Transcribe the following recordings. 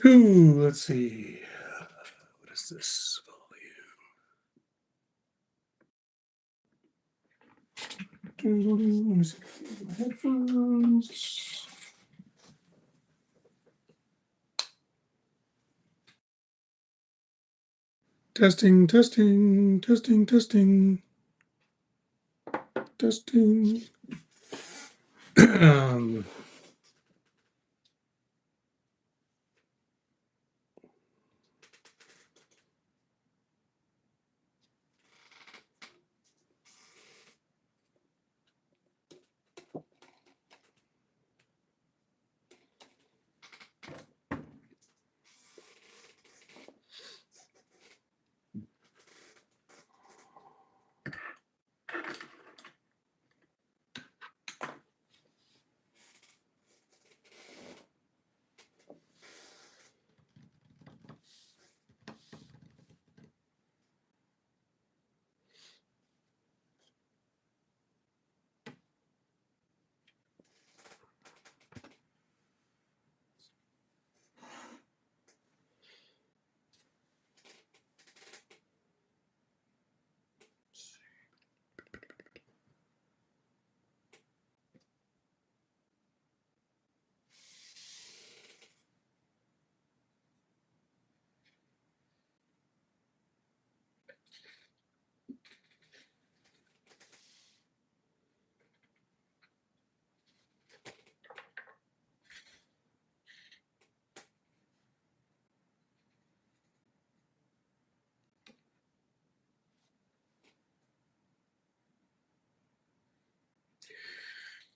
Ooh, let's see. What is this volume? Let me see. Headphones. Testing, testing, testing, testing, testing.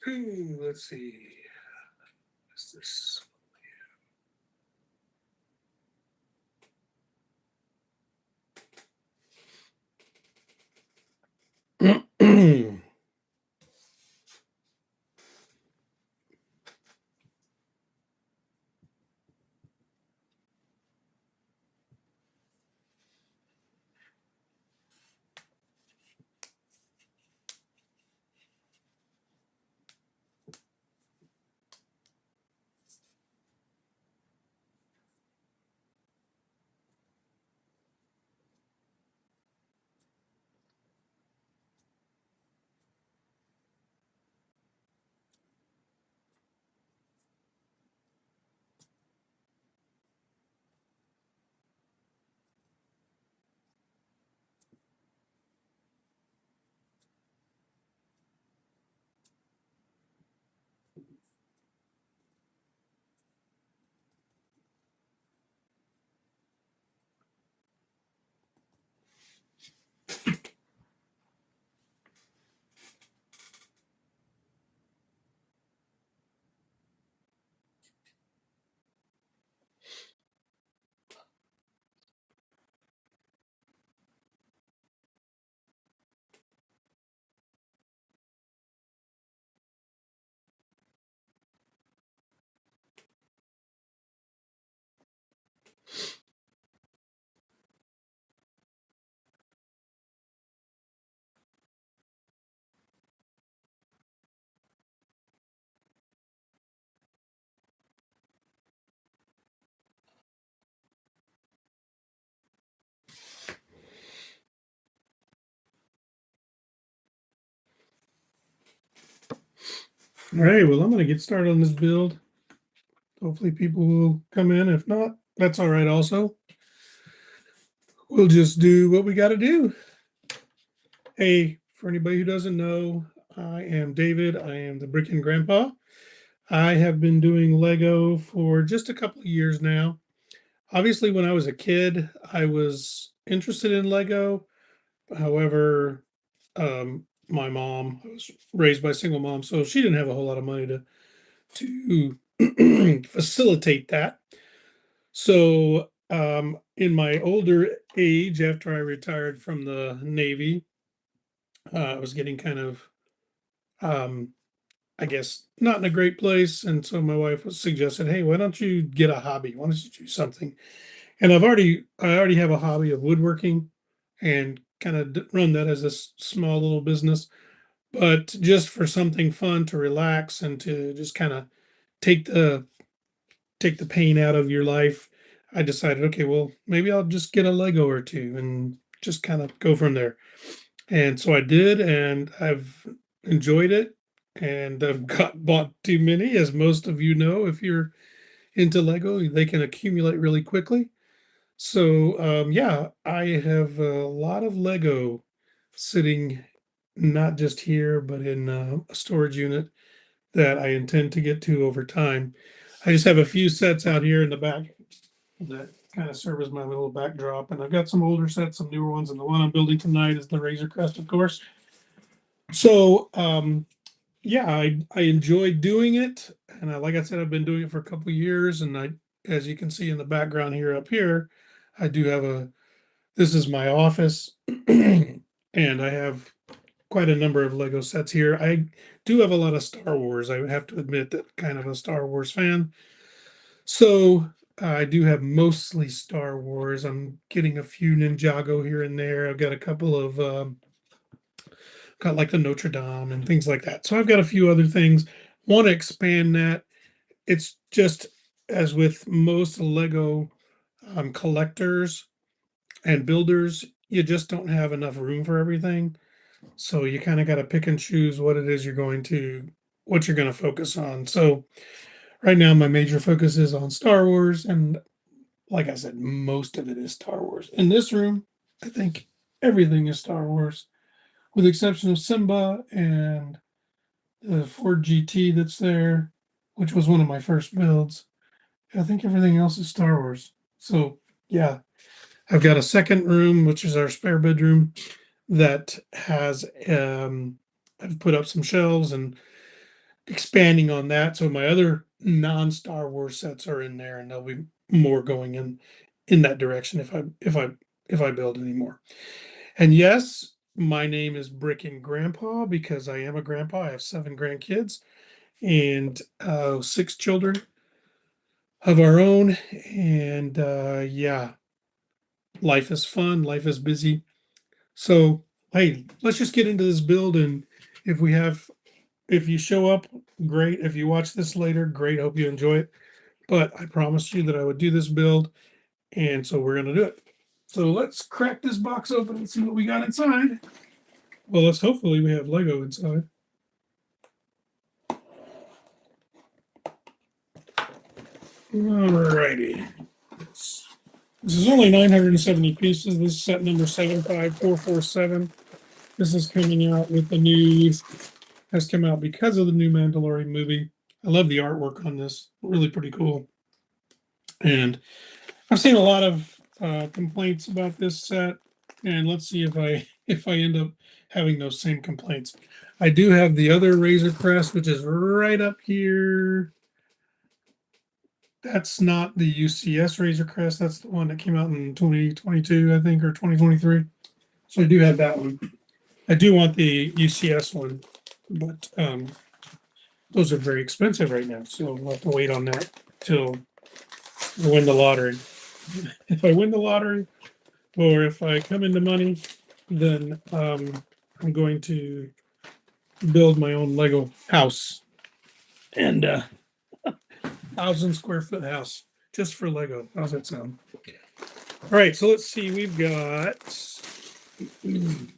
Ooh, let's see. What's this? All right, well, I'm going to get started on this build. Hopefully people will come in. If not, that's all right also. We'll just do what we got to do. Hey, for anybody who doesn't know, I am David. I am the Brickin Grandpa. I have been doing Lego for just a couple of years now. Obviously, when I was a kid, I was interested in Lego. However, my mom, I was raised by a single mom, so she didn't have a whole lot of money to facilitate that. So in my older age, after I retired from the Navy, I was getting kind of, I guess, not in a great place. And so my wife was suggested, hey, why don't you get a hobby? Why don't you do something? And I already have a hobby of woodworking and kind of run that as a small little business, but just for something fun to relax and to just kind of take the take the pain out of your life, I decided, okay, well, maybe I'll just get a Lego or two and just kind of go from there. And so I did, and I've enjoyed it. And I've bought too many, as most of you know, if you're into Lego, they can accumulate really quickly. So yeah, I have a lot of Lego sitting not just here, but in a storage unit that I intend to get to over time. I just have a few sets out here in the back that kind of serve as my little backdrop. And I've got some older sets, some newer ones, and the one I'm building tonight is the Razor Crest, of course. So yeah, I enjoy doing it. And like I said, I've been doing it for a couple of years. And as you can see in the background here up here, I do have this is my office. And I have quite a number of Lego sets here. I do have a lot of Star Wars. I have to admit that kind of a Star Wars fan. So I do have mostly Star Wars. I'm getting a few Ninjago here and there. I've got a couple of got like the Notre Dame and things like that. So I've got a few other things. Want to expand that. It's just as with most Lego collectors and builders, you just don't have enough room for everything. So you kind of got to pick and choose what it is what you're going to focus on. So right now, my major focus is on Star Wars. And like I said, most of it is Star Wars. In this room, I think everything is Star Wars, with the exception of Simba and the Ford GT that's there, which was one of my first builds. I think everything else is Star Wars. So yeah, I've got a second room, which is our spare bedroom, that has I've put up some shelves and expanding on that. So my other non-Star Wars sets are in there, and there'll be more going in that direction if I build any more. And yes, my name is Brickin Grandpa because I am a grandpa. I have 7 grandkids and 6 children of our own. And yeah, life is fun, life is busy. So hey, let's just get into this build. And if we have if you show up, great. If you watch this later, great. Hope you enjoy it. But I promised you that I would do this build, and so we're gonna do it. So let's crack this box open and see what we got inside. Well, let's hopefully we have Lego inside. Alrighty. This is only 970 pieces. This is set number 75447. This is coming out with the new, has come out because of the new Mandalorian movie. I love the artwork on this. Really pretty cool. And I've seen a lot of complaints about this set, and let's see if I end up having those same complaints. I do have the other Razor Crest, which is right up here. That's not the UCS Razor Crest. That's the one that came out in 2022, I think, or 2023. So I do have that one. I do want the UCS one, but those are very expensive right now. So we'll have to wait on that till I win the lottery. If I win the lottery, or if I come into money, then I'm going to build my own Lego house and 1,000 square foot house just for Lego. How's that sound? All right, so let's see. We've got 2,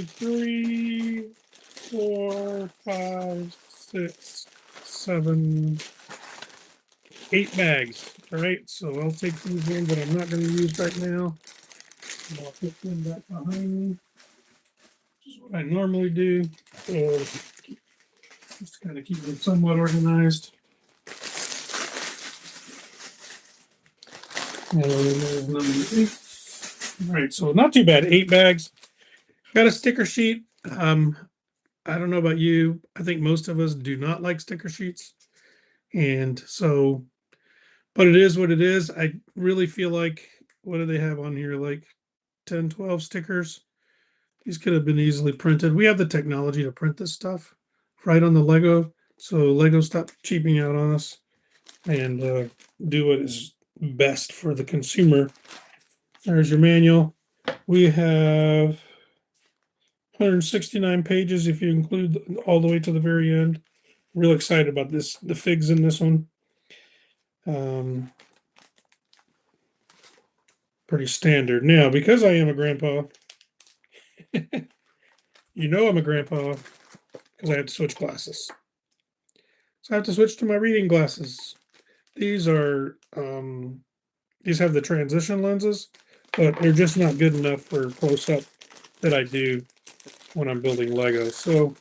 3, 4, 5, 6, 7, 8 bags. All right, so I'll take these in, but I'm not going to use right now. I'll put them back behind me, which is what I normally do. So just to kind of keep it somewhat organized. And there's number 8. All right, so not too bad. 8 bags. Got a sticker sheet. I don't know about you. I think most of us do not like sticker sheets. And so, but it is what it is. I really feel like, what do they have on here? Like 10, 12 stickers. These could have been easily printed. We have the technology to print this stuff right on the Lego. So Lego stopped cheaping out on us and do what is best for the consumer. There's your manual. We have 169 pages if you include all the way to the very end. Real excited about this, the figs in this one. Pretty standard. Now, because I am a grandpa, you know I'm a grandpa because I have to switch glasses. So I have to switch to my reading glasses. These are these have the transition lenses, but they're just not good enough for close-up that I do when I'm building Legos. So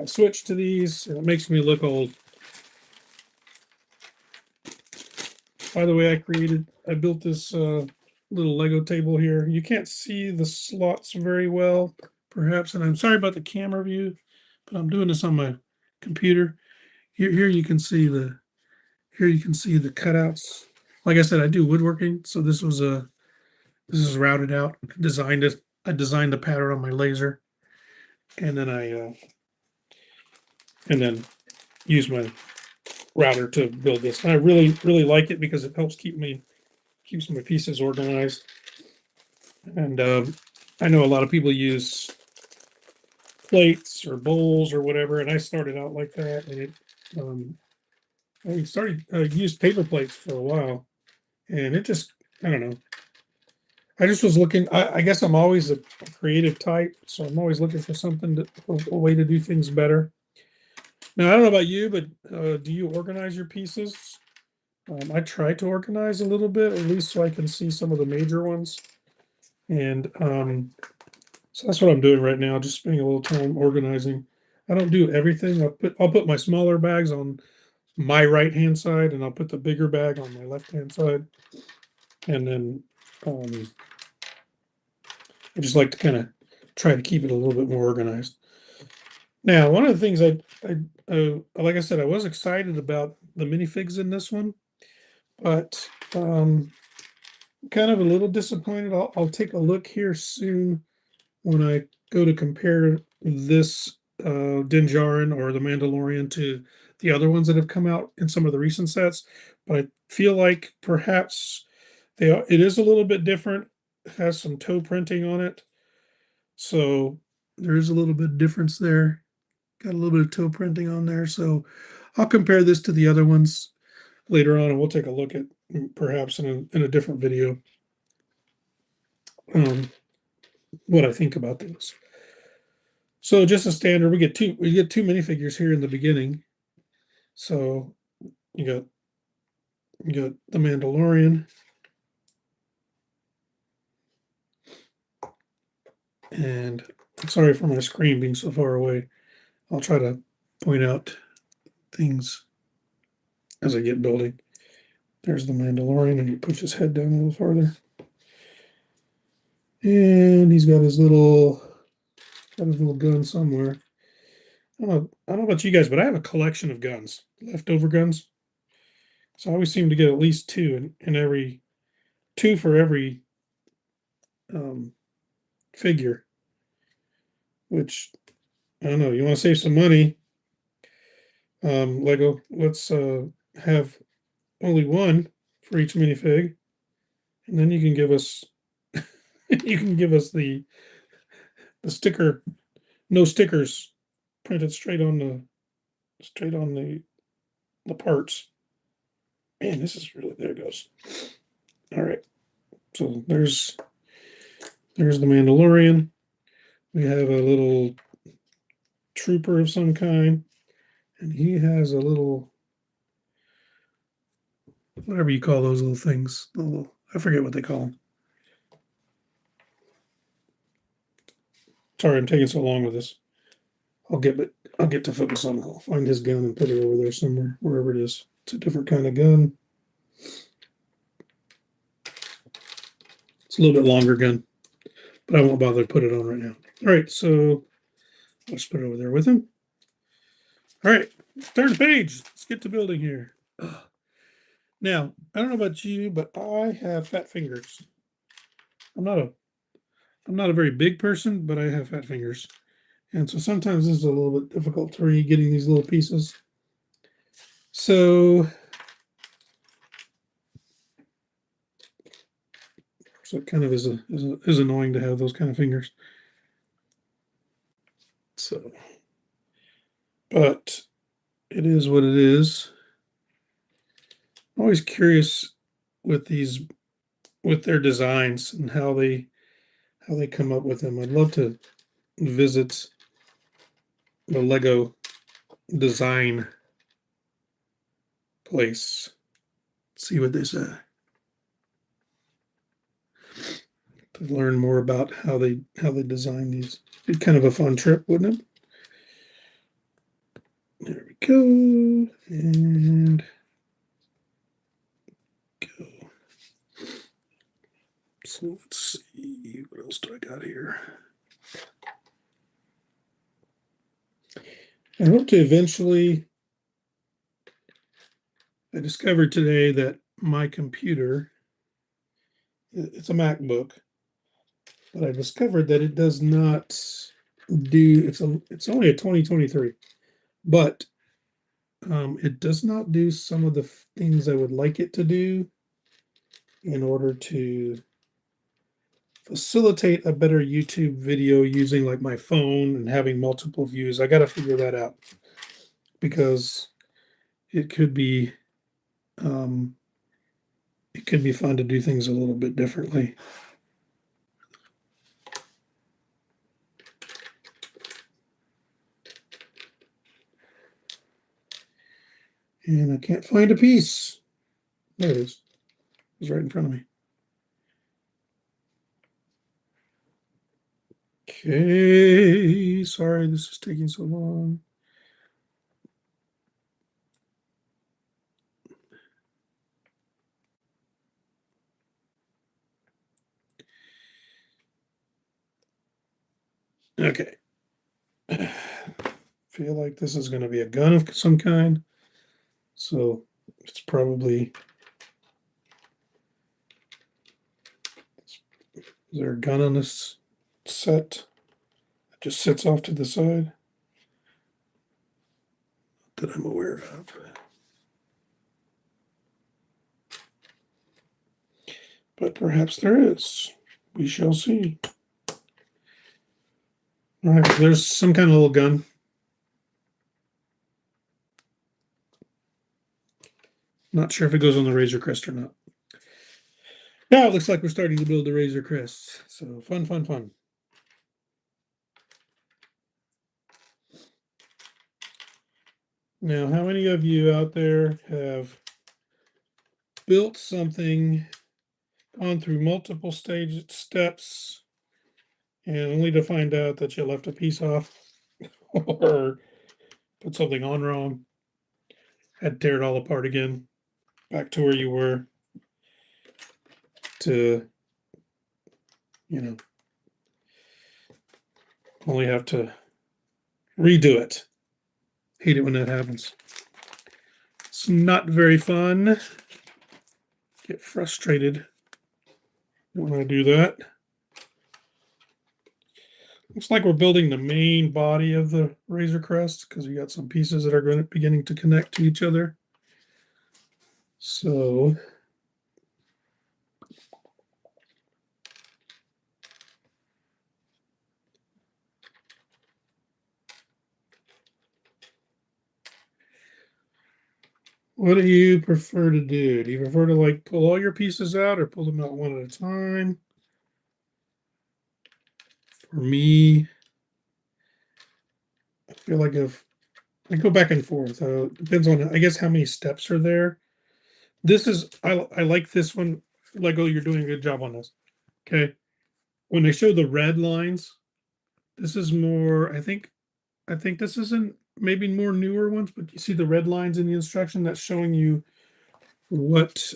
I switched to these, and it makes me look old. By the way, I built this little Lego table here. You can't see the slots very well, perhaps, and I'm sorry about the camera view, but I'm doing this on my computer. Here you can see the cutouts. Like I said, I do woodworking, so this is routed out. I designed the pattern on my laser, and then I use my router to build this. And I really like it because it helps keeps my pieces organized. And I know a lot of people use plates or bowls or whatever, and I started out like that, and I used paper plates for a while, and it just, I don't know. I just was looking. I guess I'm always a creative type, so I'm always looking for a way to do things better. Now, I don't know about you, but do you organize your pieces? I try to organize a little bit, at least so I can see some of the major ones. And so that's what I'm doing right now, just spending a little time organizing. I don't do everything. I'll put my smaller bags on my right-hand side, and I'll put the bigger bag on my left-hand side. And then I just like to kind of try to keep it a little bit more organized. Now, one of the things like I said, I was excited about the minifigs in this one, but kind of a little disappointed. I'll take a look here soon when I go to compare this Din Djarin or the Mandalorian to the other ones that have come out in some of the recent sets. But I feel like perhaps it is a little bit different. It has some toe printing on it, so there is a little bit of difference there. Got a little bit of toe printing on there, so I'll compare this to the other ones later on, and we'll take a look at perhaps in a different video what I think about those. So just a standard, we get two minifigures here in the beginning. So you got the Mandalorian, and sorry for my screen being so far away. I'll try to point out things as I get building. There's the Mandalorian, and he puts his head down a little farther. And he's got his little gun somewhere. I don't know about you guys, but I have a collection of guns, leftover guns. So I always seem to get at least two for every figure. Which, I don't know, you want to save some money, Lego, let's have only one for each minifig, and then you can give us the sticker, no stickers, printed straight on the parts. Man, this is really, there it goes. All right, so there's the Mandalorian. We have a little trooper of some kind, and he has a little, whatever you call those little things. I forget what they call them. Sorry, I'm taking so long with this. I'll get to focus on it. I'll find his gun and put it over there somewhere, wherever it is. It's a different kind of gun. It's a little bit longer gun, but I won't bother to put it on right now. All right, so let's put it over there with him. All right, third page. Let's get to building here. Now, I don't know about you, but I have fat fingers. I'm not a very big person, but I have fat fingers. And so sometimes this is a little bit difficult for you getting these little pieces. So it kind of is annoying to have those kind of fingers. So, but it is what it is. I'm always curious with their designs and how they come up with them. I'd love to visit the Lego design place, see what they say, to learn more about how they design these. It'd be kind of a fun trip, wouldn't it? There we go, and go. So let's see, what else do I got here? I hope to eventually. I discovered today that my computer, it's a MacBook, but I discovered that it does not do, it's only a 2023, but it does not do some of the things I would like it to do in order to facilitate a better YouTube video using like my phone and having multiple views. I got to figure that out because it could be um, fun to do things a little bit differently. And I can't find a piece. There it is. It's right in front of me. Okay, sorry this is taking so long. Okay. Feel like this is going to be a gun of some kind. So it's probably, is there a gun on this set? It just sits off to the side that I'm aware of. But perhaps there is. We shall see. All right, there's some kind of little gun. Not sure if it goes on the Razor Crest or not. Now it looks like we're starting to build the Razor Crest. So fun, fun, fun. Now, how many of you out there have built something, gone through multiple steps, and only to find out that you left a piece off or put something on wrong, had to tear it all apart again, back to where you were, to, only have to redo it. Hate it when that happens. It's not very fun. Get frustrated when I do that. Looks like we're building the main body of the Razor Crest because we got some pieces that are beginning to connect to each other. So what do you prefer to do? Do you prefer to like pull all your pieces out or pull them out one at a time? For me, I feel like if I go back and forth, depends on, I guess, how many steps are there. This is, I like this one. Lego, you're doing a good job on this. Okay. When they show the red lines, this is more, I think this isn't maybe more newer ones, but you see the red lines in the instruction that's showing you what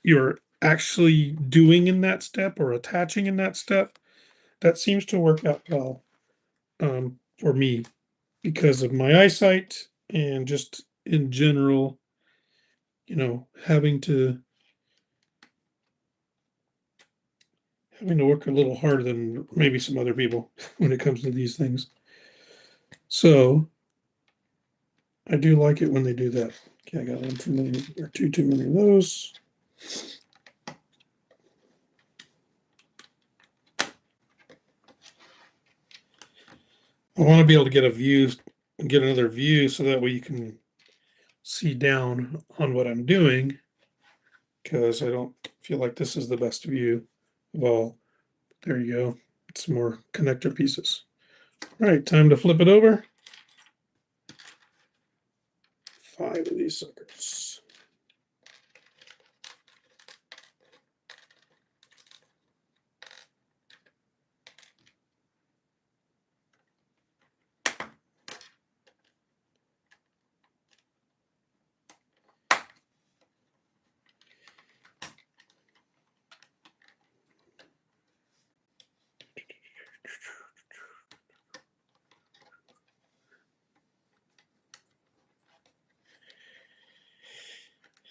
you're actually doing in that step or attaching in that step. That seems to work out well for me because of my eyesight and just in general, having to work a little harder than maybe some other people when it comes to these things. So I do like it when they do that. Okay, I got one too many or two too many of those. I want to be able to get a view, get another view, so that way you can see down on what I'm doing, because I don't feel like this is the best view of all. There you go. Some more connector pieces. All right, time to flip it over. 5 of these suckers.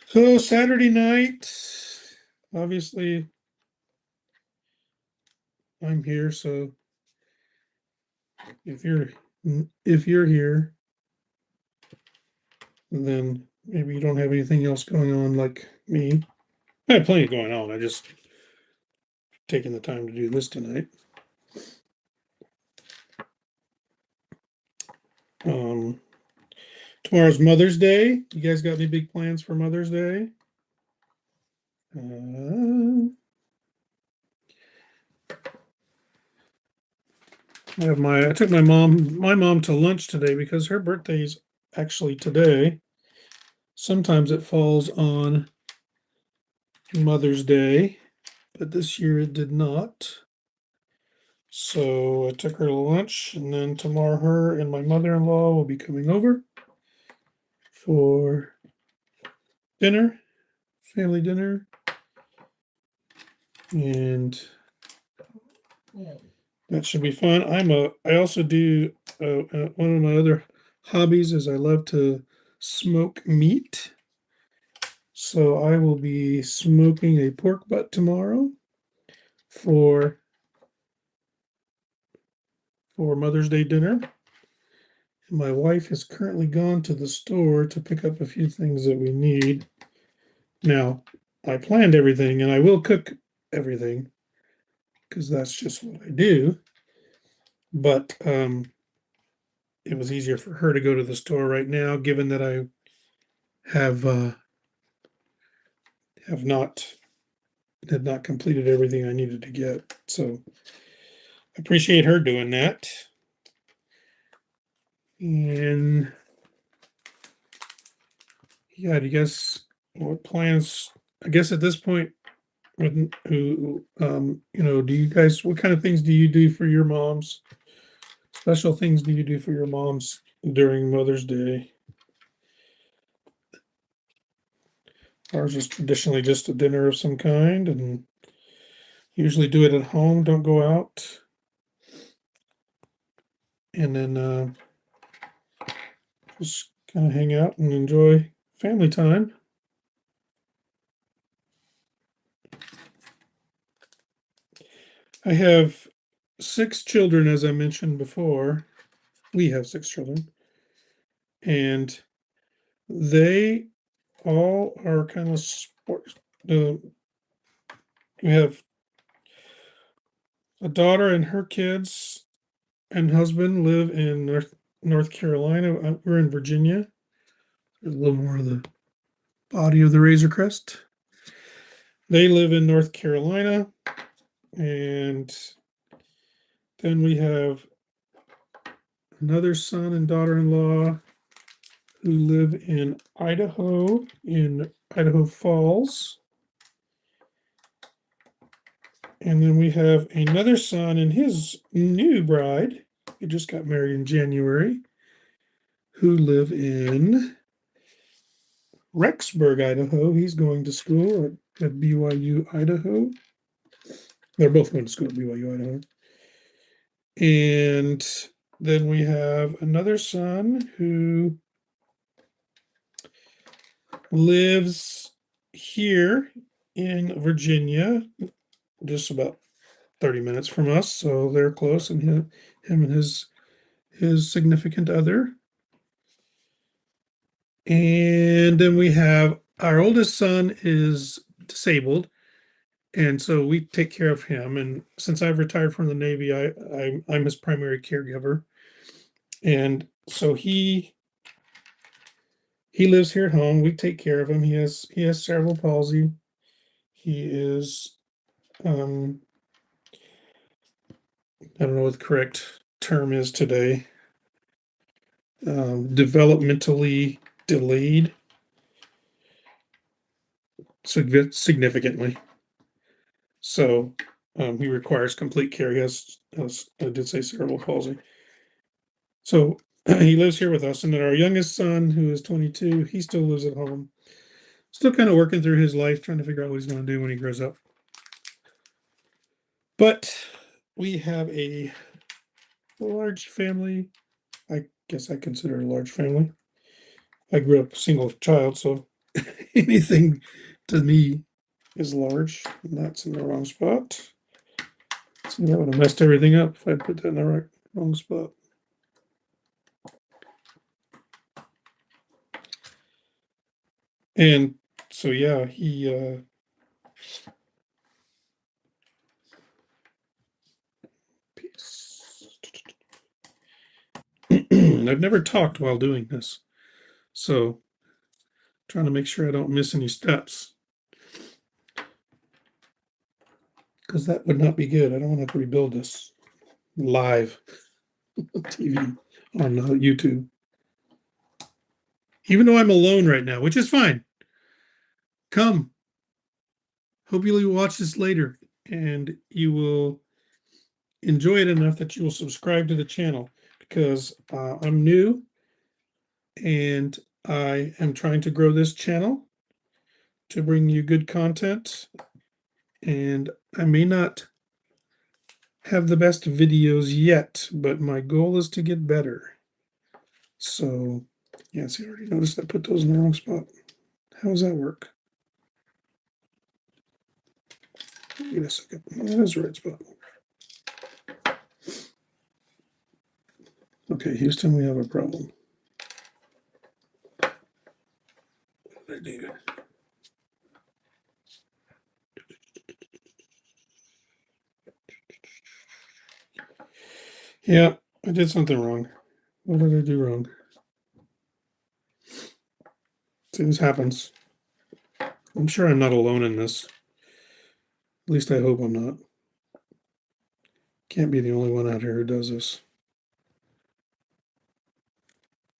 So Saturday night, obviously I'm here, so if you're here, then maybe you don't have anything else going on like me. I have plenty going on. I just taking the time to do this tonight. Tomorrow's Mother's Day. You guys got any big plans for Mother's Day? I took my mom to lunch today because her birthday's actually today. Sometimes it falls on Mother's Day, but this year it did not. So I took her to lunch, and then tomorrow her and my mother-in-law will be coming over for dinner, family dinner, and that should be fun. I also do one of my other hobbies is I love to smoke meat. So I will be smoking a pork butt tomorrow for Mother's Day dinner. My wife has currently gone to the store to pick up a few things that we need. Now, I planned everything and I will cook everything because that's just what I do. But it was easier for her to go to the store right now, given that I have have not had not completed everything I needed to get. So I appreciate her doing that. And yeah, do you guys what plans? I guess at this point, do you guys what kind of things do you do for your moms? Special things do you do for your moms during Mother's Day? Ours is traditionally just a dinner of some kind, and usually do it at home. Don't go out, and then just kind of hang out and enjoy family time. I have 6 children, as I mentioned before. We have 6 children, and they all are kind of sports. We have a daughter and her kids and husband live in North Carolina. We're in Virginia. There's a little more of the body of the Razor Crest. They live in North Carolina, and then we have another son and daughter-in-law who live in Idaho Falls. And then we have another son and his new bride, he just got married in January, who live in Rexburg, Idaho. He's going to school at BYU, Idaho. They're both going to school at BYU, Idaho. And then we have another son who lives here in Virginia, just about 30 minutes from us, so they're close, and him and his significant other. And then we have our oldest son is disabled, and so we take care of him. And since I've retired from the Navy, I'm his primary caregiver, and so he lives here at home. We take care of him. He has cerebral palsy. He is I don't know what the correct term is today. Developmentally delayed significantly. So he requires complete care. He has, as I did say, cerebral palsy. So he lives here with us. And then our youngest son, who is 22, he still lives at home. Still kind of working through his life, trying to figure out what he's going to do when he grows up. But we have a large family. I guess I consider it a large family. I grew up a single child, so anything to me is large. And that's in the wrong spot. See, that would have messed everything up if I'd put that in the wrong spot. And so, yeah, he peace. I've never talked while doing this, so trying to make sure I don't miss any steps, because that would not be good. I don't want to have to rebuild this live TV on YouTube, even though I'm alone right now, which is fine. Come, hope you'll watch this later, and you will enjoy it enough that you will subscribe to the channel, because I'm new and I am trying to grow this channel to bring you good content, and I may not have the best videos yet, but my goal is to get better. So, yeah, see, I already noticed I put those in the wrong spot. How does that work? Wait a second. That is the right spot. Okay, Houston, we have a problem. What did I do? Yeah, I did something wrong. What did I do wrong? Things happens. I'm sure I'm not alone in this. At least I hope I'm not. Can't be the only one out here who does this.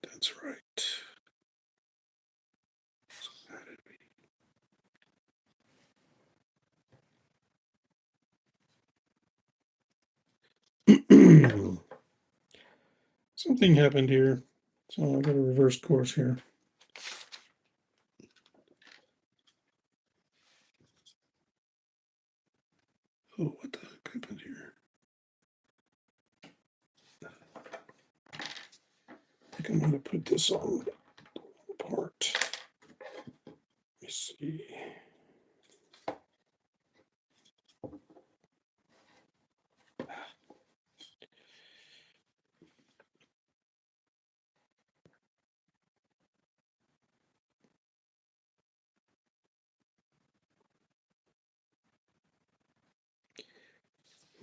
That's right. Something happened here, so I got a reverse course here. Oh, what the heck happened here? I think I'm going to put this on part. Let me see.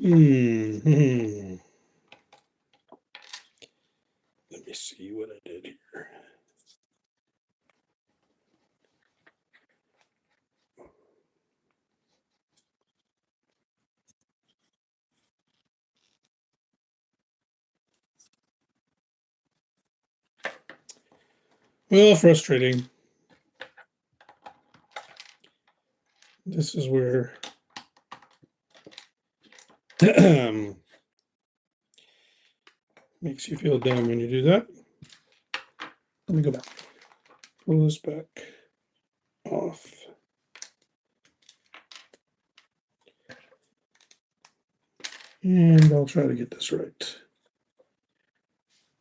Let me see what I did here. Well, frustrating. This is where makes you feel dumb when you do that. Let me go back. Pull this back off. And I'll try to get this right.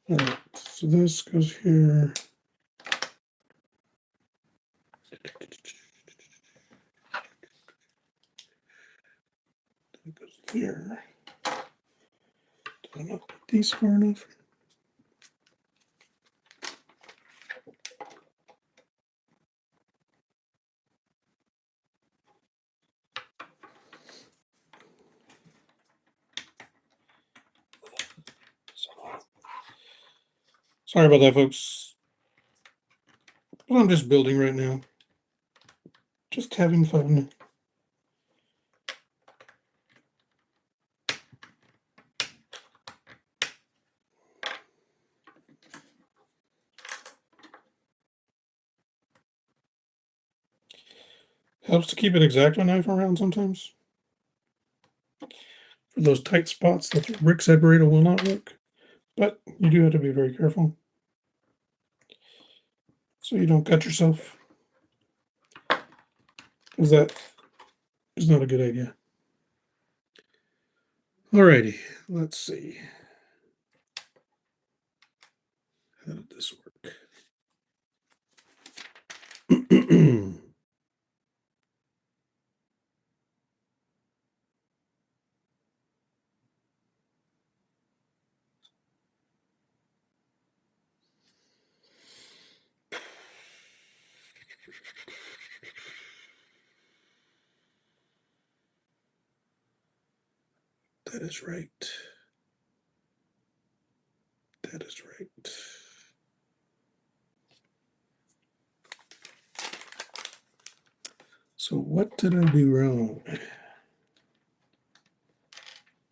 All right, so this goes here. That goes Here. Did I not put these far enough? Sorry about that, folks. But I'm just building right now. Just having fun. Helps to keep an X-Acto knife around sometimes. For those tight spots that your brick separator will not work. But you do have to be very careful so you don't cut yourself, because that is not a good idea. Alrighty, let's see. How did this work? That is right. That is right. So what did I do wrong?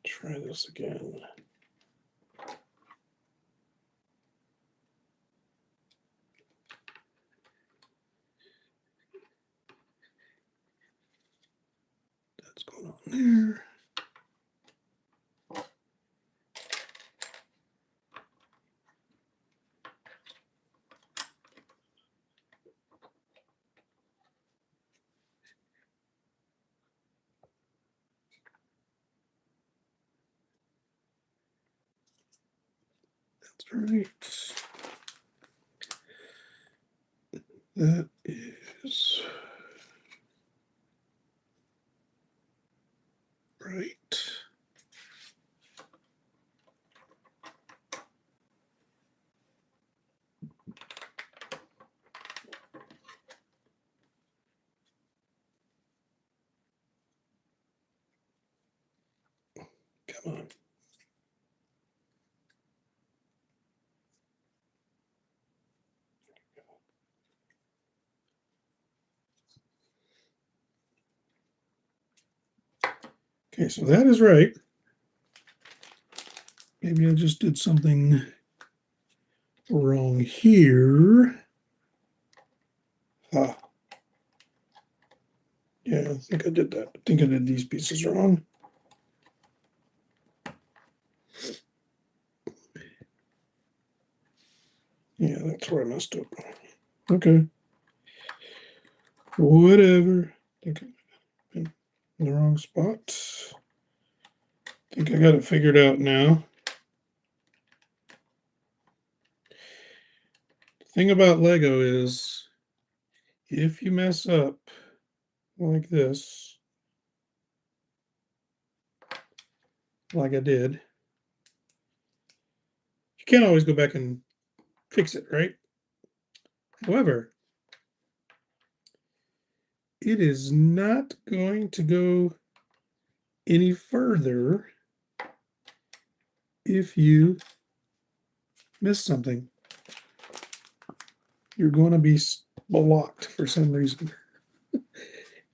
Try this again. That's going on there. That's right. That is right. Come on. Okay, so that is right. Maybe I just did something wrong here. Ah. Yeah, I think I did that. I think I did these pieces wrong. Yeah, that's where I messed up. Okay. Whatever. I think I'm in the wrong spot. I think I got it figured out now. The thing about Lego is if you mess up like this, like I did, you can't always go back and fix it, right? However, it is not going to go any further if you miss something. You're going to be blocked for some reason.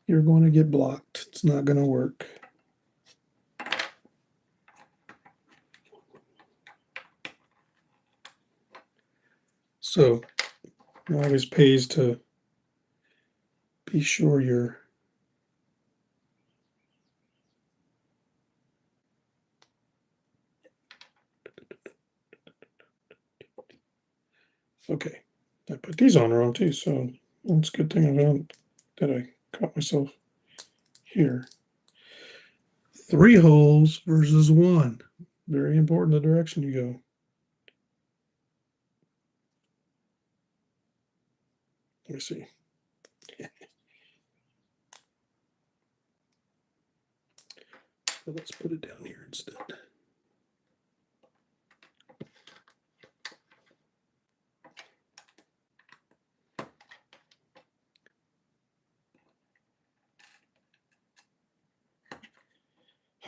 You're going to get blocked. It's not going to work. So it always pays to be sure you're okay. I put these on wrong too, so that's a good thing I found that I caught myself here. 3 holes versus 1. Very important the direction you go. Let me see. So let's put it down here instead.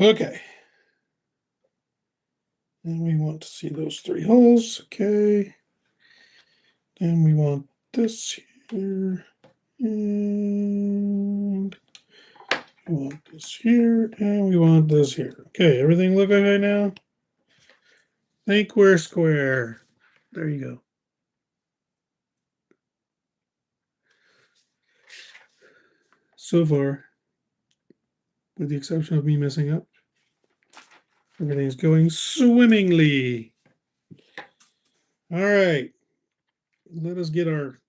Okay. And we want to see those 3 holes. Okay. And we want this here. And we want this here. And we want this here. Okay, everything look okay now? Think we're square. There you go. So far, with the exception of me messing up, everything's going swimmingly. All right. Let us get our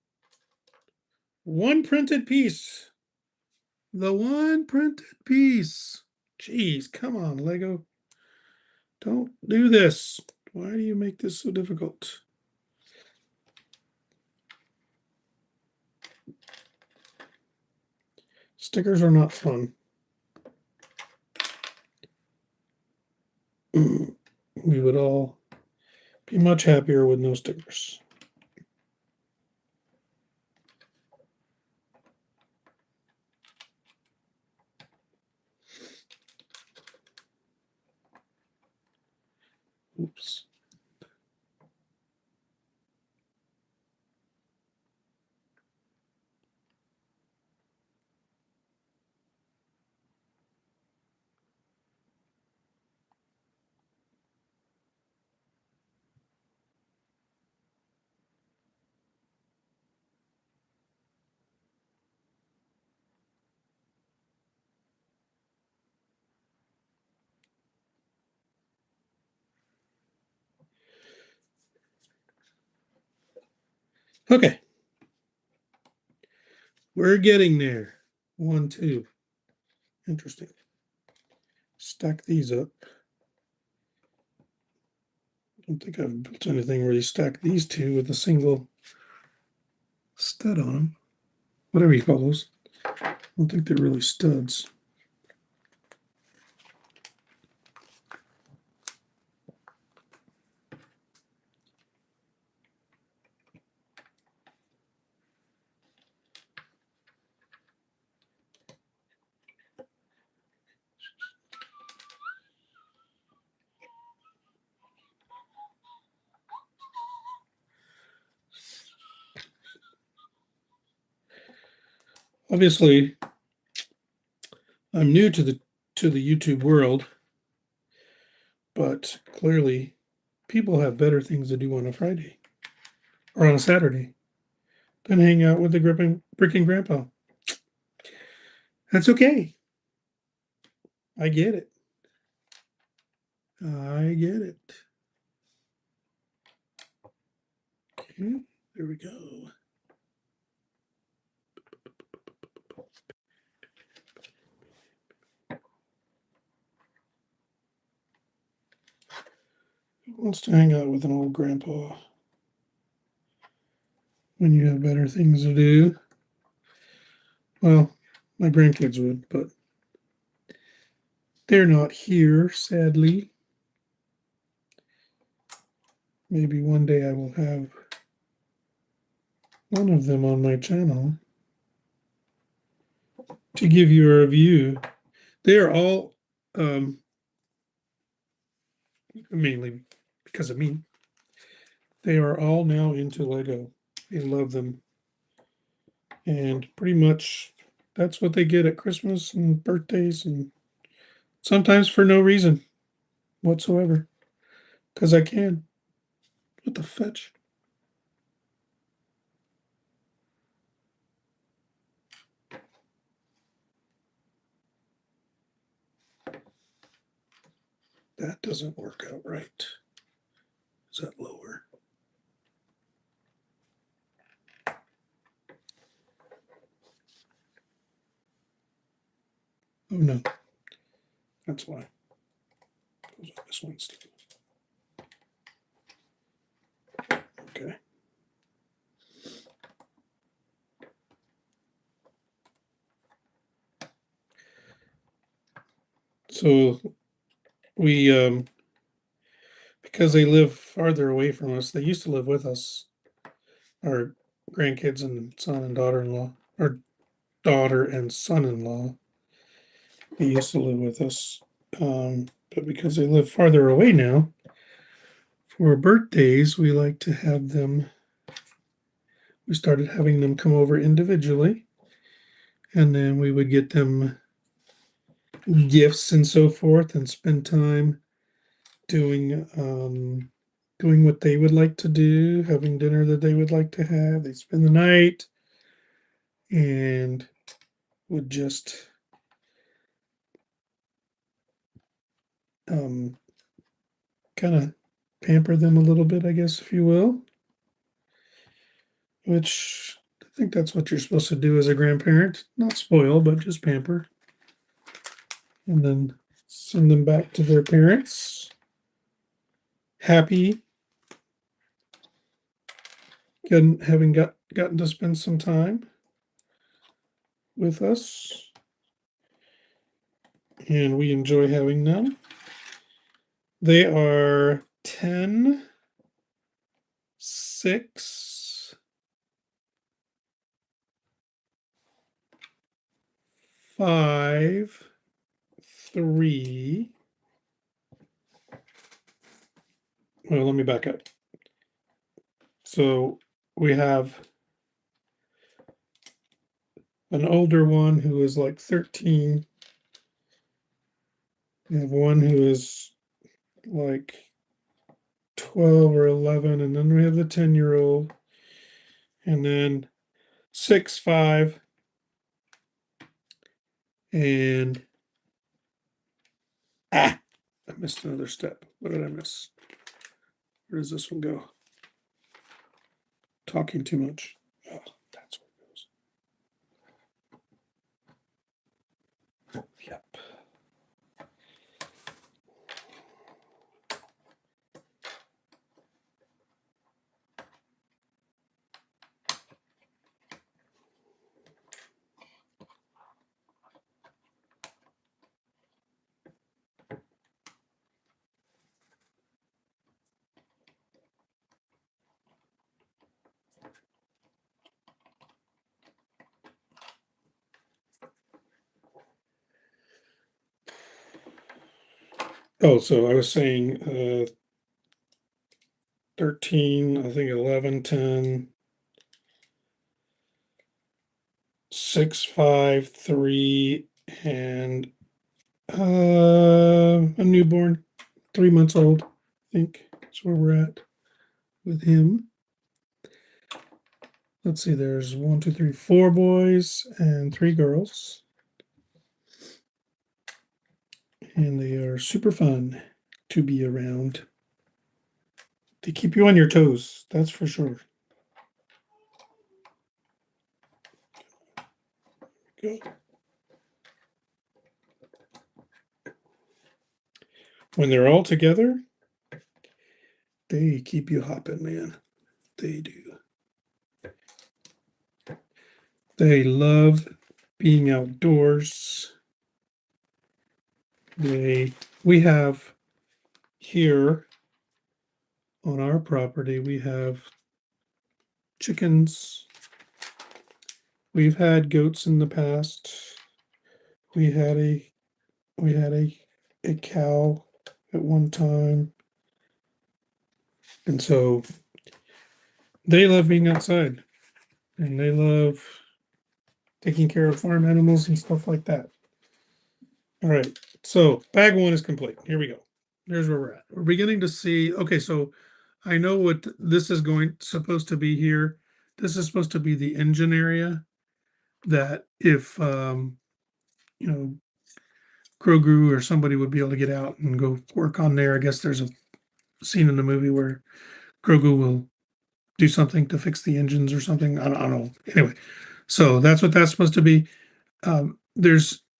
one printed piece. The one printed piece. Jeez, come on, Lego. Don't do this. Why do you make this so difficult? Stickers are not fun. We would all be much happier with no stickers. Oops. Okay. We're getting there. 1, 2. Interesting. Stack these up. I don't think I've built anything where you stack these two with a single stud on them. Whatever you call those. I don't think they're really studs. Obviously, I'm new to the YouTube world, but clearly people have better things to do on a Friday or on a Saturday than hang out with the Brickin Grandpa. That's okay. I get it. I get it. Okay, there we go. Who wants to hang out with an old grandpa when you have better things to do? Well, my grandkids would, but they're not here, sadly. Maybe one day I will have one of them on my channel to give you a review. They are all, mainly because of me, they are all now into Lego. They love them. And pretty much that's what they get at Christmas and birthdays, and sometimes for no reason whatsoever. Because I can. What the fetch? That doesn't work out right. Is that lower? Oh no. That's why. Goes on this one still. Okay. So we because they live farther away from us, they used to live with us, our grandkids and son and daughter-in-law, or daughter and son-in-law. They used to live with us. But because they live farther away now, for birthdays, we like to have them, we started having them come over individually, and then we would get them gifts and so forth and spend time doing doing what they would like to do, having dinner that they would like to have. They spend the night and would just kind of pamper them a little bit, I guess, if you will, which I think that's what you're supposed to do as a grandparent. Not spoil, but just pamper. And then send them back to their parents. Happy having gotten to spend some time with us. And we enjoy having them. They are 10, 6, 5, 3. Well, let me back up. So we have an older one who is like 13. We have one who is like 12 or 11, and then we have the 10-year-old, and then 6, 5, and I missed another step. What did I miss? Where does this one go? Talking too much. Oh, that's where it goes. Yep. Oh, so I was saying 13, I think 11, 10, 6, 5, 3, and a newborn, 3 months old. I think that's where we're at with him. Let's see, there's 1, 2, 3, 4 boys and 3 girls. And they are super fun to be around. They keep you on your toes, that's for sure. Go. When they're all together, they keep you hopping, man. They do. They love being outdoors. We have here on our property, we have chickens. We've had goats in the past. We had a cow at one time. And so they love being outside and they love taking care of farm animals and stuff like that. All right, so bag 1 is complete. Here we go. Here's where we're at. We're beginning to see, okay, so I know what this is supposed to be here. This is supposed to be the engine area that if, you know, Grogu or somebody would be able to get out and go work on there. I guess there's a scene in the movie where Grogu will do something to fix the engines or something. I don't know. Anyway, so that's what that's supposed to be.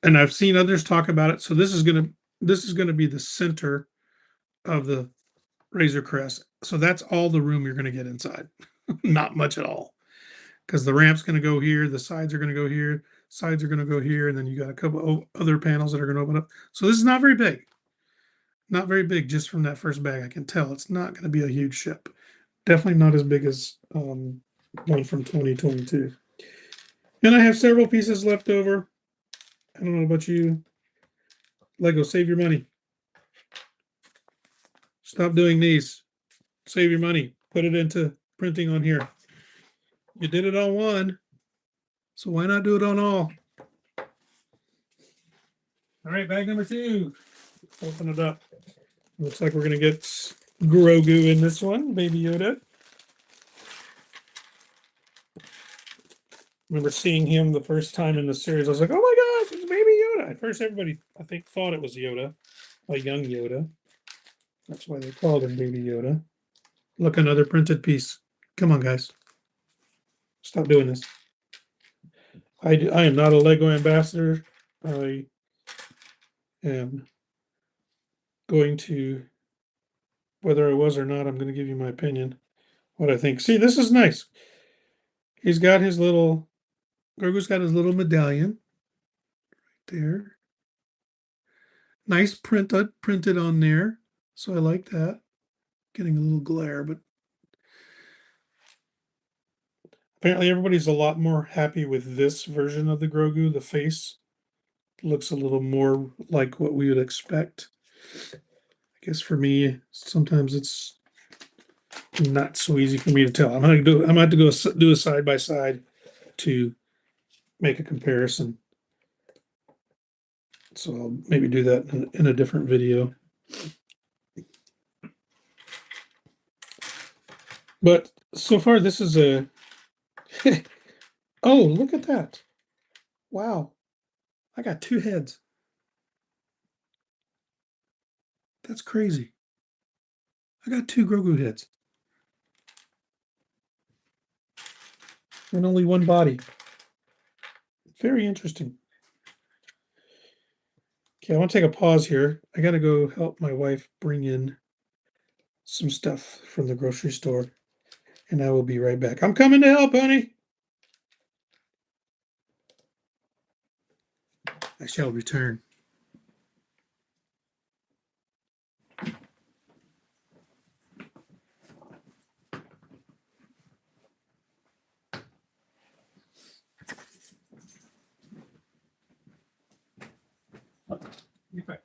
And I've seen others talk about it. So this is gonna be the center of the Razor Crest. So that's all the room you're gonna get inside. Not much at all. Because the ramp's gonna go here, the sides are gonna go here, sides are gonna go here, and then you got a couple of other panels that are gonna open up. So this is not very big. Not very big just from that first bag. I can tell it's not going to be a huge ship. Definitely not as big as one from 2022. And I have several pieces left over. I don't know about you. Lego, save your money. Stop doing these. Save your money. Put it into printing on here. You did it on one, so why not do it on all? All right, bag number 2. Open it up. Looks like we're going to get Grogu in this one, Baby Yoda. Remember seeing him the first time in the series. I was like, oh my gosh, it's Baby Yoda. At first, everybody, I think, thought it was Yoda, a young Yoda. That's why they called him Baby Yoda. Look, another printed piece. Come on, guys. Stop doing this. I am not a Lego ambassador. I am going to, whether I was or not, I'm going to give you my opinion, what I think. See, this is nice. He's got his little, Grogu's got his little medallion right there. Nice printed on there. So I like that. Getting a little glare, but apparently everybody's a lot more happy with this version of the Grogu. The face looks a little more like what we would expect. I guess for me, sometimes it's not so easy for me to tell. I'm gonna have to go do a side by side to make a comparison. So I'll maybe do that in a different video. But so far, this is a. Oh, look at that! Wow, I got 2 heads. That's crazy. I got 2 Grogu heads and only 1 body. Very interesting. Okay, I want to take a pause here. I got to go help my wife bring in some stuff from the grocery store, and I will be right back. I'm coming to help, honey. I shall return. Okay.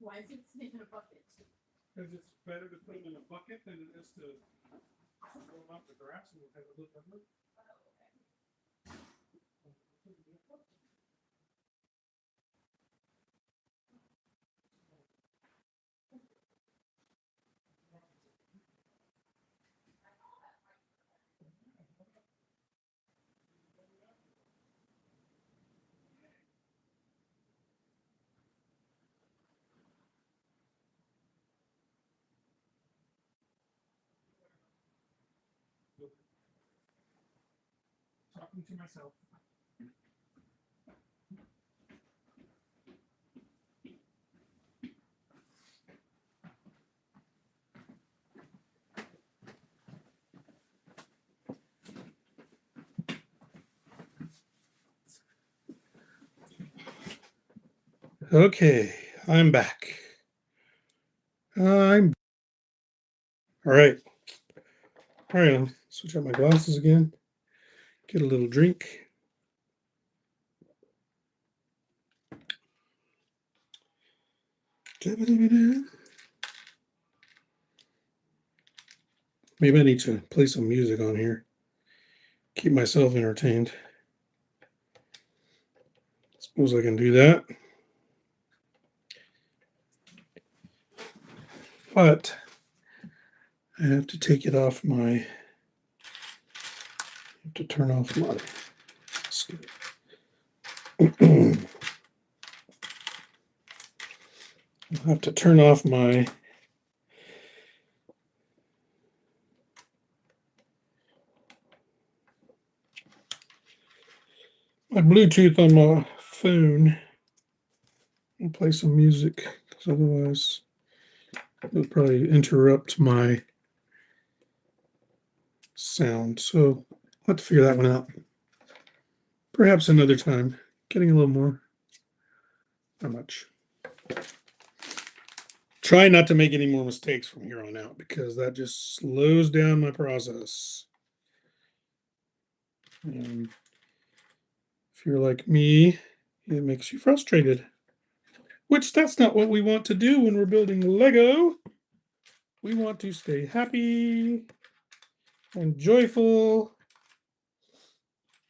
Why is it sitting in a bucket? Because it's better to put them in a bucket than it is to throw them out the grass and have a little bit. talking to myself. Okay, I'm back. I'm all right. All right, I'll switch out my glasses again. Get a little drink. Maybe I need to play some music on here. Keep myself entertained. Suppose I can do that. But I have to take it off my. I have to turn off my. I'll have to turn off my. My Bluetooth on my phone and play some music, because otherwise it'll probably interrupt my sound. So I'll have to figure that one out. Perhaps another time. Getting a little more. Not much. Try not to make any more mistakes from here on out, because that just slows down my process. And if you're like me, it makes you frustrated. Which that's not what we want to do when we're building Lego. We want to stay happy and joyful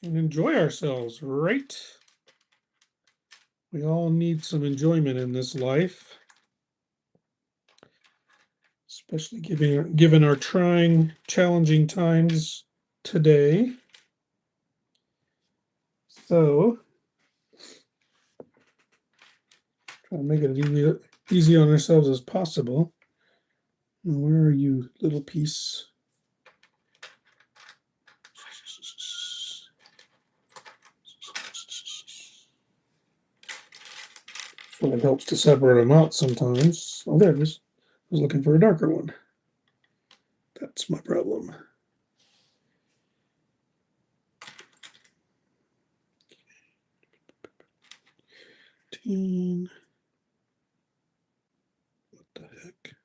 and enjoy ourselves, right? We all need some enjoyment in this life, especially given our trying, challenging times today. So, try to make it easy on ourselves as possible. And where are you, little piece? Well, it helps to separate them out sometimes. Oh, there it is. I was looking for a darker one. That's my problem. What the heck?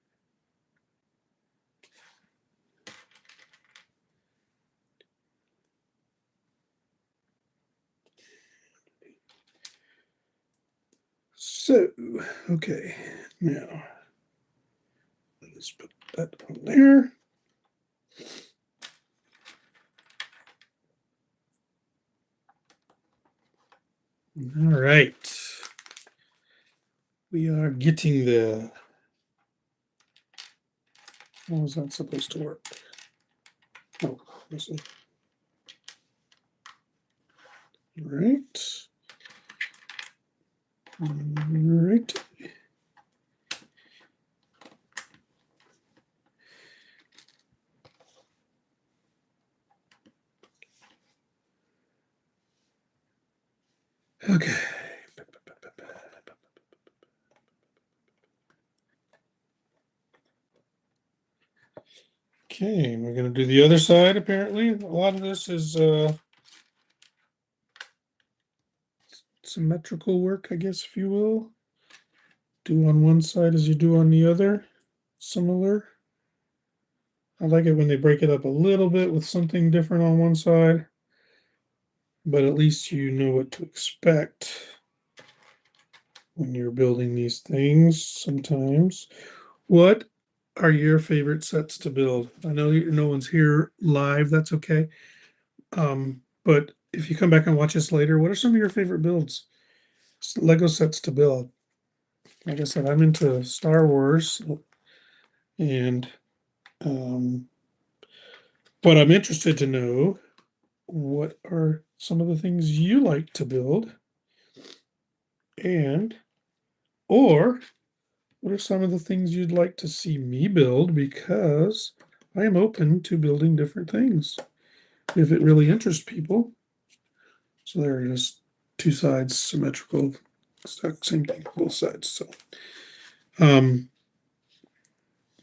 So, okay, now let's put that on there. All right. We are getting there. How was that supposed to work? Oh, let's see. All right. All right. Okay. Okay, we're going to do the other side, apparently. A lot of this is symmetrical work, I guess, if you will. Do on one side as you do on the other. Similar. I like it when they break it up a little bit with something different on one side, but at least you know what to expect when you're building these things sometimes. What are your favorite sets to build? I know no one's here live, that's okay. But if you come back and watch this later, what are some of your favorite builds? Lego sets to build. Like I said, I'm into Star Wars, and but I'm interested to know what are some of the things you like to build, and or what are some of the things you'd like to see me build, because I am open to building different things if it really interests people. So there it is, two sides symmetrical, same thing, both sides. So,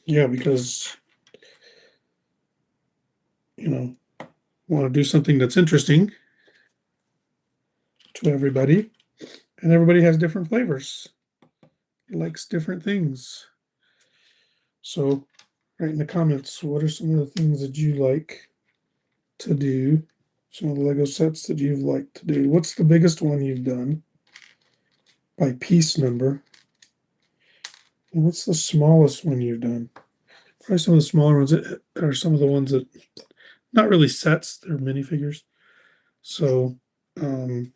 yeah, because want to do something that's interesting to everybody, and everybody has different flavors, likes different things. So, write in the comments, what are some of the things that you like to do? Some of the Lego sets that you've liked to do. What's the biggest one you've done by piece number? And what's the smallest one you've done? Probably some of the smaller ones that are some of the ones that not really sets, they're minifigures. So I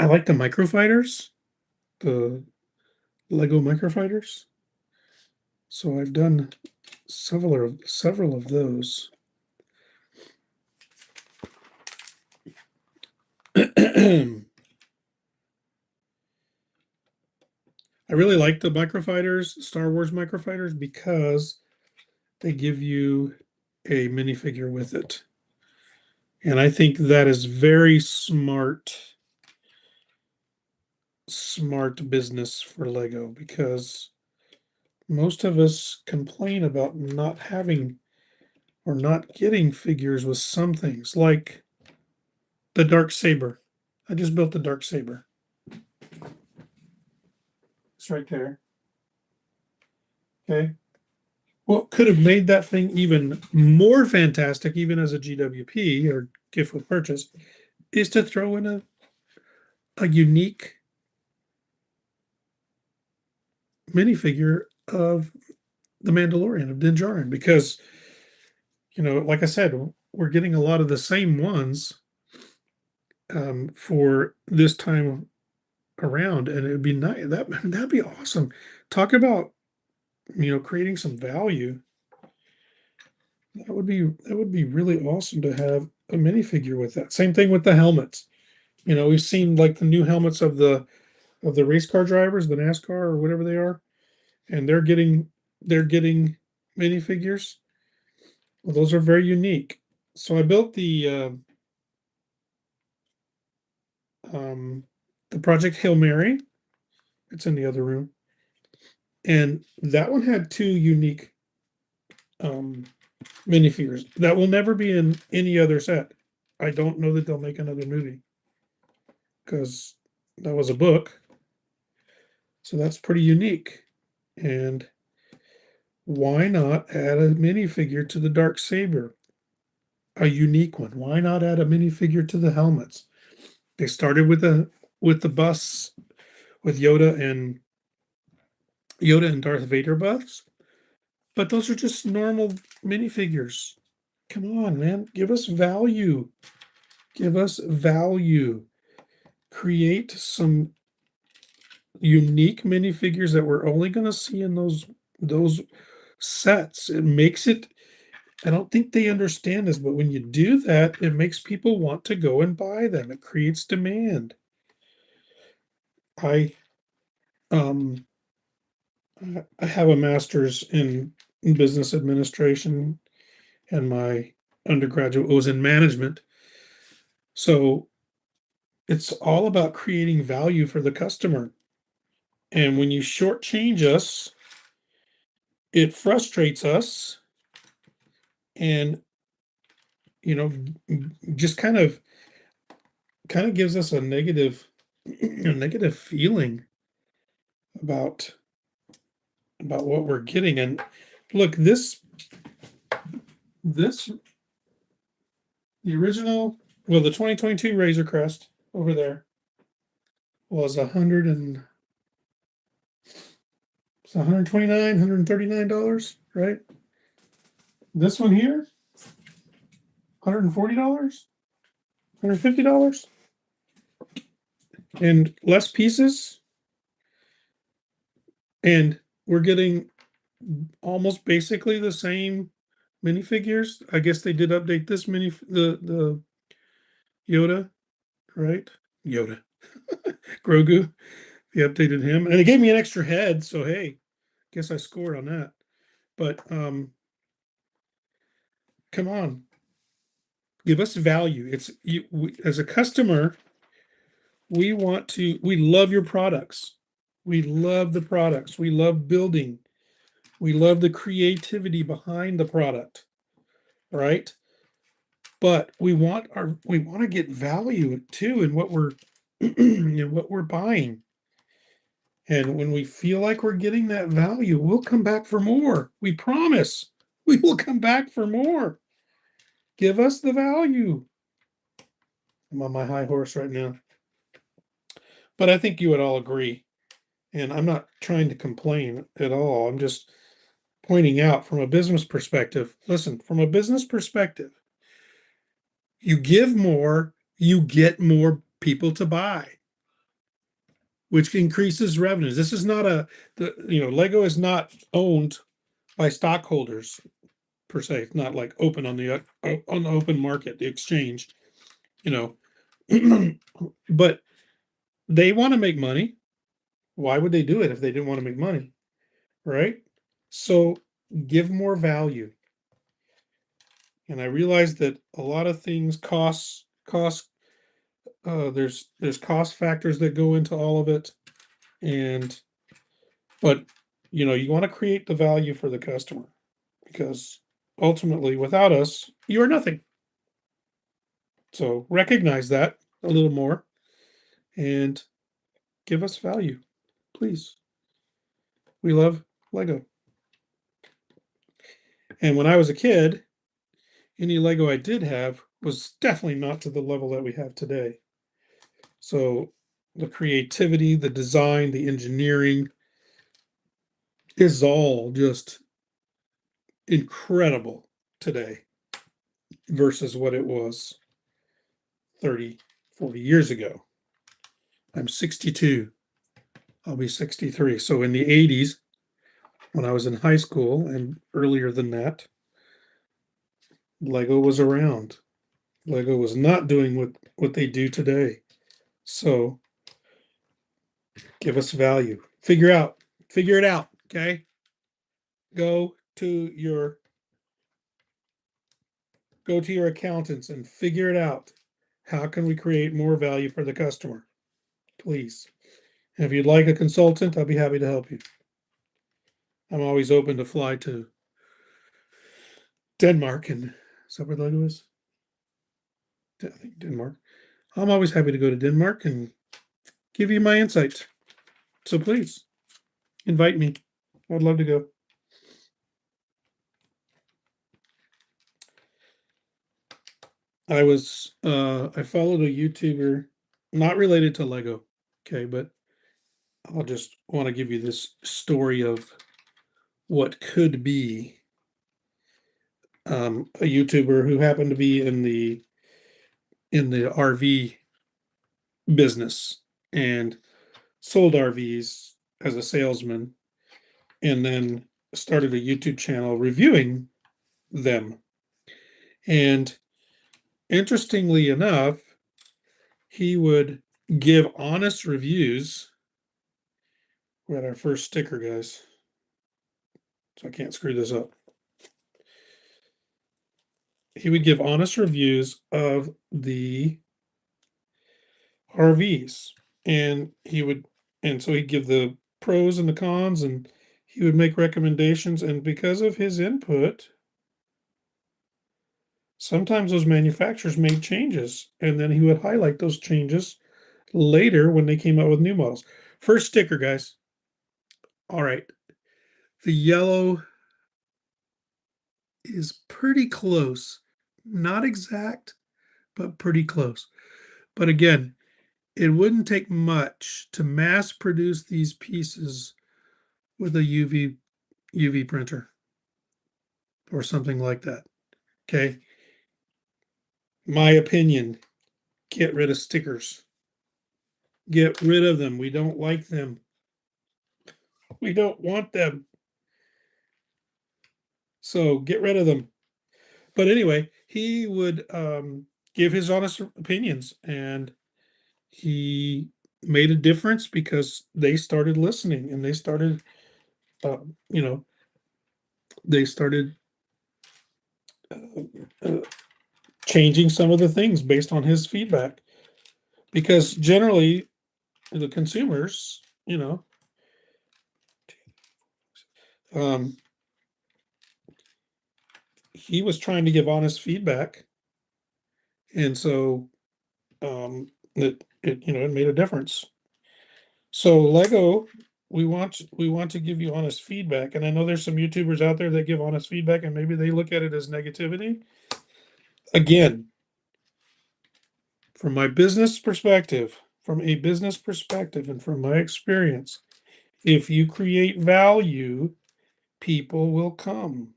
like the microfighters, the Lego microfighters. So I've done several of those. I really like the microfighters, Star Wars microfighters, because they give you a minifigure with it. And I think that is very smart business for Lego, because most of us complain about not having or not getting figures with some things, like the dark saber. I just built the dark saber. It's right there. Okay. What could have made that thing even more fantastic, even as a GWP or gift with purchase, is to throw in a unique minifigure of the Mandalorian of Din Djarin, because like I said, we're getting a lot of the same ones for this time around, and it would be nice. That'd be awesome. Talk about creating some value. That would be really awesome to have a minifigure with that. Same thing with the helmets. We've seen like the new helmets of the race car drivers, the NASCAR or whatever they are, and they're getting minifigures. Well, those are very unique. So I built the Project Hail Mary. It's in the other room, and that one had two unique minifigures that will never be in any other set. I don't know that they'll make another movie, because that was a book. So that's pretty unique. And why not add a minifigure to the dark saber? A unique one. Why not add a minifigure to the helmets? They started with the bus with Yoda and Darth Vader buffs, but those are just normal minifigures. Come on, man. Give us value. Give us value. Create some unique minifigures that we're only going to see in those sets. It makes it, I don't think they understand this, but when you do that, it makes people want to go and buy them. It creates demand. I um I have a master's in business administration, and my undergraduate was in management. So it's all about creating value for the customer. And when you shortchange us, it frustrates us, and just kind of gives us a negative feeling about what we're getting. And look, this the original, well, the 2022 Razor Crest over there was $139, right? This one here, $140, $150, and less pieces, and we're getting almost basically the same minifigures. I guess they did update this the Yoda, right? Yoda, Grogu. They updated him, and they gave me an extra head. So hey, guess I scored on that. But come on, Give us value. As a customer, we love your products. We love the products. We love building. We love the creativity behind the product, right? But we want to get value too in what we're in what we're buying. And when we feel like we're getting that value, we'll come back for more. We promise we will come back for more. Give us the value. I'm on my high horse right now. But I think you would all agree. And I'm not trying to complain at all. I'm just pointing out from a business perspective. Listen, from a business perspective, you give more, you get more people to buy, which increases revenues. This is not Lego is not owned by stockholders per se. It's not like open on the open market, the exchange, you know. But they want to make money. Why would they do it if they didn't want to make money? Right? So give more value. And I realize that a lot of things cost there's cost factors that go into all of it. But you want to create the value for the customer, because ultimately without us, you are nothing. So recognize that a little more and give us value, please. We love Lego. And when I was a kid, any Lego I did have was definitely not to the level that we have today. So the creativity, the design, the engineering is all just incredible today versus what it was 30, 40 years ago. I'm 62. I'll be 63. So in the 80s, when I was in high school and earlier than that, Lego was around. Lego was not doing what they do today. So give us value. Figure it out. Okay. Go to your accountants and figure it out. How can we create more value for the customer? Please. And if you'd like a consultant, I'll be happy to help you. I'm always open to fly to Denmark, and is that where Lego is? I think Denmark. I'm always happy to go to Denmark and give you my insights. So please invite me. I'd love to go. I followed a YouTuber not related to Lego. Okay, but I'll just want to give you this story of what could be a YouTuber who happened to be in the RV business and sold RVs as a salesman, and then started a YouTube channel reviewing them. And interestingly enough, he would give honest reviews. We're at our first sticker, guys, so I can't screw this up. He would give honest reviews of the RVs, and so he'd give the pros and the cons, and he would make recommendations. And because of his input, sometimes those manufacturers made changes, and then he would highlight those changes later when they came out with new models. First sticker, guys. All right. The yellow is pretty close. Not exact, but pretty close. But again, it wouldn't take much to mass produce these pieces with a UV printer or something like that. Okay. My opinion, get rid of stickers. Get rid of them. We don't like them. We don't want them. So get rid of them. But anyway, he would give his honest opinions, and he made a difference because they started listening, and they started, uh, you know, they started changing some of the things based on his feedback. Because generally, the consumers, he was trying to give honest feedback, and so it made a difference. So Lego, we want to give you honest feedback, and I know there's some YouTubers out there that give honest feedback, and maybe they look at it as negativity. Again, from a business perspective, and from my experience, if you create value, people will come.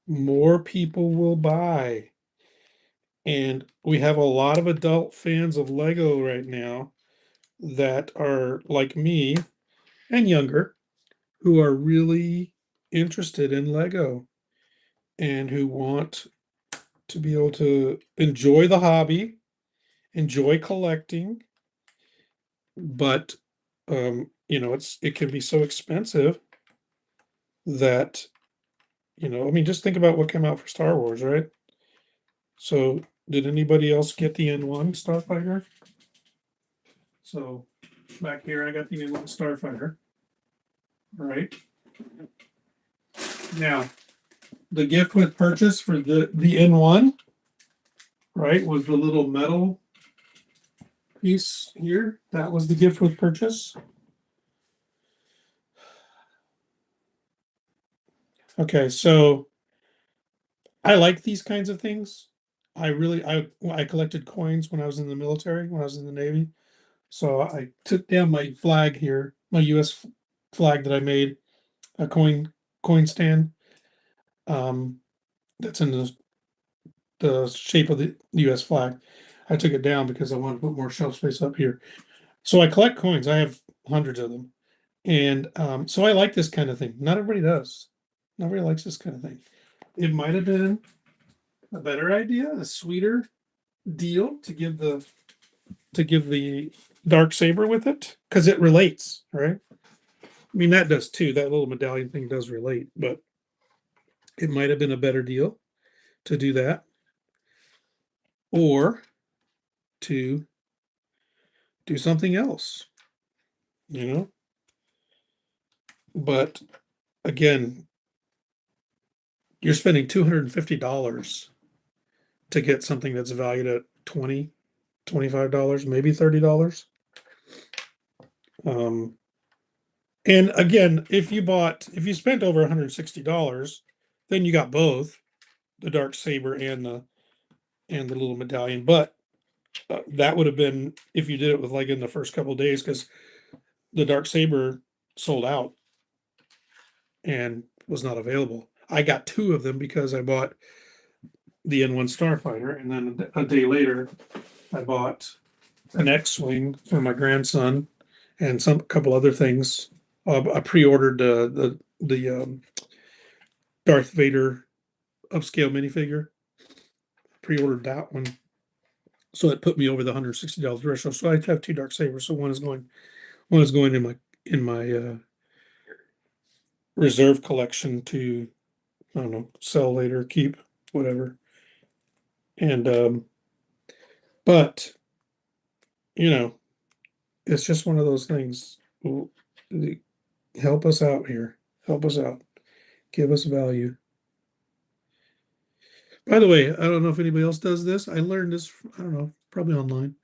More people will buy. And we have a lot of adult fans of Lego right now that are like me and younger, who are really interested in Lego and who want to be able to enjoy the hobby, enjoy collecting, but it can be so expensive that just think about what came out for Star Wars, right? So did anybody else get the N1 Starfighter? So back here I got the N1 Starfighter. All right. Now the gift with purchase for the N1, right, was the little metal piece here. That was the gift with purchase. Okay, so I like these kinds of things. I collected coins when I was in the military, when I was in the Navy. So I took down my flag here, my US flag that I made, a coin stand. That's in the shape of the US flag. I took it down because I want to put more shelf space up here. So I collect coins. I have hundreds of them. And so I like this kind of thing. Not everybody does. Not everybody likes this kind of thing. It might have been a better idea, a sweeter deal to give the dark saber with it, because it relates, right? I mean, that does too. That little medallion thing does relate, but it might have been a better deal to do that, or to do something else, you know. But again, you're spending $250 to get something that's valued at $20, $25, maybe $30. And again, if you spent over $160, then you got both the dark saber and the little medallion. But that would have been if you did it with like in the first couple of days, because the dark saber sold out and was not available. I got two of them because I bought the N1 Starfighter, and then a day later, I bought an X-wing for my grandson and some couple other things. I pre-ordered the Darth Vader upscale minifigure. Pre-ordered that one, so it put me over the $160 threshold. So I have two dark sabers. So one is going in my reserve collection to, I don't know, sell later, keep, whatever. And but it's just one of those things. Help us out here. Help us out. Give us value. By the way, I don't know if anybody else does this. I learned this, I don't know, probably online.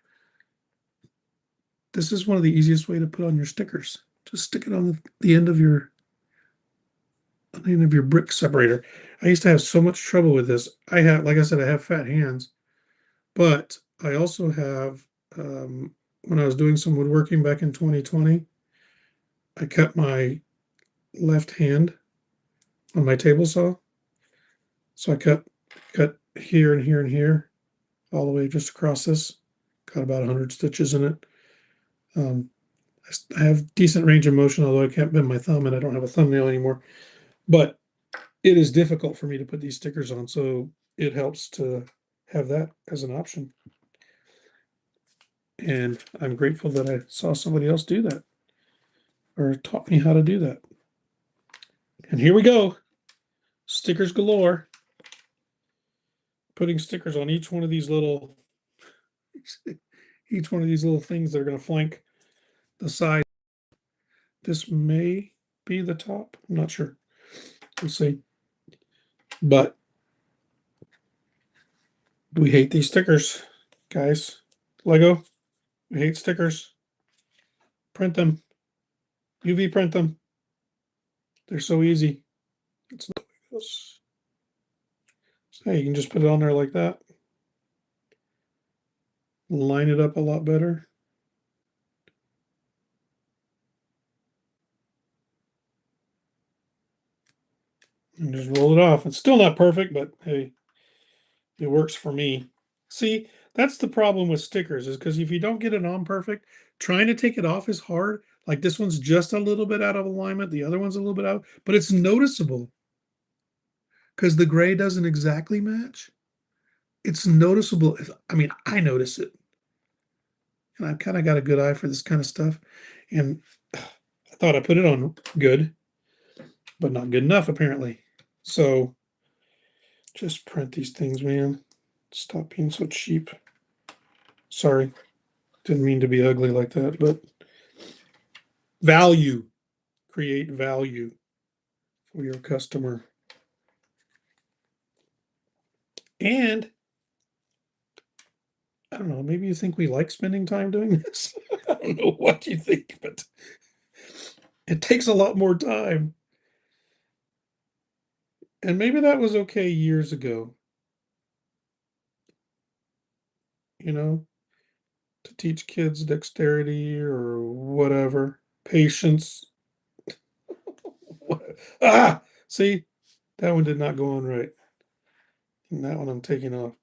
This is one of the easiest way to put on your stickers. Just stick it on the end of your brick separator. I used to have so much trouble with this. Like I said, I have fat hands, but I also have, when I was doing some woodworking back in 2020, I cut my left hand on my table saw. So I cut here and here and here, all the way just across this. Got about 100 stitches in it. I have decent range of motion, although I can't bend my thumb and I don't have a thumbnail anymore. But it is difficult for me to put these stickers on, so it helps to have that as an option. And I'm grateful that I saw somebody else do that, or taught me how to do that. And here we go. Stickers galore. putting stickers on each one of these little things that are going to flank the side. This may be the top. I'm not sure. We'll see. But we hate these stickers, guys. Lego, we hate stickers. Print them. UV print them. They're so easy. It's not like this. So you can just put it on there like that. Line it up a lot better. And just roll it off. It's still not perfect, but hey, it works for me. See, that's the problem with stickers, is because if you don't get it on perfect, trying to take it off is hard. Like this one's just a little bit out of alignment. The other one's a little bit out, but it's noticeable because the gray doesn't exactly match. It's noticeable. I mean, I notice it. And I've kind of got a good eye for this kind of stuff. And I thought I put it on good, but not good enough, apparently. So just print these things, man. Stop being so cheap. Sorry. Didn't mean to be ugly like that, but value. Create value for your customer. And I don't know, maybe you think we like spending time doing this. I don't know what you think, but it takes a lot more time. And maybe that was okay years ago, you know, to teach kids dexterity or whatever, patience. Ah, see, that one did not go on right. And that one I'm taking off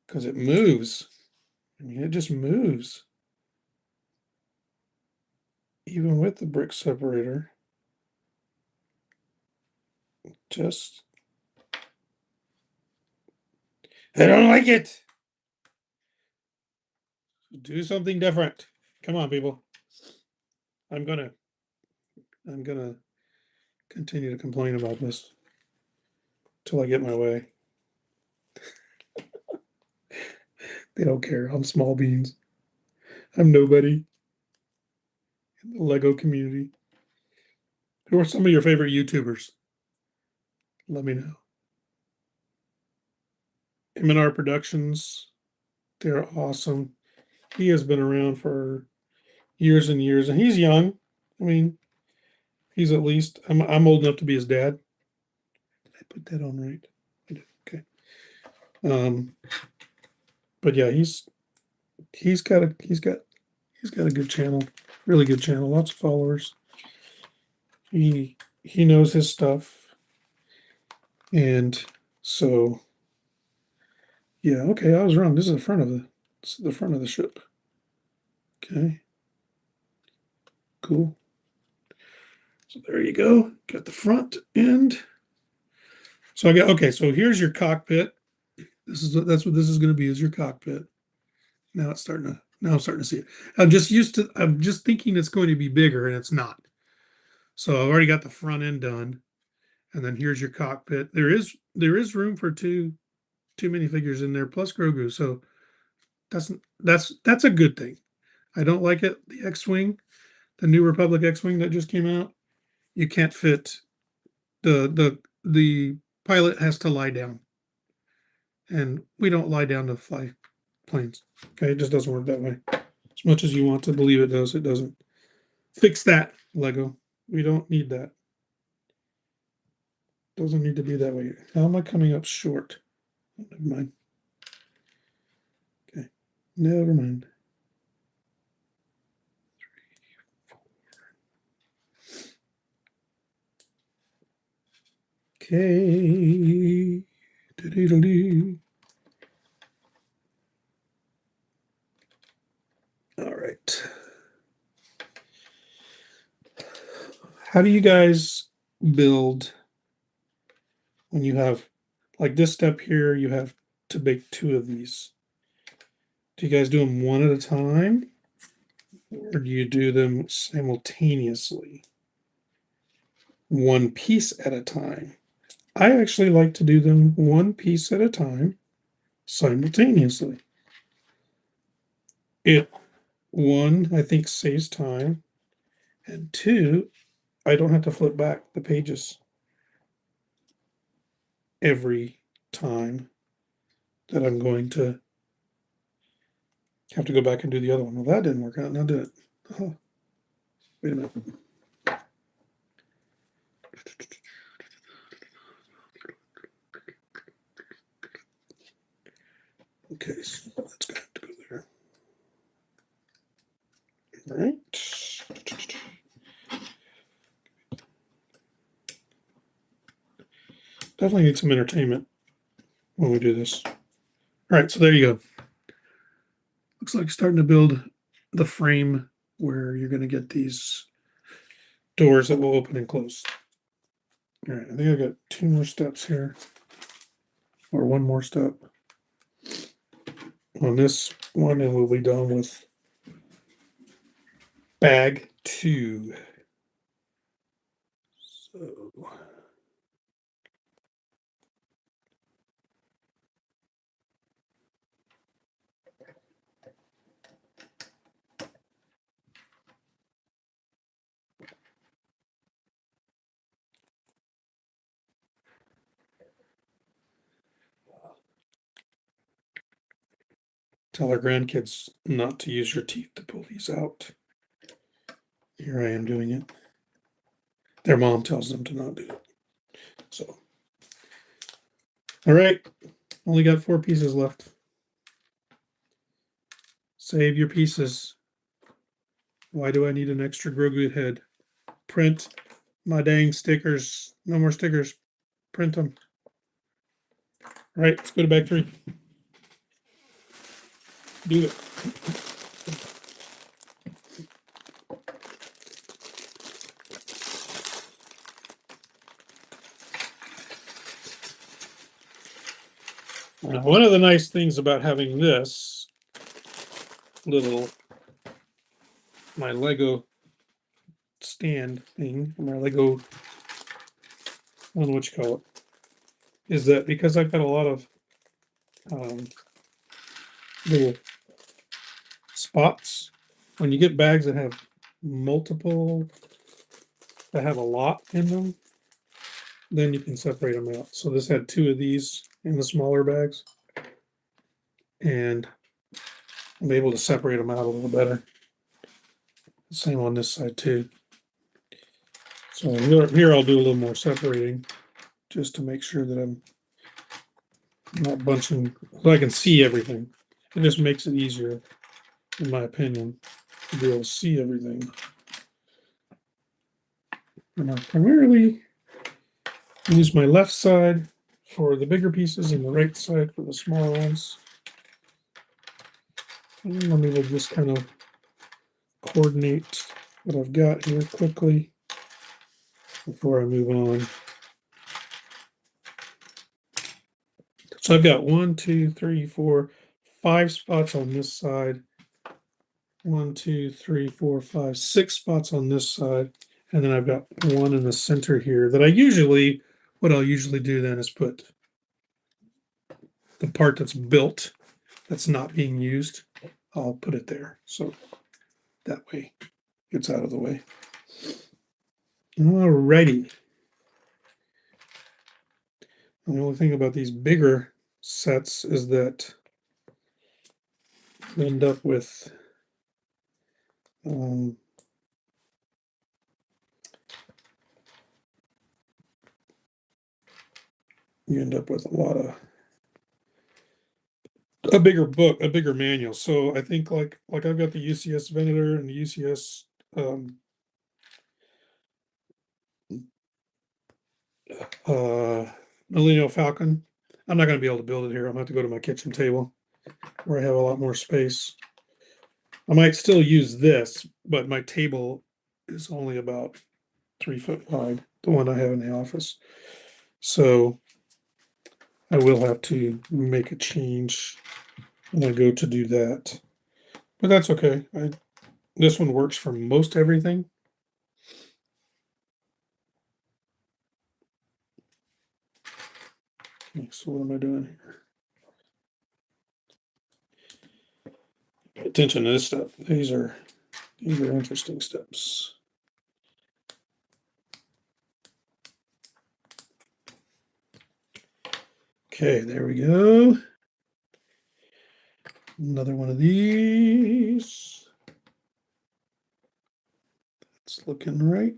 because it moves. I mean, it just moves. Even with the brick separator. Just, I don't like it. Do something different. Come on, people. I'm gonna continue to complain about this till I get my way. They don't care. I'm small beans. I'm nobody in the Lego community. Who are some of your favorite YouTubers? Let me know. M&R Productions. They're awesome. He has been around for years and years, and he's young. I mean, he's at least I'm old enough to be his dad. Did I put that on right? I did. Okay. But yeah, he's got a good channel, really good channel, lots of followers. He knows his stuff, and so yeah. Okay, I was wrong. This is the front of the ship. Okay, cool. So there you go. Got the front end. So I got okay. So here's your cockpit. That's what this is going to be, is your cockpit. Now I'm starting to see it. I'm just thinking it's going to be bigger, and it's not. So I've already got the front end done, and then here's your cockpit. There is room for two minifigures in there plus Grogu. So that's a good thing. I don't like it. The X-wing, the New Republic X-wing that just came out, you can't fit the pilot has to lie down, and we don't lie down to fly planes. Okay, it just doesn't work that way. As much as you want to believe it does, it doesn't. Fix that, Lego. We don't need that. Doesn't need to be that way. How am I coming up short? Oh, never mind. Okay, never mind. 3, 4. Okay. Do-do-do-do. All right. How do you guys build when you have like this step here? You have to bake 2 of these. Do you guys do them one at a time, or do you do them simultaneously? One piece at a time. I actually like to do them one piece at a time simultaneously. One, I think, saves time, and two, I don't have to flip back the pages every time that I'm going to have to go back and do the other one. Well, that didn't work out. Now did it? Oh, wait a minute. Okay, so that's going to have to go there. All right. Definitely need some entertainment when we do this. All right, so there you go. Looks like starting to build the frame where you're going to get these doors that will open and close. All right, I think I got 2 more steps here, or 1 more step on this one, and we'll be done with bag 2. So tell our grandkids not to use your teeth to pull these out. Here I am doing it. Their mom tells them to not do it. So, all right, only got 4 pieces left. Save your pieces. Why do I need an extra Grogu head? Print my dang stickers. No more stickers. Print them. All right, let's go to bag 3. Do it. Now, one of the nice things about having this little, my Lego stand thing, my Lego, I don't know what you call it, is that because I've got a lot of little spots, when you get bags that have multiple, that have a lot in them, then you can separate them out. So this had 2 of these in the smaller bags, and I'm able to separate them out a little better. Same on this side too. So here I'll do a little more separating just to make sure that I'm not bunching, so I can see everything. It just makes it easier, in my opinion, to be able to see everything. And I primarily use my left side for the bigger pieces and the right side for the smaller ones. And let me just kind of coordinate what I've got here quickly before I move on. So I've got 1, 2, 3, 4, 5 spots on this side. 1, 2, 3, 4, 5, 6 spots on this side. And then I've got 1 in the center here that what I'll usually do then is put the part that's built, that's not being used, I'll put it there. So that way it gets out of the way. Alrighty. The only thing about these bigger sets is that you end up with you end up with a lot of a bigger book, a bigger manual. So I think like I've got the UCS Venator and the UCS Millennial Falcon. I'm not going to be able to build it here. I'm going to have to go to my kitchen table where I have a lot more space. I might still use this, but my table is only about 3 foot wide, the one I have in the office. So I will have to make a change when I go to do that. But that's okay. This one works for most everything. So what am I doing here? Pay attention to this step. These are interesting steps. Okay, there we go. Another one of these. It's looking right.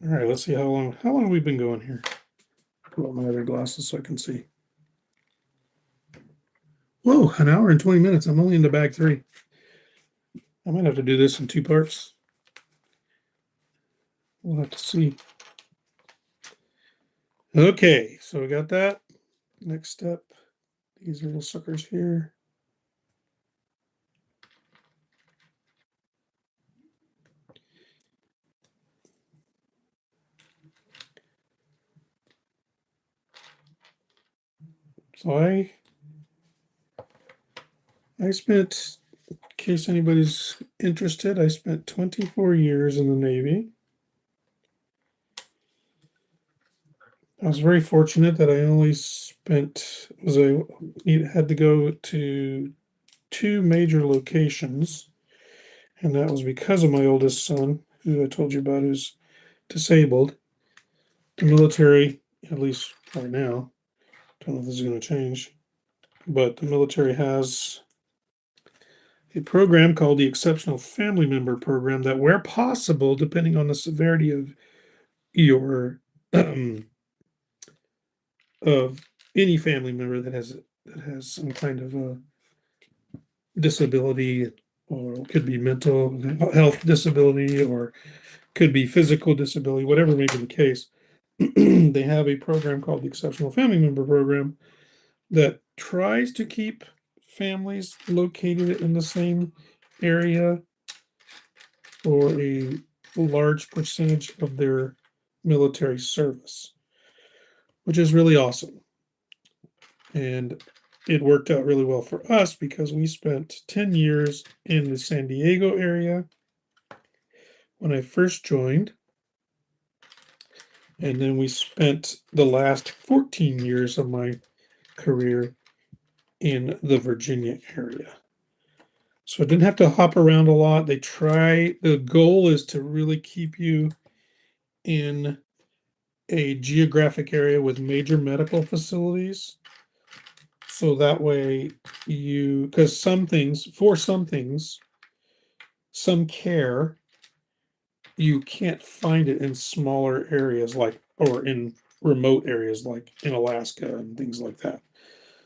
All right, let's see how long we've been going here. Pull out my other glasses so I can see. Whoa, an hour and 20 minutes. I'm only into bag 3. I might have to do this in 2 parts. We'll have to see. Okay, so we got that. Next step, these little suckers here. So I spent, in case anybody's interested, I spent 24 years in the Navy. I was very fortunate that I only had to go to 2 major locations, and that was because of my oldest son, who I told you about, who's disabled. The military, at least right now, don't know if this is going to change, but the military has a program called the Exceptional Family Member Program that, where possible, depending on the severity of your of any family member that has some kind of a disability, or it could be mental health disability, or could be physical disability, whatever may be the case. They have a program called the Exceptional Family Member Program that tries to keep families located in the same area for a large percentage of their military service, which is really awesome. And it worked out really well for us because we spent 10 years in the San Diego area when I first joined. And then we spent the last 14 years of my career in the Virginia area. So I didn't have to hop around a lot. The goal is to really keep you in a geographic area with major medical facilities. So that way because some things, some care, you can't find it in smaller areas or in remote areas like in Alaska and things like that.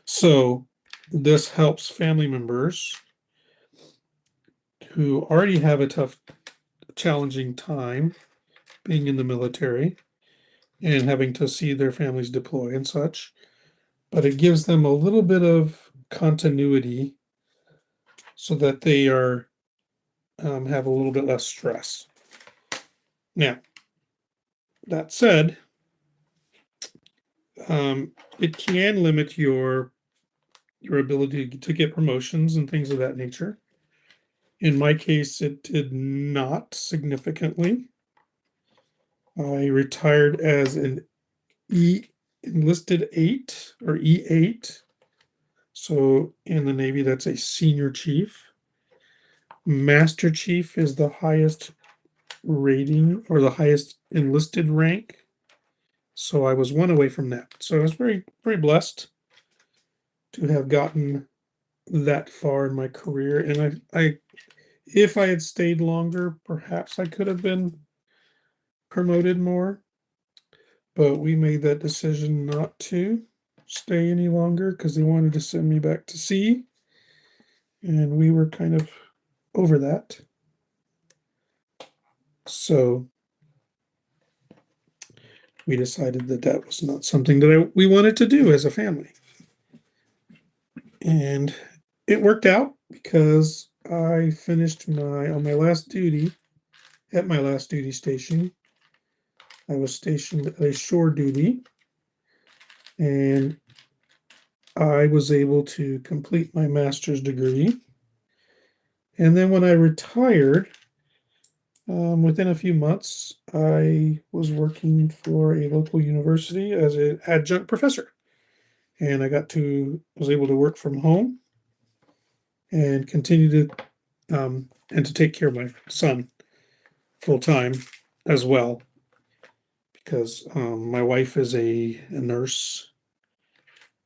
So this helps family members who already have a tough, challenging time being in the military and having to see their families deploy and such, but it gives them a little bit of continuity so that they have a little bit less stress. Now, that said, it can limit your ability to get promotions and things of that nature. In my case, it did not significantly. I retired as an enlisted 8 or E8. So in the Navy, that's a senior chief. Master chief is the highest rating or the highest enlisted rank. So I was one away from that. So I was very, very blessed to have gotten that far in my career. And if I had stayed longer, perhaps I could have been promoted more. But we made that decision not to stay any longer because they wanted to send me back to sea. And we were kind of over that. So we decided that was not something that we wanted to do as a family. And it worked out because I finished on my last duty. at my last duty station. I was stationed at a shore duty, and I was able to complete my master's degree. And then when I retired, within a few months, I was working for a local university as an adjunct professor. And I was able to work from home and continue to, and to take care of my son full time as well, because my wife is a nurse,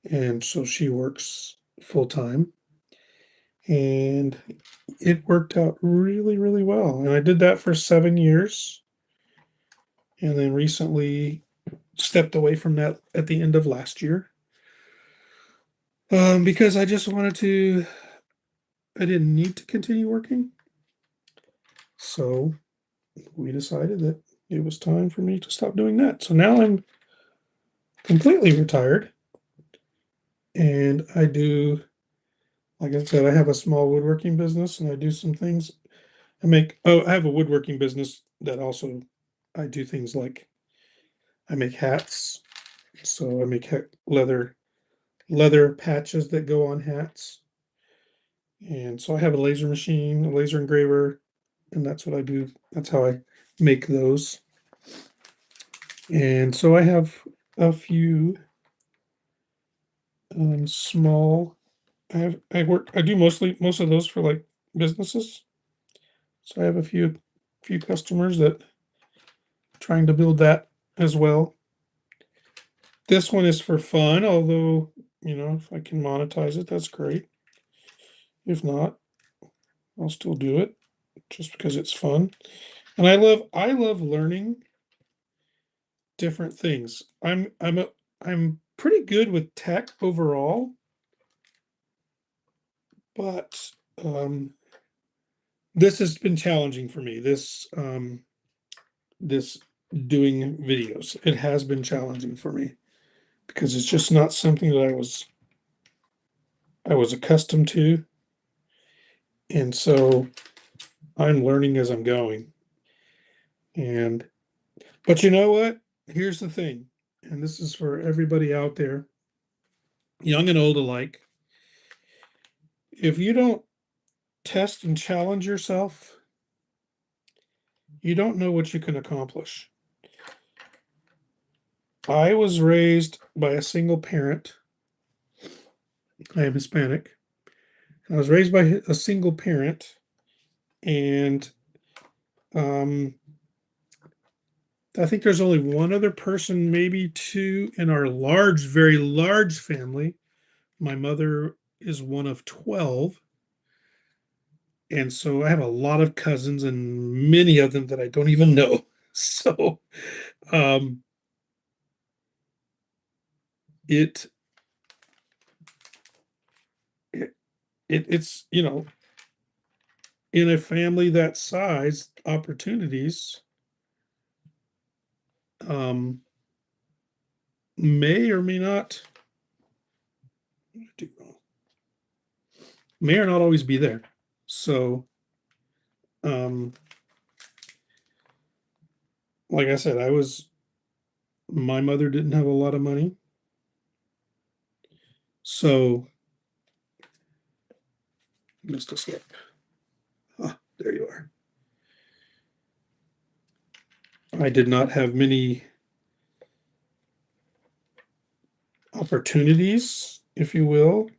and so she works full time. And it worked out really, really well. And I did that for 7 years, and then recently stepped away from that at the end of last year, because I didn't need to continue working. So we decided that it was time for me to stop doing that. So now I'm completely retired, and like I said, I have a small woodworking business, and I do some things. I have a woodworking business that also I do things like I make hats. So I make leather patches that go on hats. And so I have a laser machine, a laser engraver, and that's what I do. That's how I make those. And so I have a few small. I do most of those for like businesses. So I have a few customers that trying to build that as well. This one is for fun, although, if I can monetize it, that's great. If not, I'll still do it just because it's fun. And I love learning different things. I'm pretty good with tech overall, but this has been challenging for me. This doing videos, it has been challenging for me because it's just not something that I was accustomed to, and so I'm learning as I'm going. And but you know what? Here's the thing, and this is for everybody out there, young and old alike. If you don't test and challenge yourself, you don't know what you can accomplish. I was raised by a single parent. I am Hispanic. I was raised by a single parent, and um, I think there's only one other person, maybe two, in our very large family. My mother is one of 12. And so I have a lot of cousins, and many of them that I don't even know. So um, it, it it's in a family that size, opportunities um, may or may not may or not always be there. So um, like I said, my mother didn't have a lot of money, so missed a slip. Ah, there you are. I did not have many opportunities, if you will.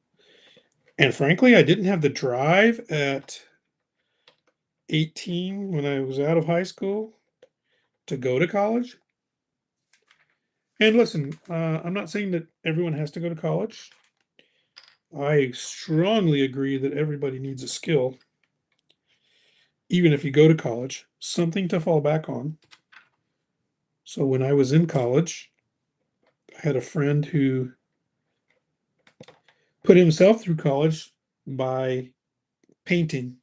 And frankly, I didn't have the drive at 18 when I was out of high school to go to college. And listen, I'm not saying that everyone has to go to college. I strongly agree that everybody needs a skill, even if you go to college, something to fall back on. So when I was in college, I had a friend who put himself through college by painting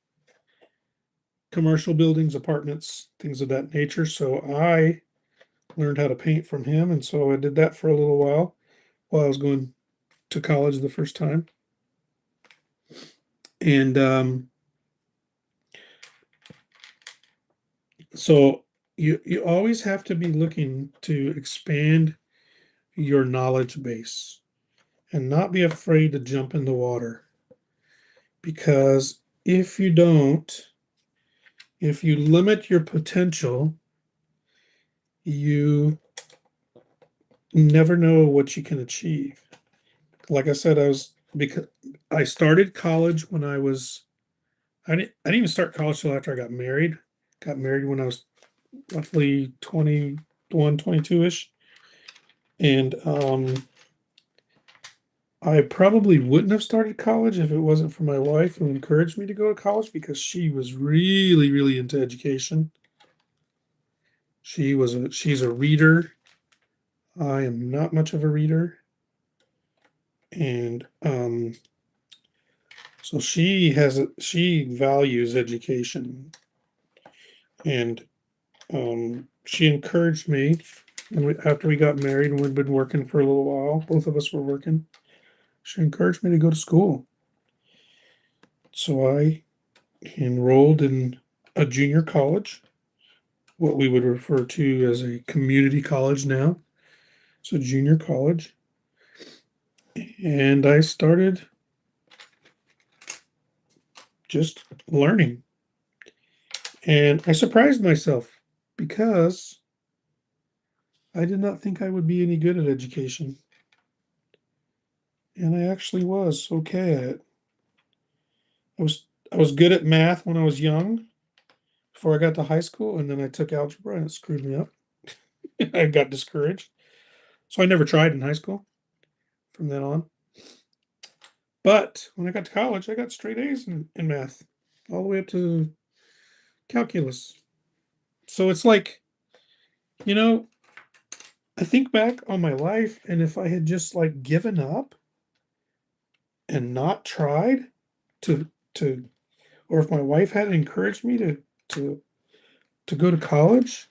commercial buildings, apartments, things of that nature. So I learned how to paint from him. And so I did that for a little while I was going to college the first time. And So you always have to be looking to expand your knowledge base and not be afraid to jump in the water, because if you don't, if you limit your potential, you never know what you can achieve. Like I said, because I started college when I didn't even start college till after I got married. Got married when I was roughly 21, 22-ish. And I probably wouldn't have started college if it wasn't for my wife who encouraged me to go to college, because she was really, really into education. She's a reader. I am not much of a reader. And so she values education, and she encouraged me. And after we got married and we'd been working for a little while, both of us were working. She encouraged me to go to school. So I enrolled in a junior college, what we would refer to as a community college now. So junior college. And I started just learning. And I surprised myself because I did not think I would be any good at education. And I actually was okay at it. I was good at math when I was young, before I got to high school, and then I took algebra and it screwed me up. I got discouraged. So I never tried in high school from then on. But when I got to college, I got straight A's in math, all the way up to calculus. So it's like, you know, I think back on my life, and if I had just like given up and not tried to or if my wife had encouraged me to to go to college,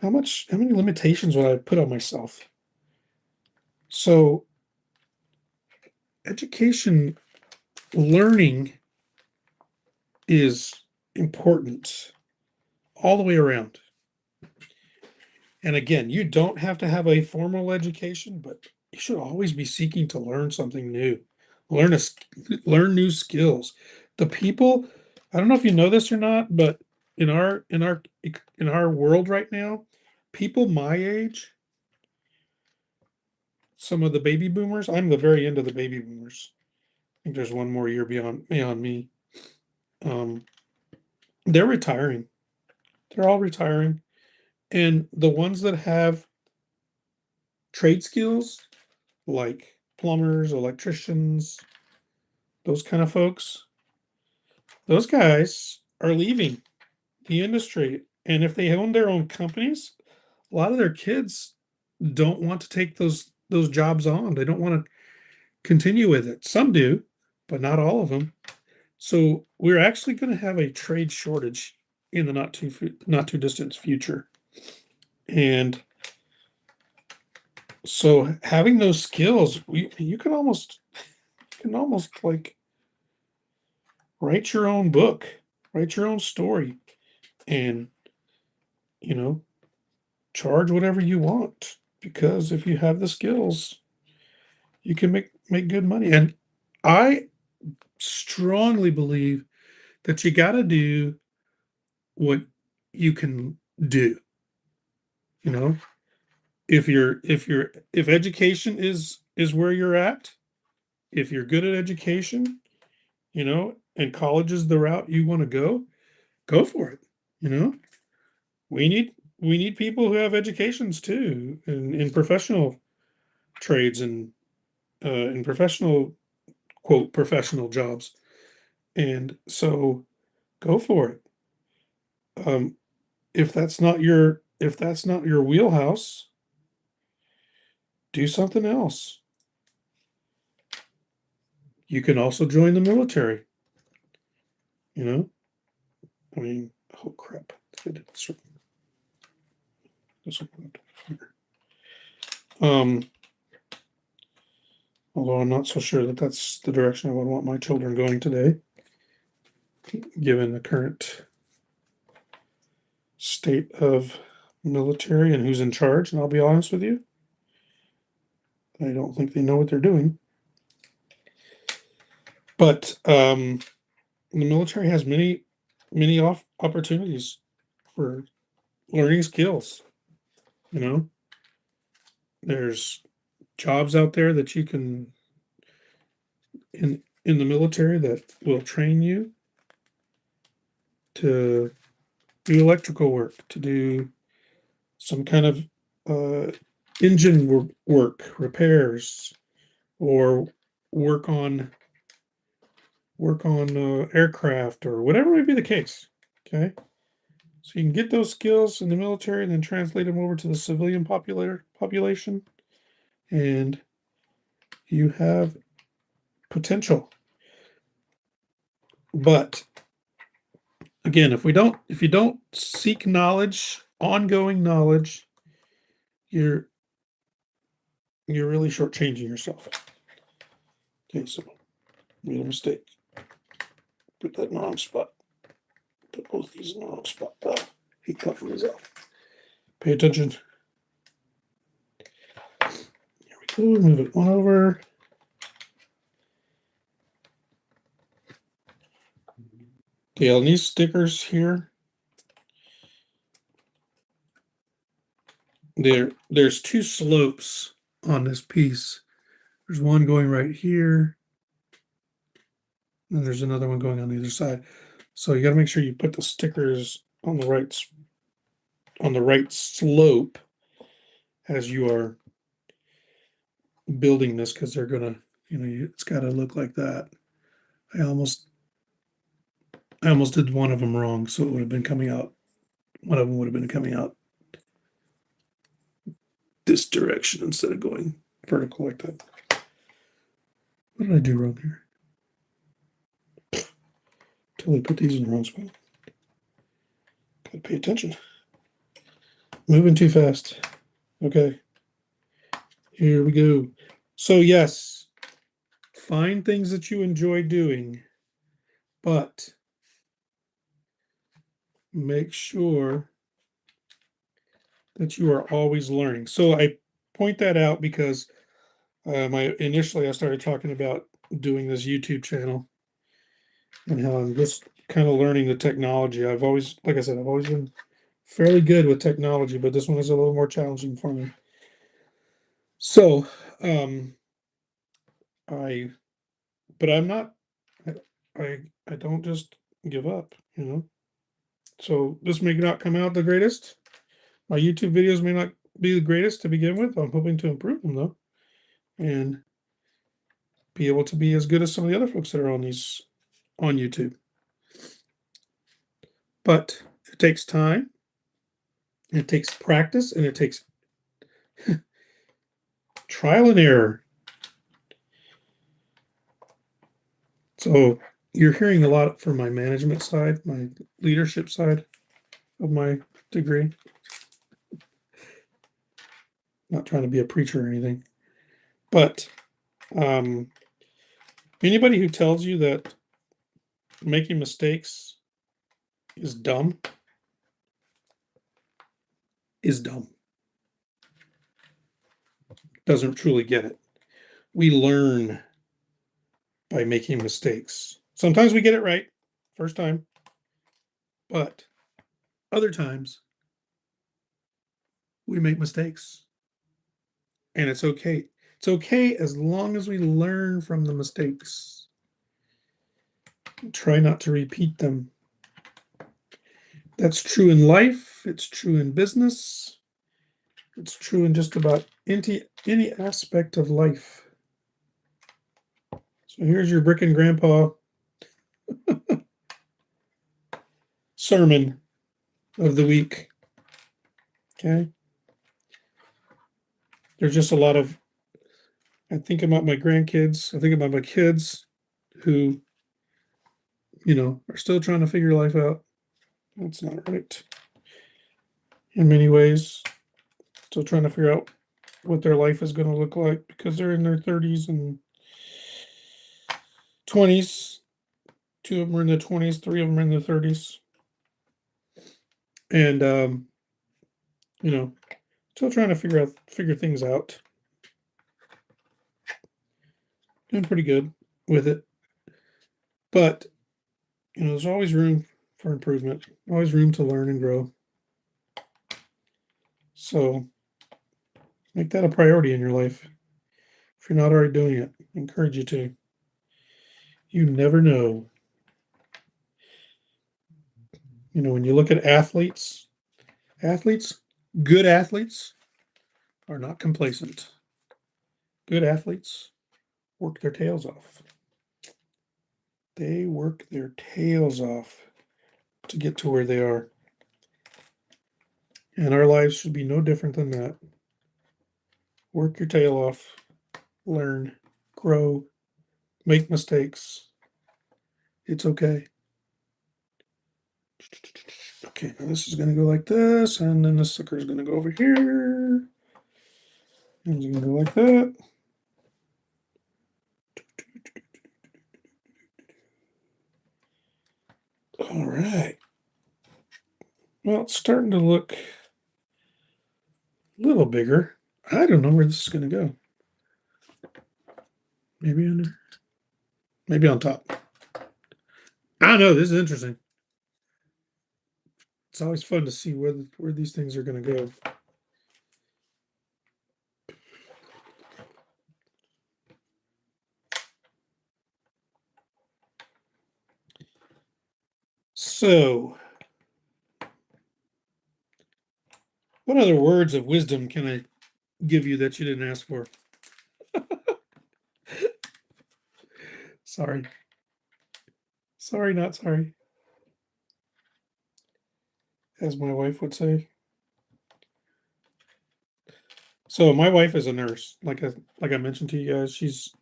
how many limitations would I put on myself? So education, learning is important all the way around. And again, you don't have to have a formal education, but you should always be seeking to learn something new, learn a learn new skills. The people, I don't know if you know this or not, but in our world right now, people my age, some of the baby boomers, I'm the very end of the baby boomers. I think there's one more year beyond me. Um, they're retiring. They're all retiring. And the ones that have trade skills, like plumbers, electricians, those kind of folks, those guys are leaving the industry. And if they own their own companies, a lot of their kids don't want to take those jobs on. They don't want to continue with it. Some do, but not all of them. So we're actually going to have a trade shortage in the not too distant future. And so having those skills, you can almost like write your own book, write your own story, and you know charge whatever you want, because if you have the skills, you can make good money. And I strongly believe that you got to do what you can do. You know, if education is where you're at, if you're good at education, and college is the route you want to go for it. You know, we need people who have educations too, in professional trades, and in professional, quote, professional jobs. And so go for it. Um, if that's not your wheelhouse, do something else. You can also join the military. You know, I mean, oh crap! I did this one. Um, although I'm not so sure that that's the direction I would want my children going today, given the current state of military and who's in charge, and I'll be honest with you, I don't think they know what they're doing. But the military has many opportunities for learning skills. You know, there's jobs out there that you can in the military that will train you to do electrical work, to do some kind of engine work, repairs, or work on aircraft or whatever may be the case. Okay, so you can get those skills in the military and then translate them over to the civilian population, and you have potential. But again, if you don't seek knowledge, ongoing knowledge, you're really shortchanging yourself. Okay, so made a mistake. Put that in the wrong spot. Put both these in the wrong spot. He cut from his off. Pay attention. Here we go. Move it one over. Okay, on these stickers here, there's two slopes on this piece. There's one going right here, and there's another one going on the other side. So you got to make sure you put the stickers on the right slope as you are building this, because they're gonna, it's got to look like that. I almost did one of them wrong, so it would have been coming out. One of them would have been coming out this direction instead of going vertical like that. What did I do wrong here? Totally put these in the wrong spot. Gotta pay attention. Moving too fast. Okay. Here we go. So yes, find things that you enjoy doing, but make sure that you are always learning. So I point that out because initially I started talking about doing this YouTube channel and how I'm just kind of learning the technology. I've always, like I said, I've always been fairly good with technology, but this one is a little more challenging for me. So, but I'm not, I don't just give up, So this may not come out the greatest. My YouTube videos may not be the greatest to begin with. I'm hoping to improve them though, and be able to be as good as some of the other folks that are on YouTube. But it takes time, it takes practice, and it takes trial and error. So you're hearing a lot from my management side, my leadership side of my degree. Not trying to be a preacher or anything, but anybody who tells you that making mistakes is dumb is dumb. Doesn't truly get it. We learn by making mistakes. Sometimes we get it right first time, but other times we make mistakes. And it's okay. It's okay as long as we learn from the mistakes. Try not to repeat them. That's true in life. It's true in business. It's true in just about any aspect of life. So here's your Brickin Grandpa sermon of the week. Okay. There's just a lot of, I think about my grandkids. I think about my kids who, are still trying to figure life out. That's not right. In many ways, still trying to figure out what their life is going to look like because they're in their 30s and 20s. Two of them are in their 20s, three of them are in their 30s. And you know, still trying to figure things out. Doing pretty good with it. But there's always room for improvement, always room to learn and grow. So make that a priority in your life. If you're not already doing it, I encourage you to. You never know. When you look at athletes, good athletes are not complacent. Good athletes work their tails off. They work their tails off to get to where they are. And our lives should be no different than that. Work your tail off, learn, grow, make mistakes. It's okay. Okay, now this is going to go like this, and then the sucker is going to go over here. And it's going to go like that. All right. Well, it's starting to look a little bigger. I don't know where this is going to go. Maybe under, maybe on top. I don't know. This is interesting. It's always fun to see where these things are going to go. So, what other words of wisdom can I give you that you didn't ask for? Sorry. Sorry, not sorry. As my wife would say. So my wife is a nurse. Like I mentioned to you guys, she's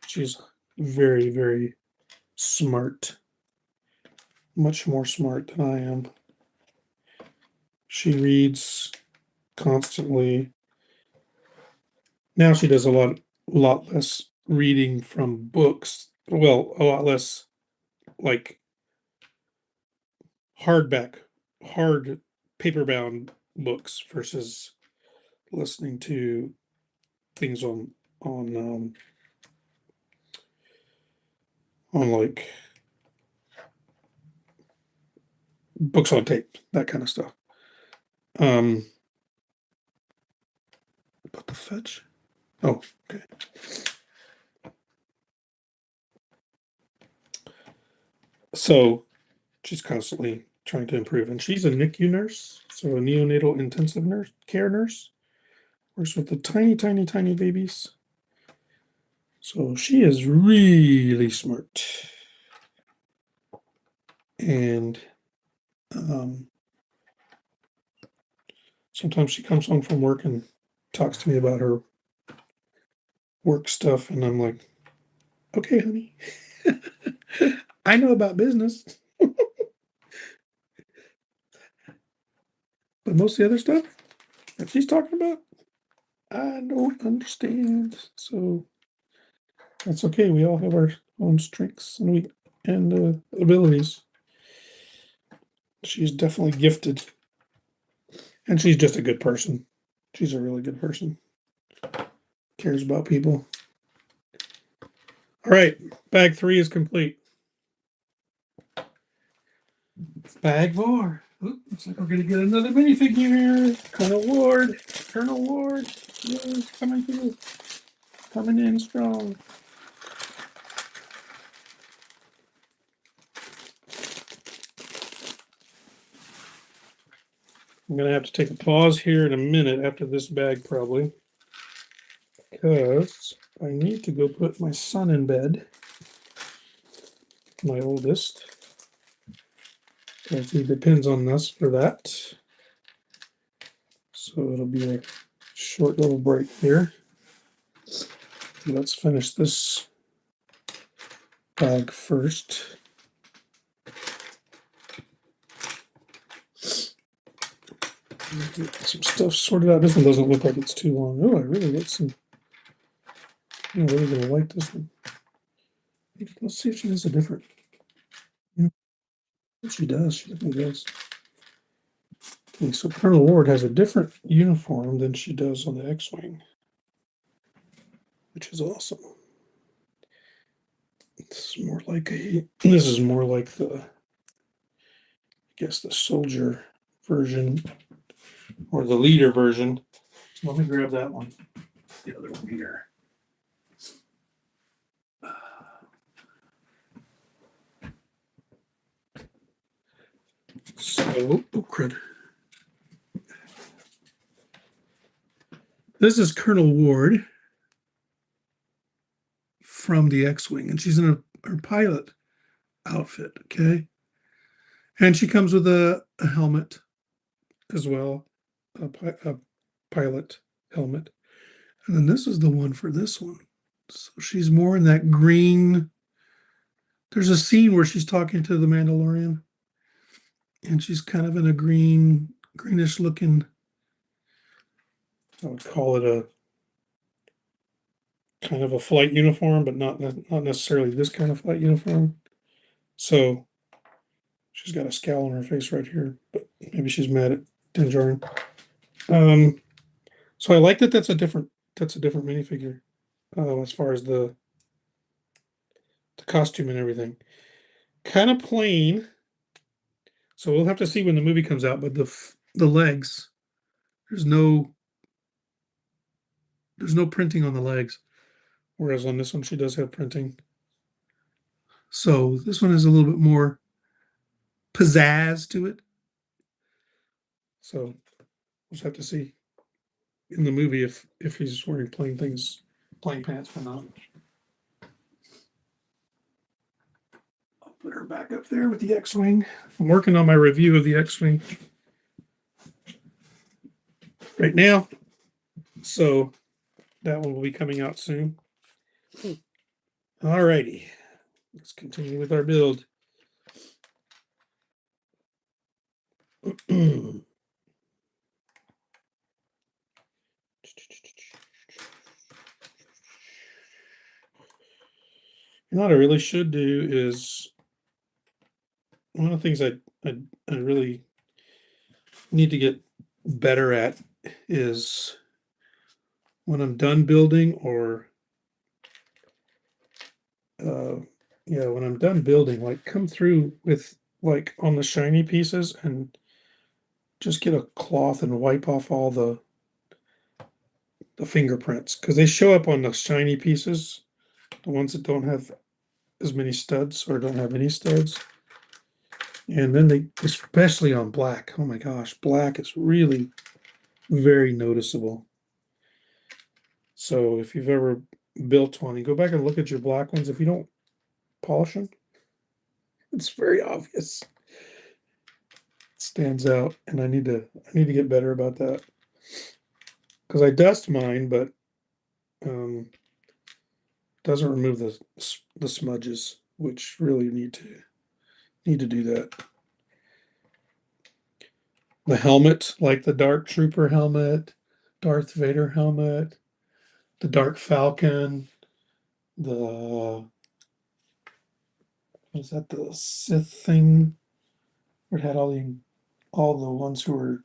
very, very smart. Much more smart than I am. She reads constantly. Now she does a lot less reading from books. Well, a lot less like hard paper-bound books versus listening to things on like books on tape, that kind of stuff. What the fetch? Oh, okay. So she's constantly trying to improve, and she's a NICU nurse, so a neonatal intensive care nurse. Works with the tiny, tiny, tiny babies. So she is really smart. And sometimes she comes home from work and talks to me about her work stuff, and I'm like, okay, honey, I know about business, but most of the other stuff that she's talking about, I don't understand. So that's okay. We all have our own strengths and abilities. She's definitely gifted, and she's just a good person. She's a really good person. Cares about people. All right, bag 3 is complete. Bag 4. Ooh, looks like we're going to get another minifig here. Colonel Ward. Yes, coming through. Coming in strong. I'm going to have to take a pause here in a minute after this bag, probably, because I need to go put my son in bed, my oldest, because he depends on us for that. So it'll be a short little break here. Let's finish this bag first. Get some stuff sorted out. This one doesn't look like it's too long. Oh, I really like some. I'm really gonna like this one. Let's see if she has a different. Yeah, she does. She definitely does. And so Colonel Ward has a different uniform than she does on the X-Wing, which is awesome. This is more like the, I guess, the soldier version or the leader version. So let me grab that one. The other one here. So, oh crud. This is Colonel Ward from the X-Wing, and she's in her pilot outfit, okay? And she comes with a helmet as well, a pilot helmet. And then this is the one for this one. So she's more in that green. There's a scene where she's talking to the Mandalorian, and she's kind of in a greenish looking. I would call it a kind of a flight uniform, but not necessarily this kind of flight uniform. So she's got a scowl on her face right here, but maybe she's mad at Din Djarin. So I like that. That's a different minifigure as far as the costume and everything. Kind of plain. So we'll have to see when the movie comes out. But the legs, there's no printing on the legs, whereas on this one she does have printing. So this one has a little bit more pizzazz to it. So we'll just have to see in the movie if he's wearing plain pants or not. I'll put her back up there with the X-Wing. I'm working on my review of the X-Wing right now. So that one will be coming out soon. All righty. Let's continue with our build. You know what I really should do is one of the things I really need to get better at is when I'm done building or when I'm done building, like come through with like on the shiny pieces and just get a cloth and wipe off all the fingerprints because they show up on the shiny pieces, the ones that don't have as many studs or don't have any studs. And then they, especially on black, oh my gosh, black is really very noticeable. So if you've ever built one, you go back and look at your black ones. If you don't polish them, it's very obvious. It stands out, and I need to get better about that because I dust mine, but doesn't remove the smudges, which really need to do that. The helmet, like the Dark Trooper helmet, Darth Vader helmet, the Dark Falcon, the was that the Sith thing? Where it had all the ones who were